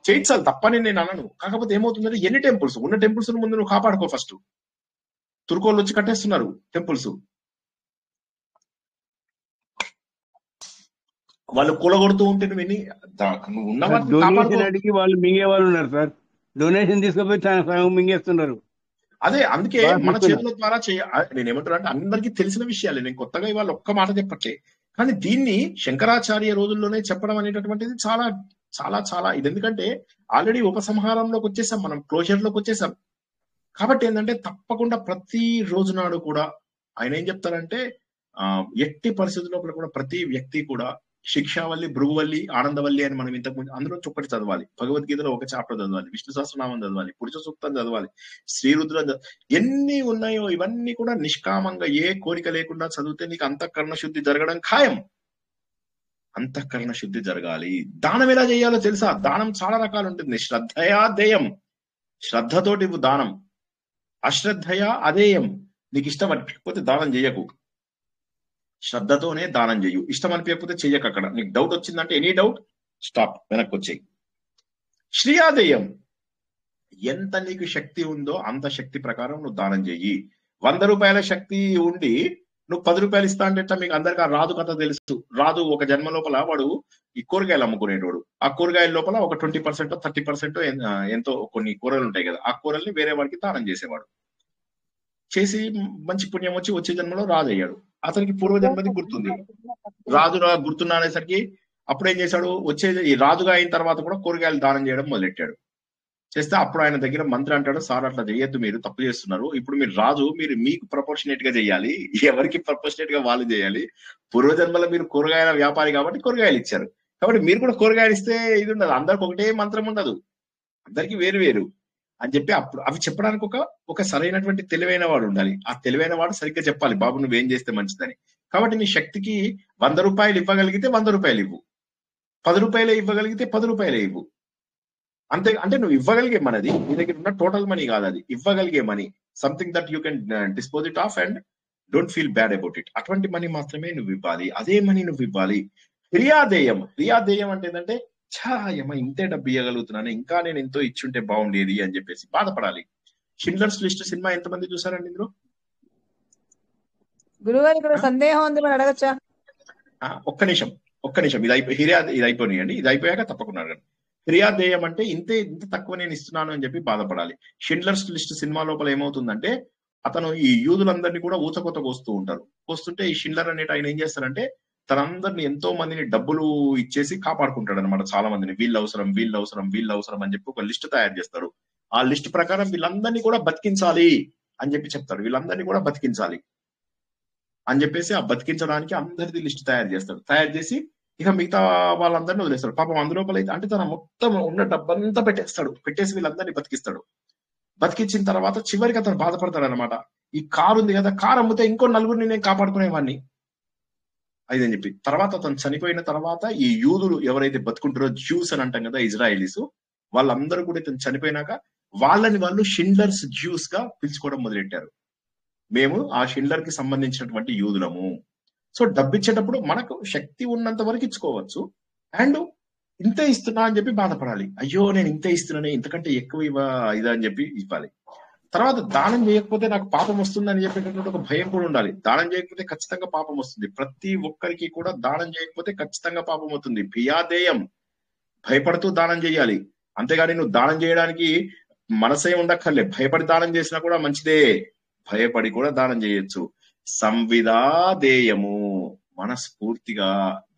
చేయించాలి, తప్పని నేను అనను. కాకపోతే ఏమవుతుందంటే, ఎన్ని టెంపుల్స్ ఉన్న టెంపుల్స్ ముందు నువ్వు కాపాడుకో. ఫస్ట్ తుర్కోళ్ళు వచ్చి కట్టేస్తున్నారు టెంపుల్స్. వాళ్ళు కూలగొడుతూ ఉంటే నువ్వు ఉన్నవాడికి వాళ్ళు మింగే వాళ్ళు ఉన్నారు సార్. డొనేషన్ తీసుకుపోయి మింగేస్తున్నారు. అదే, అందుకే మన చేతుల ద్వారా నేనేమంటున్నా అంటే, అందరికీ తెలిసిన విషయాలే. నేను కొత్తగా ఇవాళ ఒక్క మాట చెప్పట్లే. కానీ దీన్ని శంకరాచార్య రోజుల్లోనే చెప్పడం అనేటటువంటిది చాలా చాలా చాలా ఇది. ఎందుకంటే ఆల్రెడీ ఉపసంహారంలోకి వచ్చేసాం, మనం క్లోజర్ లోకి వచ్చేసాం. కాబట్టి ఏంటంటే, తప్పకుండా ప్రతి రోజు నాడు కూడా ఆయన ఏం చెప్తారంటే, ఎట్టి పరిస్థితుల్లో కూడా ప్రతి వ్యక్తి కూడా శిక్షావల్లి, భృగువల్లి, ఆనందవల్లి అని మనం ఇంతకుముందు అందులో ఒక్కటి చదవాలి. భగవద్గీతలో ఒక చాప్టర్ చదవాలి, విష్ణు సహస్రనామం చదవాలి, పురుష సూక్తం చదవాలి, శ్రీరుద్రం ఎన్ని ఉన్నాయో ఇవన్నీ కూడా నిష్కామంగా ఏ కోరిక లేకుండా చదివితే నీకు అంతఃకరణ శుద్ధి జరగడం ఖాయం. అంతఃకరణ శుద్ధి జరగాలి. దానం ఎలా చేయాలో తెలుసా? దానం చాలా రకాలు ఉంటుంది. శ్రద్ధయా దేయం, శ్రద్ధతోటి దానం. అశ్రద్ధయా అదేయం, నీకు ఇష్టం అనిపించకపోతే దానం చేయకు. శ్రద్ధతోనే దానం చెయ్యు. ఇష్టం అనిపించకపోతే చెయ్యక. అక్కడ నీకు డౌట్ వచ్చిందంటే, ఎనీ డౌట్, స్టాప్, వెనక్కి వచ్చేయి. శ్రీయాదేయం, ఎంత నీకు శక్తి ఉందో అంత శక్తి ప్రకారం నువ్వు దానం చెయ్యి. 100 రూపాయల శక్తి ఉండి నువ్వు 10 రూపాయలు ఇస్తా అంటే మీకు అందరికీ ఆ రాదు కథ తెలుసు. రాదు ఒక జన్మ లోపల వాడు ఈ కూరగాయలు అమ్ముకునేటోడు. ఆ కూరగాయల లోపల ఒక 20% 30% ఎంతో కొన్ని కూరలు ఉంటాయి కదా, ఆ కూరల్ని వేరే వాడికి దానం చేసేవాడు. చేసి మంచి పుణ్యం వచ్చి వచ్చే జన్మలో రాజు అయ్యాడు. అతనికి పూర్వజన్మది గుర్తుంది, రాజుగా గుర్తున్నా అనేసరికి అప్పుడు ఏం చేశాడు, ఈ రాజుగా అయిన తర్వాత కూడా కూరగాయలు దానం చేయడం మొదలెట్టాడు. చేస్తే అప్పుడు ఆయన దగ్గర మంత్రి అంటాడు, సార్ అట్లా చేయొద్దు, మీరు తప్పు చేస్తున్నారు, ఇప్పుడు మీరు రాజు, మీరు మీకు ప్రపోర్షనేట్ గా చేయాలి, ఎవరికి ప్రపోర్షనేట్ గా వాళ్ళు చేయాలి. పూర్వజన్మలో మీరు కూరగాయల వ్యాపారి కాబట్టి కూరగాయలు ఇచ్చారు, కాబట్టి మీరు కూడా కూరగాయలు ఇస్తే ఇది ఉండదు, అందరికి ఒకటే మంత్రం ఉండదు, అందరికి వేరు వేరు అని చెప్పి అప్పుడు అవి చెప్పడానికి ఒక సరైనటువంటి తెలివైన వాడు ఉండాలి. ఆ తెలివైన వాడు సరిగ్గా చెప్పాలి, బాబు నువ్వేం చేస్తే మంచిదని. కాబట్టి నీ శక్తికి 100 రూపాయలు ఇవ్వగలిగితే 100 రూపాయలు ఇవ్వు, 10 రూపాయలే ఇవ్వగలిగితే 10 రూపాయలే ఇవ్వు. అంతే, అంటే నువ్వు ఇవ్వగలిగే మనది, నీ దగ్గర ఉన్న టోటల్ మనీ కాదు, అది ఇవ్వగలిగే money, something that you can dispose of and don't feel bad about it. అటువంటి మనీ మాత్రమే నువ్వు ఇవ్వాలి, అదే మనీ నువ్వు ఇవ్వాలి. క్రియాదేయం అంటే ఏంటంటే, ఛాయమ్మ ఇంతే డబ్బు ఇవ్వగలుగుతున్నాను, ఇంకా నేను ఎంతో ఇచ్చుంటే బాగుండేది అని చెప్పేసి బాధపడాలి. షిండ్లర్స్ లిస్ట్ సినిమా ఎంతమంది చూసారండి ఇందులో? గురుగారు ఇక్కడ సందేహం ఉంది, మనం అడగచ్చా? ఒక్క నిమిషం ఇది అయిపోయినాయండి, ఇది అయిపోయాక తప్పకుండా అడగండి. క్రియాదేయం అంటే ఇంత తక్కువ నేను ఇస్తున్నాను అని చెప్పి బాధపడాలి. షిండ్లర్స్ లిస్ట్ సినిమా లోపల ఏమవుతుందంటే, అతను ఈ యూదులందరినీ కూడా ఊచకొతకు వస్తూ ఉంటారు. వస్తుంటే ఈ షిండ్లర్ అనేట ఆయన ఏం చేస్తారంటే, తనందరిని ఎంతో మందిని డబ్బులు ఇచ్చేసి కాపాడుకుంటాడు అనమాట. చాలా మందిని వీళ్ళు అవసరం అని చెప్పి ఒక లిస్ట్ తయారు చేస్తారు. ఆ లిస్ట్ ప్రకారం వీళ్ళందరినీ కూడా బతికించాలి అని చెప్పి చెప్తాడు, వీళ్ళందరినీ కూడా బతికించాలి అని చెప్పేసి ఆ బతికించడానికి అందరిది లిస్ట్ తయారు చేస్తాడు. తయారు చేసి ఇక మిగతా వాళ్ళందరినీ వదిలేస్తాడు. పాపం అందులోపల అయితే అంటే తన మొత్తం ఉన్న డబ్బంతా పెట్టేసి వీళ్ళందరినీ బతికిస్తాడు. బతికించిన తర్వాత చివరికి అతను బాధపడతాడు అనమాట, ఈ కారు ఉంది కదా, కారు అమ్మితే ఇంకో 4 నేను కాపాడుకునేవాడిని అదని చెప్పి. తర్వాత అతను చనిపోయిన తర్వాత ఈ యూదులు ఎవరైతే బతుకుంటారో, జ్యూస్ అని అంటాం కదా, ఇజ్రాయేలీస్, వాళ్ళందరూ కూడా ఇతను చనిపోయినాక వాళ్ళు షిండ్లర్స్ జ్యూస్ గా పిలుచుకోవడం మొదలెట్టారు. మేము ఆ షిండ్లర్ కి సంబంధించినటువంటి యూదులము. సో డబ్బు ఇచ్చేటప్పుడు మనకు శక్తి ఉన్నంత వరకు ఇచ్చుకోవచ్చు, అండ్ ఇంత ఇస్తున్నా అని చెప్పి బాధపడాలి, అయ్యో నేను ఇంత ఇస్తున్నానే, ఇంతకంటే ఎక్కువ ఇదా అని చెప్పి ఇవ్వాలి. తర్వాత దానం చేయకపోతే నాకు పాపం వస్తుందని చెప్పేటటువంటి ఒక భయం కూడా ఉండాలి. దానం చేయకపోతే ఖచ్చితంగా పాపం వస్తుంది, ప్రతి ఒక్కరికి కూడా దానం చేయకపోతే ఖచ్చితంగా పాపం అవుతుంది. క్రియాదేయం, భయపడుతూ దానం చేయాలి. అంతేగాని నువ్వు దానం చేయడానికి మనసే ఉండక్కర్లే, భయపడి దానం చేసినా కూడా మంచిదే, భయపడి కూడా దానం చేయొచ్చు. సంవిదాదేయము, మనస్ఫూర్తిగా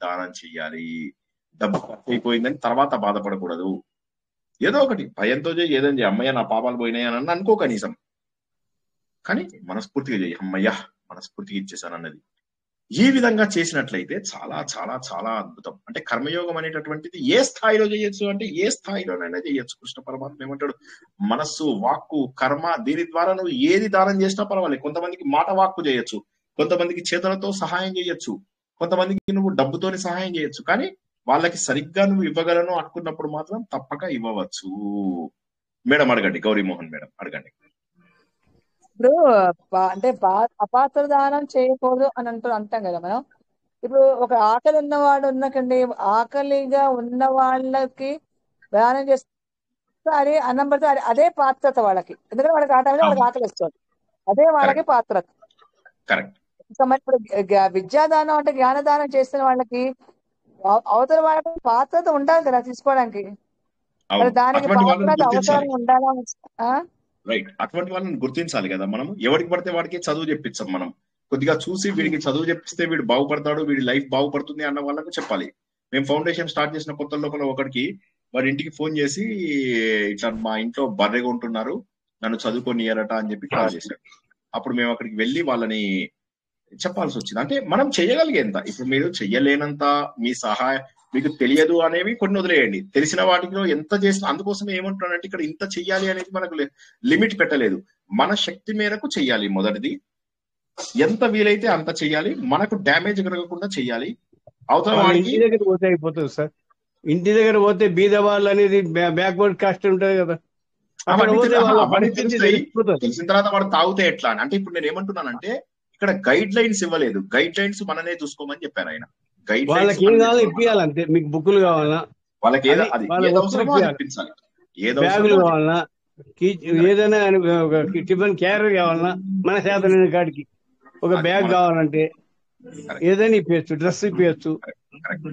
దానం చెయ్యాలి. డబ్బు ఖర్చు అయిపోయిందని తర్వాత బాధపడకూడదు. ఏదో ఒకటి భయంతో చేయి, ఏదని చేయి, అమ్మయ్య నా పాపాలు పోయినాయి అని అనుకో కనీసం, కానీ మనస్ఫూర్తిగా చేయి, అమ్మయ్య మనస్ఫూర్తిగా ఇచ్చేసాను అన్నది. ఈ విధంగా చేసినట్లయితే చాలా చాలా చాలా అద్భుతం. అంటే కర్మయోగం అనేటటువంటిది ఏ స్థాయిలో చేయొచ్చు అంటే ఏ స్థాయిలోనైనా చేయొచ్చు. కృష్ణ పరమాత్మ ఏమంటాడు, మనస్సు, వాక్కు, కర్మ, దీని ద్వారా నువ్వు ఏది దానం చేసినా పర్వాలేదు. కొంతమందికి మాట వాక్కు చేయొచ్చు, కొంతమందికి చేతులతో సహాయం చేయొచ్చు, కొంతమందికి నువ్వు డబ్బుతోని సహాయం చేయొచ్చు. కానీ వాళ్ళకి సరిగ్గా నువ్వు ఇవ్వగలను అనుకున్నప్పుడు మాత్రం తప్పక ఇవ్వవచ్చు. మేడం అడగండి, గౌరీమోహన్ మేడం అడగండి. ఇప్పుడు అంటే అపాత్ర దానం చేయకూడదు అని అంటాం కదా మనం. ఇప్పుడు ఒక ఆకలి ఉన్నవాడు ఉన్నకండి, ఆకలిగా ఉన్న వాళ్ళకి దానం చేస్తే అది అన్నం పడితే అదే పాత్రత వాళ్ళకి, ఎందుకంటే వాళ్ళకి ఆ టైంలో వాళ్ళకి ఆకలి ఇస్తుంది, అదే వాళ్ళకి పాత్రత. మరి ఇప్పుడు విద్యాదానం అంటే జ్ఞానదానం చేస్తున్న వాళ్ళకి అవతల వాళ్ళకి పాత్రత ఉండాలి కదా తీసుకోవడానికి, దానికి పాత్రత అవసరం ఉండాలా? రైట్, అటువంటి వాళ్ళని గుర్తించాలి కదా మనం. ఎవరికి పడితే వాడికి చదువు చెప్పించాం మనం. కొద్దిగా చూసి వీడికి చదువు చెప్పిస్తే వీడు బాగుపడతాడు, వీడి లైఫ్ బాగుపడుతుంది అన్న వాళ్ళకు చెప్పాలి. మేము ఫౌండేషన్ స్టార్ట్ చేసిన కొత్త లోపల ఒకరికి వాడి ఇంటికి ఫోన్ చేసి, ఇట్లా మా ఇంట్లో బర్రెగా ఉంటున్నారు, నన్ను చదువుకొనియరట అని చెప్పి కాల్ చేశాడు. అప్పుడు మేము అక్కడికి వెళ్ళి వాళ్ళని చెప్పాల్సి వచ్చింది. అంటే మనం చెయ్యగలిగేంత, ఇప్పుడు మీరు చెయ్యలేనంత, మీ సహాయం మీకు తెలియదు అనేవి కొన్ని వదిలేయండి, తెలిసిన వాటిలో ఎంత చేసినా. అందుకోసం ఏమంటున్నానంటే ఇక్కడ ఇంత చెయ్యాలి అనేది మనకు లిమిట్ పెట్టలేదు, మన శక్తి మేరకు చెయ్యాలి. మొదటిది ఎంత వీలైతే అంత చెయ్యాలి, మనకు డ్యామేజ్ కలగకుండా చెయ్యాలి. అవతల ఇంటి దగ్గర పోతే అయిపోతుంది సార్, ఇంటి దగ్గర పోతే బీద వాళ్ళు అనేది బ్యాక్వర్డ్ కాస్ట్ ఉంటది కదా, తెలిసిన తర్వాత వాడు తాగితే ఎట్లా అని. అంటే ఇప్పుడు నేను ఏమంటున్నానంటే ఇక్కడ గైడ్ లైన్స్ ఇవ్వలేదు, గైడ్ లైన్స్ మననే చూసుకోమని చెప్పారు ఆయన. గైడ్ వాళ్ళకి ఏం కావాలో ఇప్పియాలంటే, మీకు బుక్కులు కావాలా, వాళ్ళకి బ్యాగులు కావాలన్నా, ఏదైనా టిఫిన్ క్యారీ కావాలన్నా, మన శాతం కాడికి ఒక బ్యాగ్ కావాలంటే ఏదైనా ఇప్పచ్చు, డ్రెస్ ఇప్పచ్చు.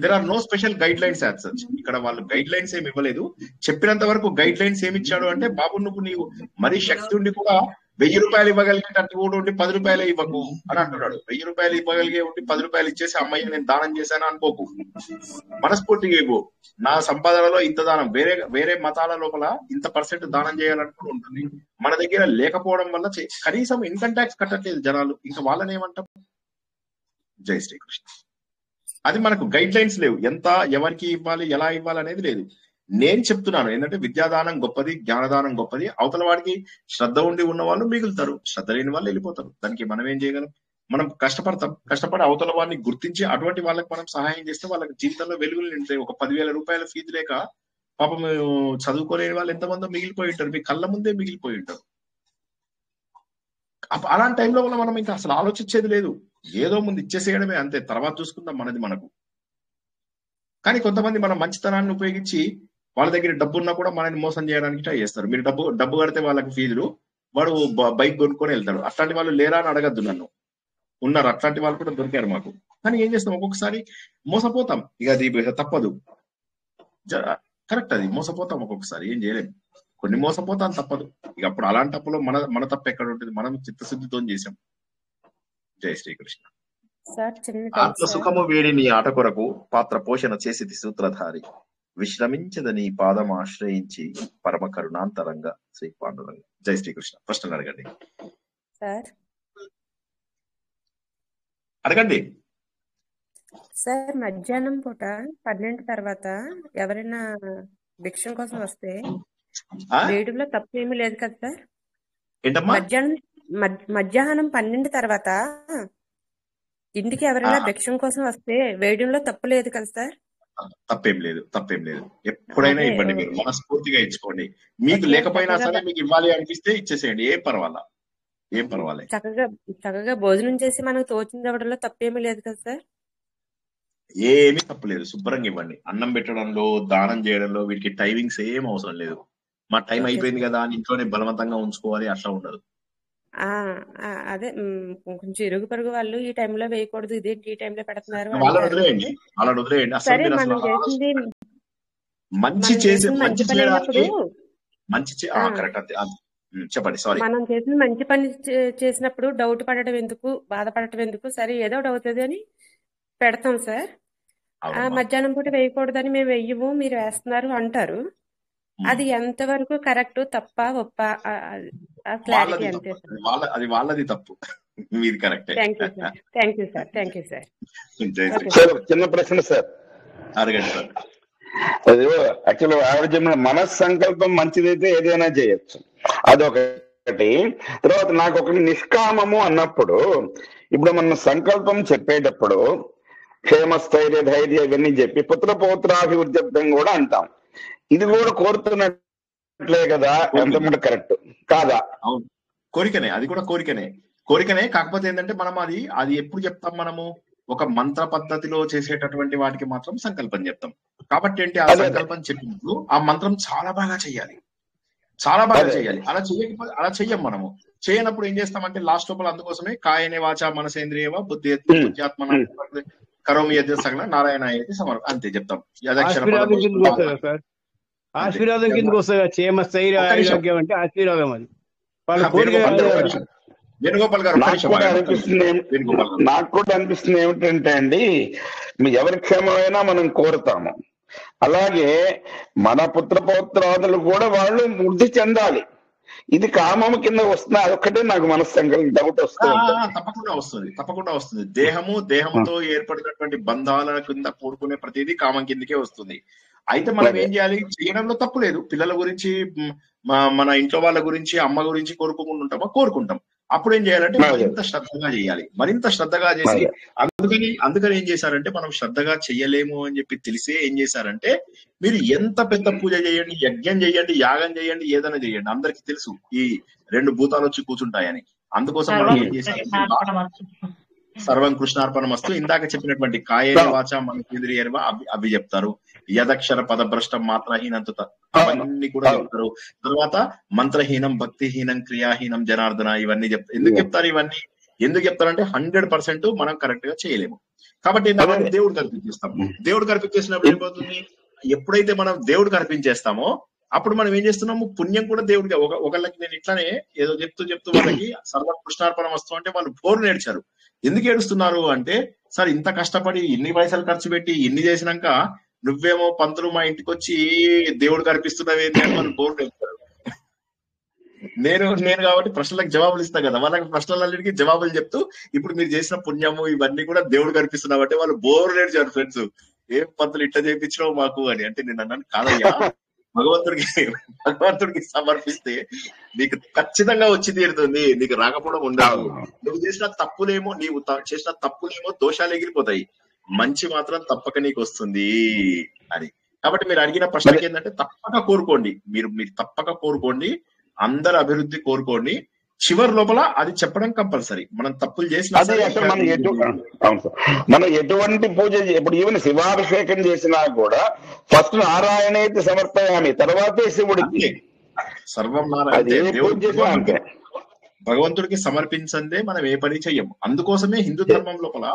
There are no special guidelines as such. ఇక్కడ వాళ్ళు గైడ్ లైన్స్ ఏమి ఇవ్వలేదు. చెప్పినంత వరకు గైడ్ లైన్స్ ఏమి ఇచ్చాడు అంటే, బాబు నువ్వు నీవు మరీ శక్తి ఉండి కూడా 1000 రూపాయలు ఇవ్వగలిగేటట్టు కూడా ఉండి 10 రూపాయలే ఇవ్వకు అని అంటున్నాడు. 1000 రూపాయలు ఇవ్వగలిగే ఉండి 10 రూపాయలు ఇచ్చేసి అమ్మాయి నేను దానం చేశాను అనుకోకు, మనస్ఫూర్తిగా ఇవ్వు. నా సంపాదనలో ఇంత దానం, వేరే మతాల లోపల ఇంత పర్సెంట్ దానం చేయాలనుకుని ఉంటుంది. మన దగ్గర లేకపోవడం వల్ల కనీసం ఇన్కమ్ ట్యాక్స్ కట్టట్లేదు జనాలు, ఇంకా వాళ్ళని ఏమంటాం? జై శ్రీకృష్ణ. అది మనకు గైడ్ లైన్స్ లేవు, ఎంత ఎవరికి ఇవ్వాలి ఎలా ఇవ్వాలి అనేది లేదు. నేను చెప్తున్నాను ఏంటంటే విద్యాదానం గొప్పది, జ్ఞానదానం గొప్పది. అవతల వాడికి శ్రద్ధ ఉండి ఉన్న వాళ్ళు మిగులుతారు, శ్రద్ధ లేని వాళ్ళు వెళ్ళిపోతారు. దానికి మనం ఏం చేయగలం? మనం కష్టపడి అవతల వాడిని గుర్తించి అటువంటి వాళ్ళకి మనం సహాయం చేస్తే వాళ్ళకి జీవితంలో వెలుగులు నింటాయి. ఒక 10,000 రూపాయల ఫీజు లేక పాపం చదువుకోలేని వాళ్ళు ఎంతమందో మిగిలిపోయి ఉంటారు, మీ కళ్ళ ముందే మిగిలిపోయి ఉంటారు. అలాంటి టైంలో వల్ల మనం ఇంకా అసలు ఆలోచించేది లేదు, ఏదో ముందు ఇచ్చేసేయడమే అంతే, తర్వాత చూసుకుందాం మనది మనకు. కానీ కొంతమంది మన మంచితనాన్ని ఉపయోగించి వాళ్ళ దగ్గర డబ్బు ఉన్నా కూడా మనల్ని మోసం చేయడానికి ట్రై చేస్తారు. మీరు డబ్బు కడితే వాళ్ళకి ఫీజులు, వాడు బైక్ కొనుక్కొని వెళ్తాడు. అట్లాంటి వాళ్ళు లేరా అని అడగద్దు నన్ను, ఉన్నారు అట్లాంటి వాళ్ళు కూడా దొరికారు మాకు. కానీ ఏం చేస్తాం, ఒక్కొక్కసారి మోసపోతాం, ఇక అది తప్పదు, కరెక్ట్, అది మోసపోతాం ఒక్కొక్కసారి, ఏం చేయలేము, కొన్ని మోసపోతాం తప్పదు. ఇక అప్పుడు అలాంటప్పుడు మన తప్పు ఎక్కడ ఉంటుంది? మనం చిత్తశుద్ధితో చేసాం. జై శ్రీకృష్ణ. ఆత్మ సుఖము వేడి నీ ఆట కొరకు పాత్ర పోషణ చేసిది సూత్రధారి, విశ్రమించద నీ పాదం ఆశ్రయించి పరమ కరుణాంతరంగా శ్రీ పాండురంగ. జై శ్రీకృష్ణ. ప్రశ్నలు అడగండి. అడగండి సార్. మధ్యాహ్నం పూట 12 తర్వాత ఎవరైనా భిక్షం కోసం వస్తే వేయడంలో తప్పు ఏమీ లేదు కదా సార్? ఏంటమ్మా? మధ్యాహ్నం 12 తర్వాత ఇంటికి ఎవరైనా భిక్షం కోసం వస్తే వేయడంలో తప్పు లేదు కదా సార్? తప్పేం లేదు. ఎప్పుడైనా ఇవ్వండి, మీరు మనస్ఫూర్తిగా ఇచ్చుకోండి. మీకు లేకపోయినా సరే మీకు ఇవ్వాలి అనిపిస్తే ఇచ్చేసేయండి, ఏం పర్వాలేదు. చక్కగా భోజనం చేసి మనకు తోచింది ఇవ్వడంలో తప్పేమీ లేదు కదా సార్? ఏమీ తప్పులేదు, శుభ్రంగా ఇవ్వండి. అన్నం పెట్టడంలో, దానం చేయడంలో వీటికి టైమింగ్స్ ఏం అవసరం లేదు. మా టైం అయిపోయింది కదా అని ఇంట్లోనే బలవంతంగా ఉంచుకోవాలి, అట్లా ఉండదు. అదే కొంచెం ఇరుగు పొరుగు వాళ్ళు ఈ టైంలో వేయకూడదు, ఇదేంటి ఈ టైంలో పెడుతున్నారు వాళ్ళని వదిలేయండి. సరే, మనం చేసింది చెప్పండి. సారీ, మనం చేసిన మంచి పని చేసినప్పుడు డౌట్ పడడం ఎందుకు, బాధపడటం ఎందుకు? సరే ఏదో ఒకటి అవుతుంది అని పెడతాం సార్. మధ్యాహ్నం పూట వేయకూడదని మేము వెయ్యము, మీరు వేస్తున్నారు అంటారు. అది ఎంతవరకు కరెక్ట్, తప్ప ఒప్ప? క్లారిటీ అంతే సార్. అది వాళ్ళది తప్పు, మీది కరెక్ట్. Thank you sir. చిన్న ప్రశ్న సార్, అడగండి సార్. అది యాక్చువల్ ఆవిడ చెప్పిన మనస్సంకల్పం మంచిదైతే ఏదైనా చేయొచ్చు, అదొకటి. తర్వాత నాకు ఒకటి నిష్కామము అన్నప్పుడు, ఇప్పుడు మనం సంకల్పం చెప్పేటప్పుడు క్షేమస్థైర్య ధైర్య ఇవన్నీ చెప్పి పుత్రపౌత్రాభివృద్ధి కూడా అంటాం. ఇది కూడా కోరుతున్నట్లే కదా? ఎంత కరెక్ట్ కాదా? అవును, కోరికనే, అది కూడా కోరికనే. కాకపోతే ఏంటంటే మనం అది ఎప్పుడు చెప్తాం, మనము ఒక మంత్ర పద్ధతిలో చేసేటటువంటి వాటికి మాత్రం సంకల్పం చెప్తాం. కాబట్టి ఏంటి, ఆ సంకల్పం చెప్పినప్పుడు ఆ మంత్రం చాలా బాగా చేయాలి. అలా చెయ్యం మనము. చేయనప్పుడు ఏం చేస్తామంటే లాస్ట్ లోపల, అందుకోసమే కాయనే వాచ మనసేంద్రియవ బుద్ధ్యాత్మ కరోమి యజ్ఞ సకల నారాయణ అయితే సమర్పణ అంతే చెప్తాం. ఆశీర్వాదం కిందకి వస్తుంది. క్షేమ స్థైర్య ఆరోగ్యం అంటే ఆశీర్వాదం. అది వాళ్ళ కోరిక. నాకు కూడా అనిపిస్తుంది ఏమిటంటే అండి, ఎవరి క్షేమమైనా మనం కోరుతాము, అలాగే మన పుత్రపౌత్రాదులు కూడా వాళ్ళు వృద్ధి చెందాలి. ఇది కామము కింద వస్తుంది, అదొక్కటే నాకు మనస్సంకల్పం డౌట్ వస్తుంది. తప్పకుండా వస్తుంది. దేహంతో ఏర్పడినటువంటి బంధాల కింద కూడుకునే ప్రతిదీ కామం కిందకే వస్తుంది. అయితే మనం ఏం చేయాలి? చేయడంలో తప్పు లేదు. పిల్లల గురించి, మన ఇంట్లో వాళ్ళ గురించి, అమ్మ గురించి కోరుకుంటాం. అప్పుడు ఏం చేయాలంటే మరింత శ్రద్ధగా చేసి, అందుకని ఏం చేశారంటే, మనం శ్రద్ధగా చెయ్యలేము అని చెప్పి తెలిసే ఏం చేశారంటే, మీరు ఎంత పెద్ద పూజ చేయండి, యజ్ఞం చేయండి, యాగం చేయండి, ఏదైనా చేయండి, అందరికి తెలుసు ఈ 2 భూతాలు వచ్చి కూర్చుంటాయని. అందుకోసం మనం ఏం చేశారు, సర్వం కృష్ణార్పణమస్తు, ఇందాక చెప్పినటువంటి కాయేన వాచ మనసేంద్రియర్వ అవి చెప్తారు. యదక్షర పదభ్రష్టం మాత్రహీనంత అవన్నీ కూడా చెప్తారు. తర్వాత మంత్రహీనం, భక్తిహీనం, క్రియాహీనం జనార్దన ఇవన్నీ చెప్తారు. ఎందుకు చెప్తారంటే 100% మనం కరెక్ట్ గా చేయలేము. కాబట్టి దేవుడు కల్పించేస్తాం. దేవుడు కల్పించేసినప్పుడు ఏమవుతుంది, ఎప్పుడైతే మనం దేవుడు కల్పించేస్తామో అప్పుడు మనం ఏం చేస్తున్నాము, పుణ్యం కూడా దేవుడికి. ఒకళ్ళకి నేను ఇట్లానే ఏదో చెప్తూ వాళ్ళకి సర్వ కృష్ణార్పణ వస్తూ అంటే వాళ్ళు బోరు నేర్చారు. ఎందుకు ఏడుస్తున్నారు అంటే, సార్ ఇంత కష్టపడి ఇన్ని పైసలు ఖర్చు పెట్టి ఇన్ని చేసినాక నువ్వేమో పంతులు మా ఇంటికి వచ్చి దేవుడికి అర్పిస్తున్నావేంటి అని వాళ్ళు బోరు నేర్చారు. నేను కాబట్టి ప్రశ్నలకు జవాబులు ఇస్తా కదా, వాళ్ళకి ప్రశ్నలన్నిటికీ జవాబులు చెప్తూ ఇప్పుడు మీరు చేసిన పుణ్యము ఇవన్నీ కూడా దేవుడికి అర్పిస్తున్నావు వాళ్ళు బోర్ నేర్చారు. ఫ్రెండ్స్, ఏం పంతులు ఇట్లా చేయించినావు మాకు అని. అంటే నేను అన్నాను, కాదయ్యా, భగవంతుడికి సమర్పిస్తే నీకు ఖచ్చితంగా వచ్చి తీరుతుంది, నీకు రాకపోవడం ఉండదు. నువ్వు చేసిన తప్పులేమో చేసిన తప్పులేమో దోషాలు ఎగిరిపోతాయి, మంచి మాత్రం తప్పక నీకు వస్తుంది అని. కాబట్టి మీరు అడిగిన ప్రశ్నకి ఏంటంటే తప్పక కోరుకోండి, మీరు తప్పక కోరుకోండి, అందరు అభివృద్ధి కోరుకోండి. చివరి లోపల అది చెప్పడం కంపల్సరీ. మనం తప్పులు చేసిన మనం ఎటువంటి పూజ ఇప్పుడు ఈవెన్ శివాభిషేకం చేసినా కూడా ఫస్ట్ నారాయణేతి సమర్పయామి, తర్వాతే శివుడికి. సర్వం నారాయణ, భగవంతుడికి సమర్పించందే మనం ఏ పని చెయ్యం. అందుకోసమే హిందూ ధర్మం లోపల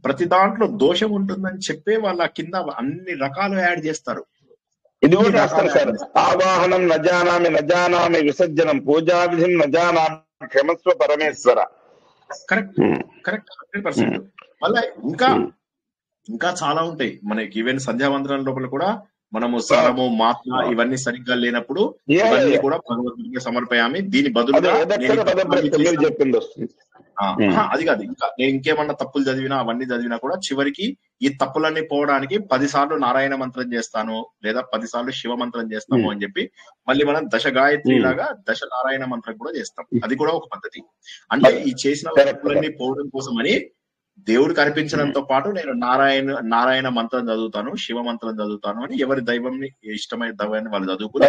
ప్రతి దాంట్లో దోషం ఉంటుందని చెప్పే వాళ్ళ కింద అన్ని రకాలు యాడ్ చేస్తారు. ఇది కూడా రాస్తారు సార్, ఆవాహనం నజానామి విసర్జనం, పూజావిధిం నజానామి క్షమస్వ పరమేశ్వర. కరెక్ట్ 100%. మళ్ళీ ఇంకా చాలా ఉంటాయి మనకి. ఈవెన్ సంధ్యావందనం లోపల కూడా మనము స్వరము మాత్ర ఇవన్నీ సరిగ్గా లేనప్పుడు ఇవన్నీ కూడా భగవంతుడికి సమర్పయామి. దీని బదులుగా అది కాదు, ఇంకా నేను ఇంకేమన్నా తప్పులు చదివినా అవన్నీ చదివినా కూడా చివరికి ఈ తప్పులన్నీ పోవడానికి 10 సార్లు నారాయణ మంత్రం చేస్తాను లేదా 10 సార్లు శివ మంత్రం చేస్తాము అని చెప్పి మళ్ళీ మనం దశ గాయత్రి లాగా దశ నారాయణ మంత్రం కూడా చేస్తాం. అది కూడా ఒక పద్ధతి. అంటే ఈ చేసిన తప్పులన్నీ పోవడం కోసమని దేవుడికి అర్పించడంతో పాటు నేను నారాయణ మంత్రం చదువుతాను, శివ మంత్రం చదువుతాను అని ఎవరి దైవంని ఇష్టమైన దైవాన్ని వాళ్ళు చదువుకుని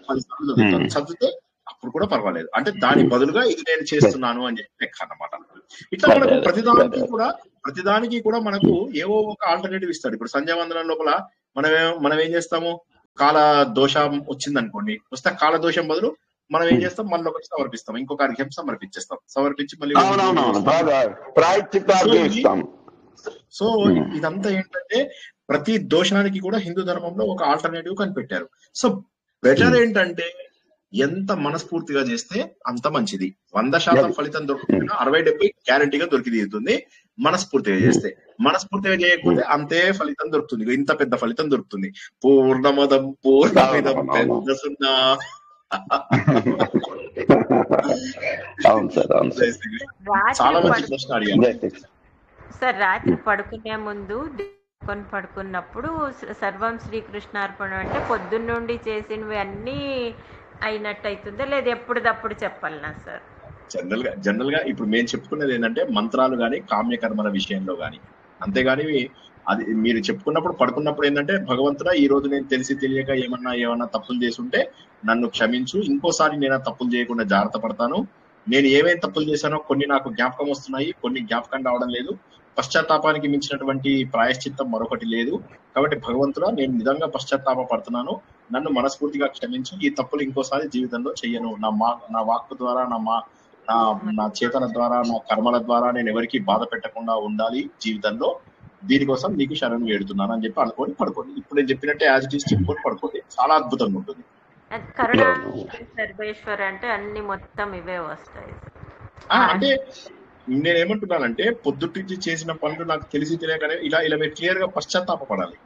10 సార్లు చదువుతాను. చదివితే అప్పుడు కూడా పర్వాలేదు. అంటే దాని బదులుగా ఇది నేను చేస్తున్నాను అని చెప్పి లెక్క అన్నమాట. ఇట్లా మనకు ప్రతిదానికి కూడా మనకు ఏవో ఒక ఆల్టర్నేటివ్ ఇస్తాడు. ఇప్పుడు సంధ్యావందనం లోపల మనం ఏం చేస్తాము, కాల దోషం వచ్చింది అనుకోండి, వస్తే కాల దోషం బదులు మనం ఏం చేస్తాం, మళ్ళీ ఒకటి సమర్పిస్తాం, ఇంకొక అర్ఘ్యం సమర్పించి మళ్ళీ. సో ఇదంతా ఏంటంటే ప్రతి దోషానికి కూడా హిందూ ధర్మంలో ఒక ఆల్టర్నేటివ్ కనిపెట్టారు. సో బెటర్ ఏంటంటే ఎంత మనస్ఫూర్తిగా చేస్తే అంత మంచిది. 100% ఫలితం దొరుకుతున్నా 60-70 గ్యారంటీగా దొరికి తీరుతుంది మనస్ఫూర్తిగా చేస్తే. మనస్ఫూర్తిగా చేయకపోతే అంతే ఫలితం దొరుకుతుంది, ఇంత పెద్ద ఫలితం దొరుకుతుంది. పూర్ణమదం పూర్ణమిదం పెద్ద సున్నా. చాలా మంచి ప్రశ్న అడిగాను సార్. రాత్రి పడుకునే ముందు పడుకున్నప్పుడు సర్వం శ్రీకృష్ణార్పణం అంటే పొద్దున్న నుండి చేసినవి అన్ని అయినట్టు అవుతుందా లేదా ఎప్పుడుదప్పుడు చెప్పాలనా సార్? జనరల్ గా ఇప్పుడు మేము చెప్పుకున్నది ఏంటంటే మంత్రాలు గాని కామ్యకర్మల విషయంలో గాని, అంతేగాని అది మీరు చెప్పుకున్నప్పుడు పడుకున్నప్పుడు ఏంటంటే భగవంతుడా ఈ రోజు నేను తెలిసి తెలియక ఏమన్నా తప్పులు చేసి ఉంటే నన్ను క్షమించు, ఇంకోసారి నేను తప్పులు చేయకుండా జాగ్రత్త పడతాను. నేను ఏమేమి తప్పులు చేశానో కొన్ని నాకు జ్ఞాపకం వస్తున్నాయి, కొన్ని జ్ఞాపకం రావడం లేదు. పశ్చాత్తాపానికి మించినటువంటి ప్రాయశ్చిత్తం మరొకటి లేదు. కాబట్టి భగవంతుడా నేను నిజంగా పశ్చాత్తాప పడుతున్నాను, నన్ను మనస్ఫూర్తిగా క్షమించు, ఈ తప్పులు ఇంకోసారి జీవితంలో చెయ్యను. నా వాక్కు ద్వారా నా చేతన ద్వారా నా కర్మల ద్వారా నేను ఎవరికి బాధ పెట్టకుండా ఉండాలి జీవితంలో. దీనికోసం నీకు శరణు వేడుతున్నాను అని చెప్పి అనుకోని పడుకోండి. ఇప్పుడు నేను చెప్పినట్టే యాజ్ ఇట్ ఈస్ చెప్పుకొని పడుకోండి, చాలా అద్భుతంగా ఉంటుంది. సర్వేశ్వర్ అంటే అన్ని మొత్తం ఇవే వస్తాయి. అంటే నేనేమంటున్నానంటే పొద్దుటి చేసిన పనులు నాకు తెలిసి తెలియకనే ఇలా మీరు క్లియర్ గా పశ్చాత్తాపడాలి.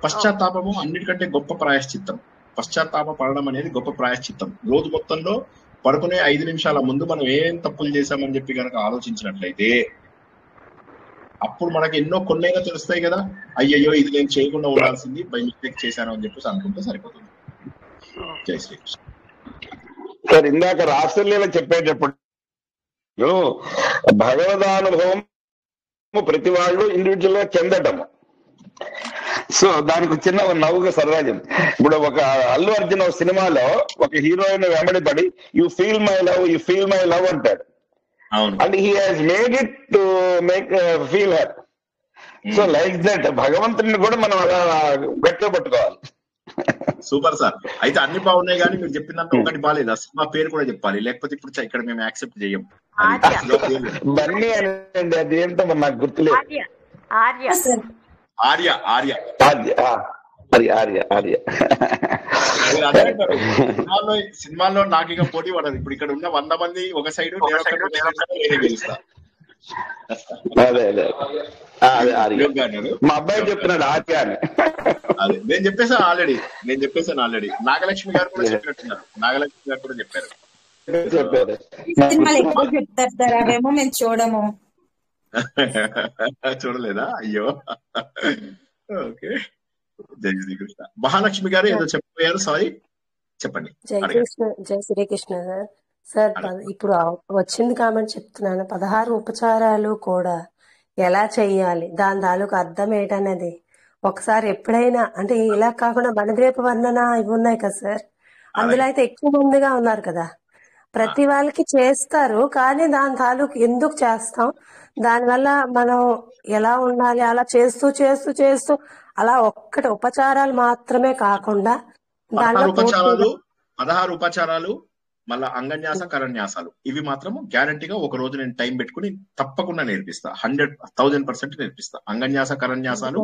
పశ్చాత్తాపము అన్నిటికంటే గొప్ప ప్రాయశ్చిత్తం. పశ్చాత్తాప పడడం అనేది గొప్ప ప్రాయశ్చిత్తం. రోజు మొత్తంలో పడుకునే 5 నిమిషాల ముందు మనం ఏం తప్పులు చేశామని చెప్పి కనుక ఆలోచించినట్లయితే అప్పుడు మనకి ఎన్నో కొన్నైనా తెలుస్తాయి కదా, అయ్యయ్యో ఇది నేను చేయకుండా ఉండాల్సింది, బై మిస్టేక్ చేశాను అని చెప్పేసి అనుకుంటే సరిపోతుంది. జై శ్రీకృష్ణ. సార్ ఇందాక రాసలీల చెప్పేటప్పుడు భగవదానుభవం ప్రతి వాళ్ళు ఇండివిజువల్ గా చెందటము. సో దానికి చిన్న నవ్వుగా సరదాజం. ఇప్పుడు ఒక అల్లు అర్జున్ సినిమాలో ఒక హీరోయిన్ వెంబడి పడి యూ ఫీల్ మై లవ్ అంటాడు. And he has made it to make feel her. So like that భగవంతుడిని కూడా మనం అలా గట్టిగా పట్టుకోవాలి. Super sir. అయితే అన్ని బాగున్నాయి కానీ మీరు చెప్పినంత ఒకటి బాగాలేదు, ఆ సినిమా పేరు కూడా చెప్పాలి, లేకపోతే ఇప్పుడు ఇక్కడ మేము యాక్సెప్ట్ చేయం. బన్నీ అనండి, అది ఏంటో నాకు గుర్తులేదు. ఆర్య ఆర్య ఆర్య మీరు అదే అంటారు. సినిమాల్లో నాకు ఇక పోటీ పడదు. ఇప్పుడు ఇక్కడ ఉన్న 100 మంది ఒక సైడ్ నేనే గెలుస్తా. అదే అదే అదే ఆర్య. మా అబ్బాయి చెప్తున్నాడు ఆర్య అని. అదే నేను చెప్పేసాను ఆల్రెడీ. నాగలక్ష్మి గారు కూడా చెప్పినట్టున్నారు. నాగలక్ష్మి గారు కూడా చెప్పారు. చెప్తారు సార్, అవేమో మేము చూడము. చూడలేదా? అయ్యో. ఓకే, జై శ్రీకృష్ణ. మహాలక్ష్మి గారు ఏదో చెప్పారు, సారీ చెప్పండి. జై శ్రీకృష్ణ సార్. ఇప్పుడు వచ్చింది కాబట్టి చెప్తున్నాను. 16 ఉపచారాలు కూడా ఎలా చెయ్యాలి, దాని తాలూకు అర్థం ఏంటనేది ఒకసారి ఎప్పుడైనా, అంటే ఇలా కాకుండా బణద్వీప వర్ణన ఇవి ఉన్నాయి కదా సార్, అందులో అయితే ఎక్కువ మందిగా ఉన్నారు కదా, ప్రతి వాళ్ళకి చేస్తారు. కానీ దాని తాలూకు ఎందుకు చేస్తాం, దానివల్ల మనం ఎలా ఉండాలి, అలా చేస్తూ చేస్తూ చేస్తూ అలా ఒక్కటి ఉపచారాలు మాత్రమే కాకుండా 16 ఉపచారాలు మళ్ళా అంగన్యాస కరన్యాసాలు ఇవి మాత్రం గ్యారంటీగా ఒక రోజు నేను టైం పెట్టుకుని తప్పకుండా నేర్పిస్తా. 100,000% నేర్పిస్తా. అంగన్యాస కరన్యాసాలు,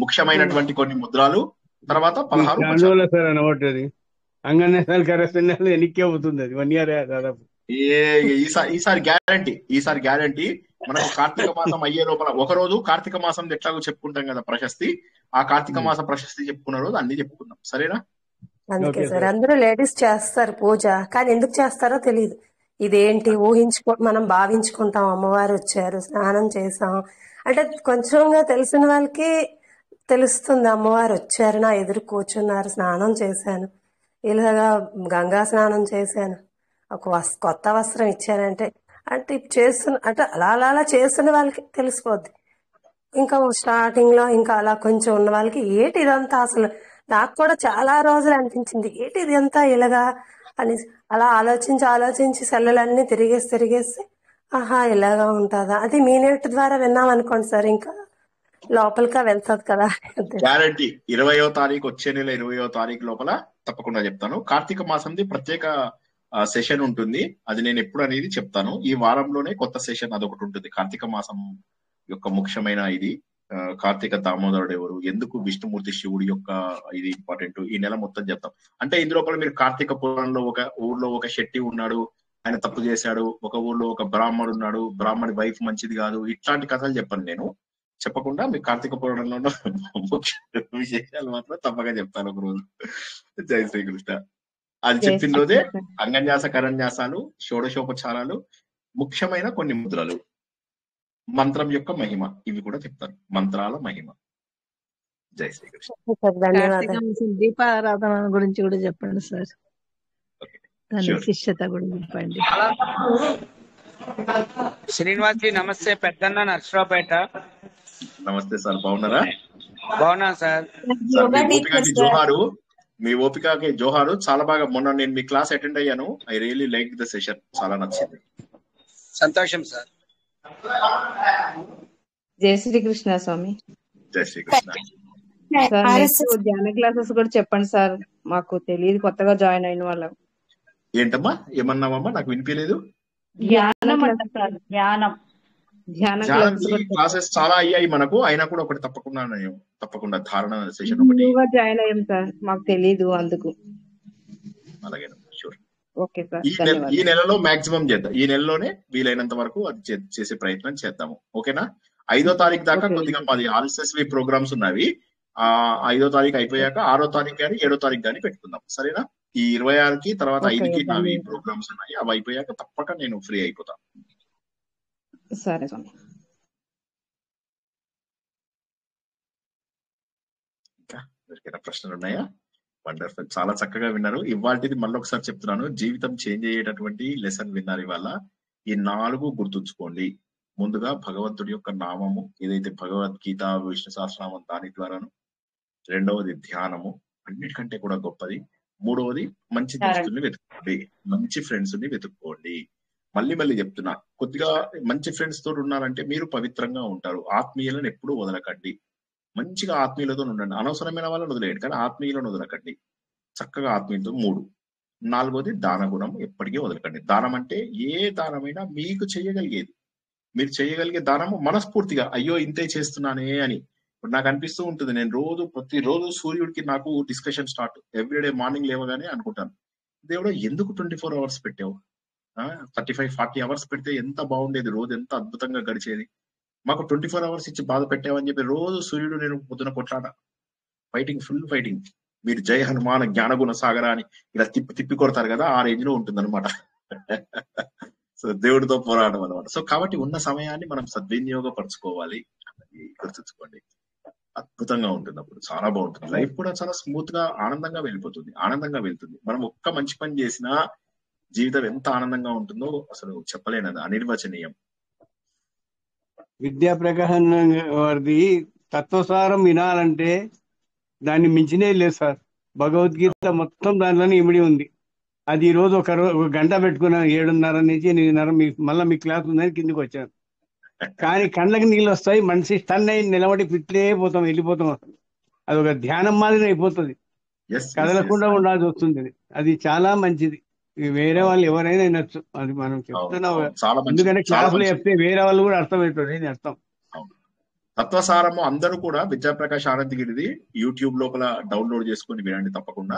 ముఖ్యమైనటువంటి కొన్ని ముద్రాలు, తర్వాత 16 అంగన్యాసాలు కరన్యాసాలు ఎన్నికే అవుతుంది. అది 1 year దాదాపు. ఈసారి గ్యారంటీ మనకు కార్తీక మాసం అయ్యే లోపల ఒక రోజు కార్తీక మాసం ఎట్లాగో చెప్పుకుంటాం కదా ప్రశస్తి, ఆ కార్తీక మాస ప్రశస్తి చెప్పుకున్న రోజు అన్ని చెప్పుకుందాం. సరేనా? అందుకే సార్ అందరూ లేడీస్ చేస్తారు పూజ, కానీ ఎందుకు చేస్తారో తెలియదు. ఇదేంటి మనం భావించుకుంటాం, అమ్మవారు వచ్చారు, స్నానం చేసాం అంటే కొంచెంగా తెలిసిన వాళ్ళకి తెలుస్తుంది, అమ్మవారు వచ్చారు, నా ఎదురు కూర్చున్నారు, స్నానం చేశాను, ఇలాగా గంగా స్నానం చేశాను, ఒక కొత్త వస్త్రం ఇచ్చారంటే అంటే చేస్తున్న అంటే అలా చేస్తున్న వాళ్ళకి తెలిసిపోద్ది. ఇంకా స్టార్టింగ్ లో ఇంకా అలా కొంచెం ఉన్న వాళ్ళకి ఏంటి ఇదంతా, అసలు నాకు కూడా చాలా రోజులు అనిపించింది ఏంటి ఇదంతా ఇలాగా అని. అలా ఆలోచించి సెల్లలన్నీ తిరిగేసి ఆహా ఇలాగా ఉంటుందా, అది మీ నెట్ ద్వారా విన్నాం అనుకోండి సార్, ఇంకా లోపలిగా వెళ్తుంది కదా. గ్యారంటీ 20వ తారీఖు, వచ్చే నెల 20వ తారీఖు లోపల తప్పకుండా చెప్తాను. కార్తీక మాసంది ప్రత్యేక సెషన్ ఉంటుంది, అది నేను ఎప్పుడు అనేది చెప్తాను. ఈ వారంలోనే కొత్త సెషన్ అదొకటి ఉంటుంది. కార్తీక మాసం యొక్క ముఖ్యమైన ఇది కార్తీక దామోదరుడు ఎవరు, ఎందుకు విష్ణుమూర్తి శివుడి యొక్క ఇది ఇంపార్టెంట్, ఈ నెల మొత్తం చెప్తాం. అంటే ఇందులో మీరు కార్తీక పురాణంలో ఒక ఊర్లో ఒక శెట్టి ఉన్నాడు, ఆయన తప్పు చేశాడు, ఒక ఊర్లో ఒక బ్రాహ్మడు ఉన్నాడు, బ్రాహ్మడి వైఫ్ మంచిది కాదు, ఇట్లాంటి కథలు చెప్పను నేను. చెప్పకుండా మీ కార్తీక పురాణంలో ముఖ్య విశేషాలు మాత్రం తప్పగా చెప్తాను ఒక రోజు. జై శ్రీకృష్ణ. అది చెప్పిన రోజే అంగన్యాస కరన్యాసాలు, షోడశోపచారాలు, ముఖ్యమైన కొన్ని ముద్రలు, మంత్రం యొక్క మహిమ, ఇవి కూడా చెప్తాను. మంత్రాల మహిమ. జై శ్రీకృష్ణ. దీపారాధన గురించి కూడా చెప్పండి సార్, దాని విశిష్టత కూడా చెప్పండి. శ్రీనివాస్ జీ నమస్తే. పెద్దన్న నర్సరావుపేట. నమస్తే సార్, బాగున్నారా? బాగున్నాను సార్. జోహారు, మీ ఓపికకి జోహారు. చాలా బాగా, మొన్న నేను మీ క్లాస్ అటెండ్ అయ్యాను. I really like the session, చాలా నచ్చింది. సంతోషం సార్. జై శ్రీకృష్ణ స్వామి. జై శ్రీకృష్ణ. ధ్యాన క్లాసెస్ కూడా చెప్పండి సార్, మాకు తెలియదు, కొత్తగా జాయిన్ అయిన వాళ్ళం. ఏంటమ్మా, ఏమన్నావమ్మా? నాకు వినిపించలేదు. ధ్యానం క్లాసెస్ చాలా అయ్యాయి మనకు, అయినా కూడా ఒకటి తప్పకుండా ధారణ సెషన్ ఒకటి జాయిన్ అయ్యాం సార్, మాకు తెలీదు అందుకు. అలాగే షూర్. Okay sir. ఈ నెలలో మాక్సిమం చేద్దాం, ఈ నెలలోనే వీలైనంత వరకు అది చేసే ప్రయత్నం చేద్దాము. ఓకేనా? 5వ తారీఖు దాకా కొద్దిగా మాది ఆర్ఎస్ఎస్వి ప్రోగ్రామ్స్ ఉన్నవి. 5వ తారీఖు అయిపోయాక 6వ తారీఖు కానీ 7వ తారీఖు కానీ పెట్టుకుందాం. సరేనా? ఈ 26కి తర్వాత 5కి నావి ప్రోగ్రామ్స్ ఉన్నాయి, అవి అయిపోయాక తప్పక నేను ఫ్రీ అయిపోతాను. సరే స్వామి. ఇంకా ఎవరికైనా ప్రశ్నలు ఉన్నాయా? వండర్ఫుల్, చాలా చక్కగా విన్నారు. ఇవాళది మళ్ళీ ఒకసారి చెప్తున్నాను, జీవితం చేంజ్ అయ్యేటటువంటి లెసన్ విన్నారు ఇవాళ. ఈ 4 గుర్తుంచుకోండి. ముందుగా భగవంతుడి యొక్క నామము, ఏదైతే భగవద్గీత, విష్ణు సహస్రనామం, దాని ద్వారాను. 2వది ధ్యానము, అన్నిటికంటే కూడా గొప్పది. 3వది మంచి దోస్తుల్ని వెతుక్కోండి, మంచి ఫ్రెండ్స్ ని వెతుక్కోండి. మళ్ళీ చెప్తున్నా, కొద్దిగా మంచి ఫ్రెండ్స్ తోటి ఉన్నారంటే మీరు పవిత్రంగా ఉంటారు. ఆత్మీయులను ఎప్పుడూ వదలకండి, మంచిగా ఆత్మీయులతో ఉండండి. అనవసరమైన వాళ్ళని వదిలేయండి, కానీ ఆత్మీయులను వదలకండి. చక్కగా ఆత్మీయులతో. 3. 4వది దాన గుణం, ఎప్పటికీ వదలకండి. దానం అంటే ఏ దానమైనా మీకు చేయగలిగేది, మీరు చేయగలిగే దానము మనస్ఫూర్తిగా, అయ్యో ఇంతే చేస్తున్నానే అని. ఇప్పుడు నాకు అనిపిస్తూ ఉంటుంది, నేను ప్రతిరోజు సూర్యుడికి నాకు డిస్కషన్ స్టార్ట్ ఎవ్రీడే మార్నింగ్ లేవగానే అనుకుంటాను, దేవుడా ఎందుకు 24 అవర్స్ పెట్టావు? 35-40 అవర్స్ పెడితే ఎంత బాగుండేది, రోజు ఎంత అద్భుతంగా గడిచేది. మాకు 24 అవర్స్ ఇచ్చి బాధ పెట్టావని చెప్పి రోజు సూర్యుడు నేను పొద్దున కొట్లాట, ఫుల్ ఫైటింగ్. మీరు జై హనుమాన్ జ్ఞానగుణ సాగర అని ఇలా తిప్పి కొడతారు కదా, ఆ రేంజ్ లో ఉంటుంది అనమాట. సో దేవుడితో పోరాటం అనమాట. సో కాబట్టి ఉన్న సమయాన్ని మనం సద్వినియోగపరచుకోవాలి అన్నది గుర్తుంచుకోండి. అద్భుతంగా ఉంటుంది, అప్పుడు చాలా బాగుంటుంది. లైఫ్ కూడా చాలా స్మూత్ గా ఆనందంగా వెళ్తుంది. మనం ఒక్క మంచి పని చేసినా జీవితం ఎంత ఆనందంగా ఉంటుందో అసలు చెప్పలేనది, అనిర్వచనీయం. విద్యా ప్రకాశం వారిది తత్వసారం వినాలంటే దాన్ని మించినే లేదు సార్. భగవద్గీత మొత్తం దాంట్లోనే ఇమిడి ఉంది. అది ఈ రోజు ఒక గంట పెట్టుకున్నాను, 7:30 నుంచి 8:30 మళ్ళీ మీ క్లాస్ ఉందని కిందికి వచ్చాను. కానీ కళ్ళకి నీళ్ళు వస్తాయి, మనిషి స్టన్ అయి నిలబడి వెళ్ళిపోతాం. అసలు అది ఒక ధ్యానం మాదిరి అయిపోతుంది, కదలకుండా ఉండాల్సి వస్తుంది. అది చాలా మంచిది. వేరే వాళ్ళు ఎవరైనా వినొచ్చు, అది మనం చెప్తున్నాం. ఎందుకంటే క్లాసులో చెప్తే వేరే వాళ్ళు కూడా అర్థమవుతుంది. ఇది అర్థం. తత్వసారము అందరూ కూడా విద్యాప్రకాష్ ఆనందగిరిది యూట్యూబ్ లోపల డౌన్లోడ్ చేసుకుని వినండి తప్పకుండా.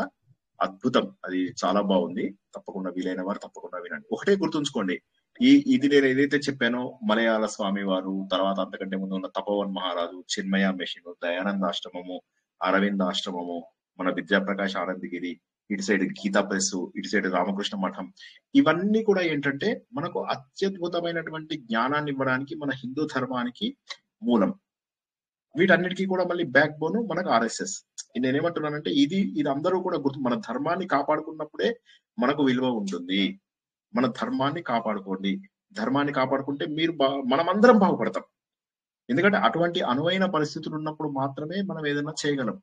అద్భుతం, అది చాలా బాగుంది. తప్పకుండా వీలైన వారు తప్పకుండా వినండి. ఒకటే గుర్తుంచుకోండి, ఇది నేను ఏదైతే చెప్పానో మలయాళ స్వామి వారు, తర్వాత అంతకంటే ముందు ఉన్న తపోవన్ మహారాజు, చిన్మయ మెషిన్, దయానంద ఆశ్రమము, అరవింద ఆశ్రమము, మన విద్యాప్రకాష్ ఆనందగిరి, ఇటు సైడ్ గీతా ప్రెస్, ఇటు సైడ్ రామకృష్ణ మఠం, ఇవన్నీ కూడా ఏంటంటే మనకు అత్యద్భుతమైనటువంటి జ్ఞానాన్ని ఇవ్వడానికి మన హిందూ ధర్మానికి మూలం. వీటన్నిటికీ కూడా మళ్ళీ బ్యాక్ బోన్ మనకు ఆర్ఎస్ఎస్. నేనేమంటున్నానంటే ఇది అందరూ కూడా మన ధర్మాన్ని కాపాడుకున్నప్పుడే మనకు విలువ ఉంటుంది. మన ధర్మాన్ని కాపాడుకోండి. ధర్మాన్ని కాపాడుకుంటే మనమందరం బాగుపడతాం. ఎందుకంటే అటువంటి అనువైన పరిస్థితులు ఉన్నప్పుడు మాత్రమే మనం ఏదైనా చేయగలం.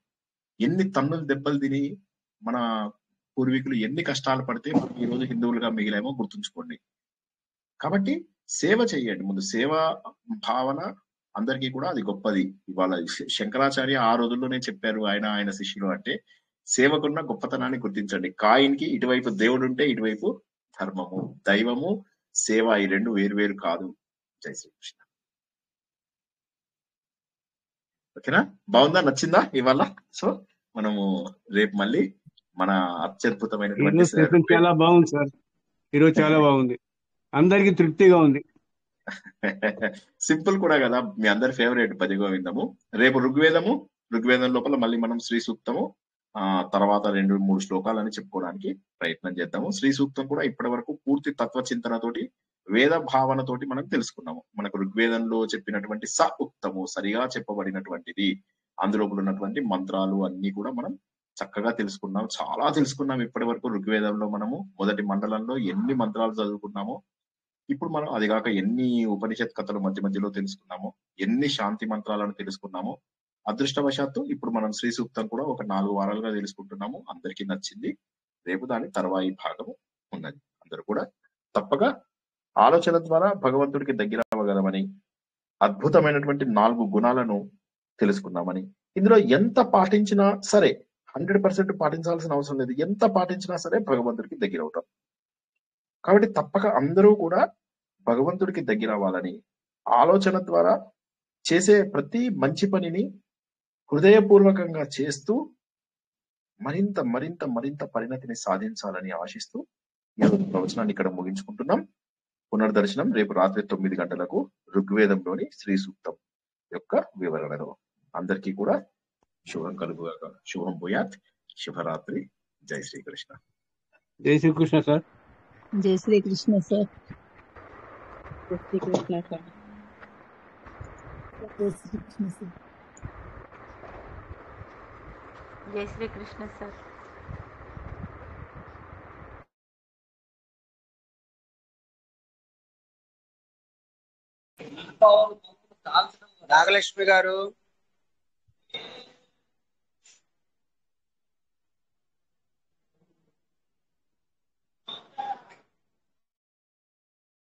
ఎన్ని తన్నులు దెబ్బలు తిని మన పూర్వీకులు ఎన్ని కష్టాలు పడితే మనం ఈ రోజు హిందువులుగా మిగిలేమో గుర్తుంచుకోండి. కాబట్టి సేవ చేయండి. ముందు సేవా భావన అందరికీ కూడా అది గొప్పది. ఇవాళ శంకరాచార్య ఆ రోజుల్లోనే చెప్పారు, ఆయన శిష్యులు అంటే సేవకున్న గొప్పతనాన్ని గుర్తించండి. కాయిన్కి ఇటువైపు దేవుడు ఉంటే ఇటువైపు ధర్మము, దైవము, సేవ, ఈ రెండు వేరు కాదు. జై శ్రీకృష్ణ. ఓకేనా? బాగుందా? నచ్చిందా ఇవాళ? సో మనము రేపు మళ్ళీ మన అత్యద్భుతమైనటువంటి చాలా బాగుంది సార్. ఈరోజు చాలా బాగుంది, అందరికి తృప్తిగా ఉంది. సింపుల్ కూడా కదా, మీ అందరి ఫేవరెట్ పది గోవిందము. రేపు ఋగ్వేదం లోపల మళ్ళీ మనం శ్రీ సూక్తము తర్వాత 2-3 శ్లోకాలని చెప్పుకోవడానికి ప్రయత్నం చేద్దాము. శ్రీ సూక్తం కూడా ఇప్పటి వరకు పూర్తి తత్వచింతనతోటి, వేద భావనతోటి మనం తెలుసుకున్నాము. మనకు ఋగ్వేదంలో చెప్పినటువంటి స ఉక్తము సరిగా చెప్పబడినటువంటిది, అందులో ఉన్నటువంటి మంత్రాలు అన్ని కూడా మనం చక్కగా తెలుసుకున్నాం. చాలా తెలుసుకున్నాం ఇప్పటి వరకు. ఋగ్వేదంలో మనము మొదటి మండలంలో ఎన్ని మంత్రాలు చదువుకున్నామో, ఇప్పుడు మనం అది కాక ఎన్ని ఉపనిషత్ కథలు మధ్యలో తెలుసుకున్నామో, ఎన్ని శాంతి మంత్రాలను తెలుసుకున్నామో. అదృష్టవశాత్తు ఇప్పుడు మనం శ్రీ సూక్తం కూడా ఒక 4 వారాలుగా తెలుసుకుంటున్నాము. అందరికీ నచ్చింది. రేపు దాని తర్వాయి భాగము ఉన్నది. అందరూ కూడా తప్పక ఆలోచన ద్వారా భగవంతుడికి దగ్గర అవ్వగలమని, అద్భుతమైనటువంటి 4 గుణాలను తెలుసుకున్నామని, ఇందులో ఎంత పాటించినా సరే 100% పాటించాల్సిన అవసరం లేదు, ఎంత పాటించినా సరే భగవంతుడికి దగ్గర అవుతాం. కాబట్టి తప్పక అందరూ కూడా భగవంతుడికి దగ్గర అవ్వాలని, ఆలోచన ద్వారా చేసే ప్రతి మంచి పనిని హృదయపూర్వకంగా చేస్తూ మరింత మరింత మరింత పరిణతిని సాధించాలని ఆశిస్తూ ఈ ప్రవచనాన్ని ఇక్కడ ముగించుకుంటున్నాం. పునర్దర్శనం రేపు రాత్రి 9 గంటలకు ఋగ్వేదంలోని శ్రీ సూక్తం యొక్క వివరణలో. అందరికీ కూడా శుభం కలుగుగాక. శుభం భూయాత్. శుభరాత్రి. జై శ్రీకృష్ణ. జై శ్రీకృష్ణ సార్. జై శ్రీకృష్ణ సార్. జై శ్రీకృష్ణ సార్. జై శ్రీకృష్ణ సార్. జై శ్రీకృష్ణ సార్. నాగలక్ష్మి గారు,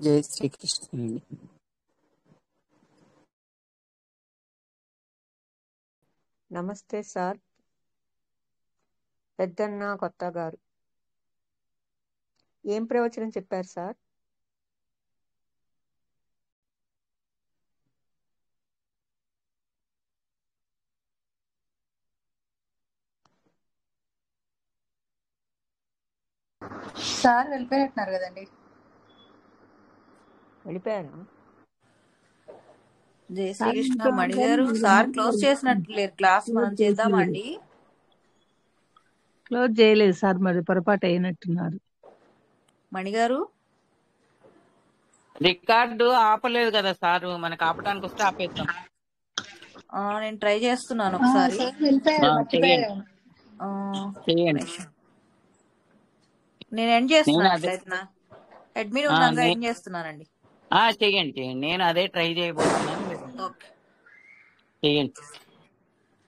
జై శ్రీకృష్ణ. నమస్తే సార్. పెద్దన్న కొత్త గారు ఏం ప్రవచనం చెప్పారు సార్? సార్ వెళ్ళిపోయినట్టున్నారు కదండి. వెళ్ళిపోయారా? జై శ్రీకృష్ణ. మణి గారు సార్ క్లోజ్ చేసినట్లు లేరు క్లాస్, మనం చేద్దామా అండి? క్లోజ్ చేయలేదు సార్, మరి పొరపాటు అయినట్టున్నారు. మణి గారు రికార్డు ఆపలేదు కదా సార్, మనకు ఆపడానికి వస్తే ఆపేద్దాం. నేను ట్రై చేస్తున్నాను ఒకసారి. నేను ఎండ్ చేస్తున్నాను. అడ్మిన్ ఉన్నాక ఎండ్ చేస్తున్నానండి. చెయ్యండి. నేను అదే ట్రై చేయబోతున్నాను. ఓకే చెయ్యండి.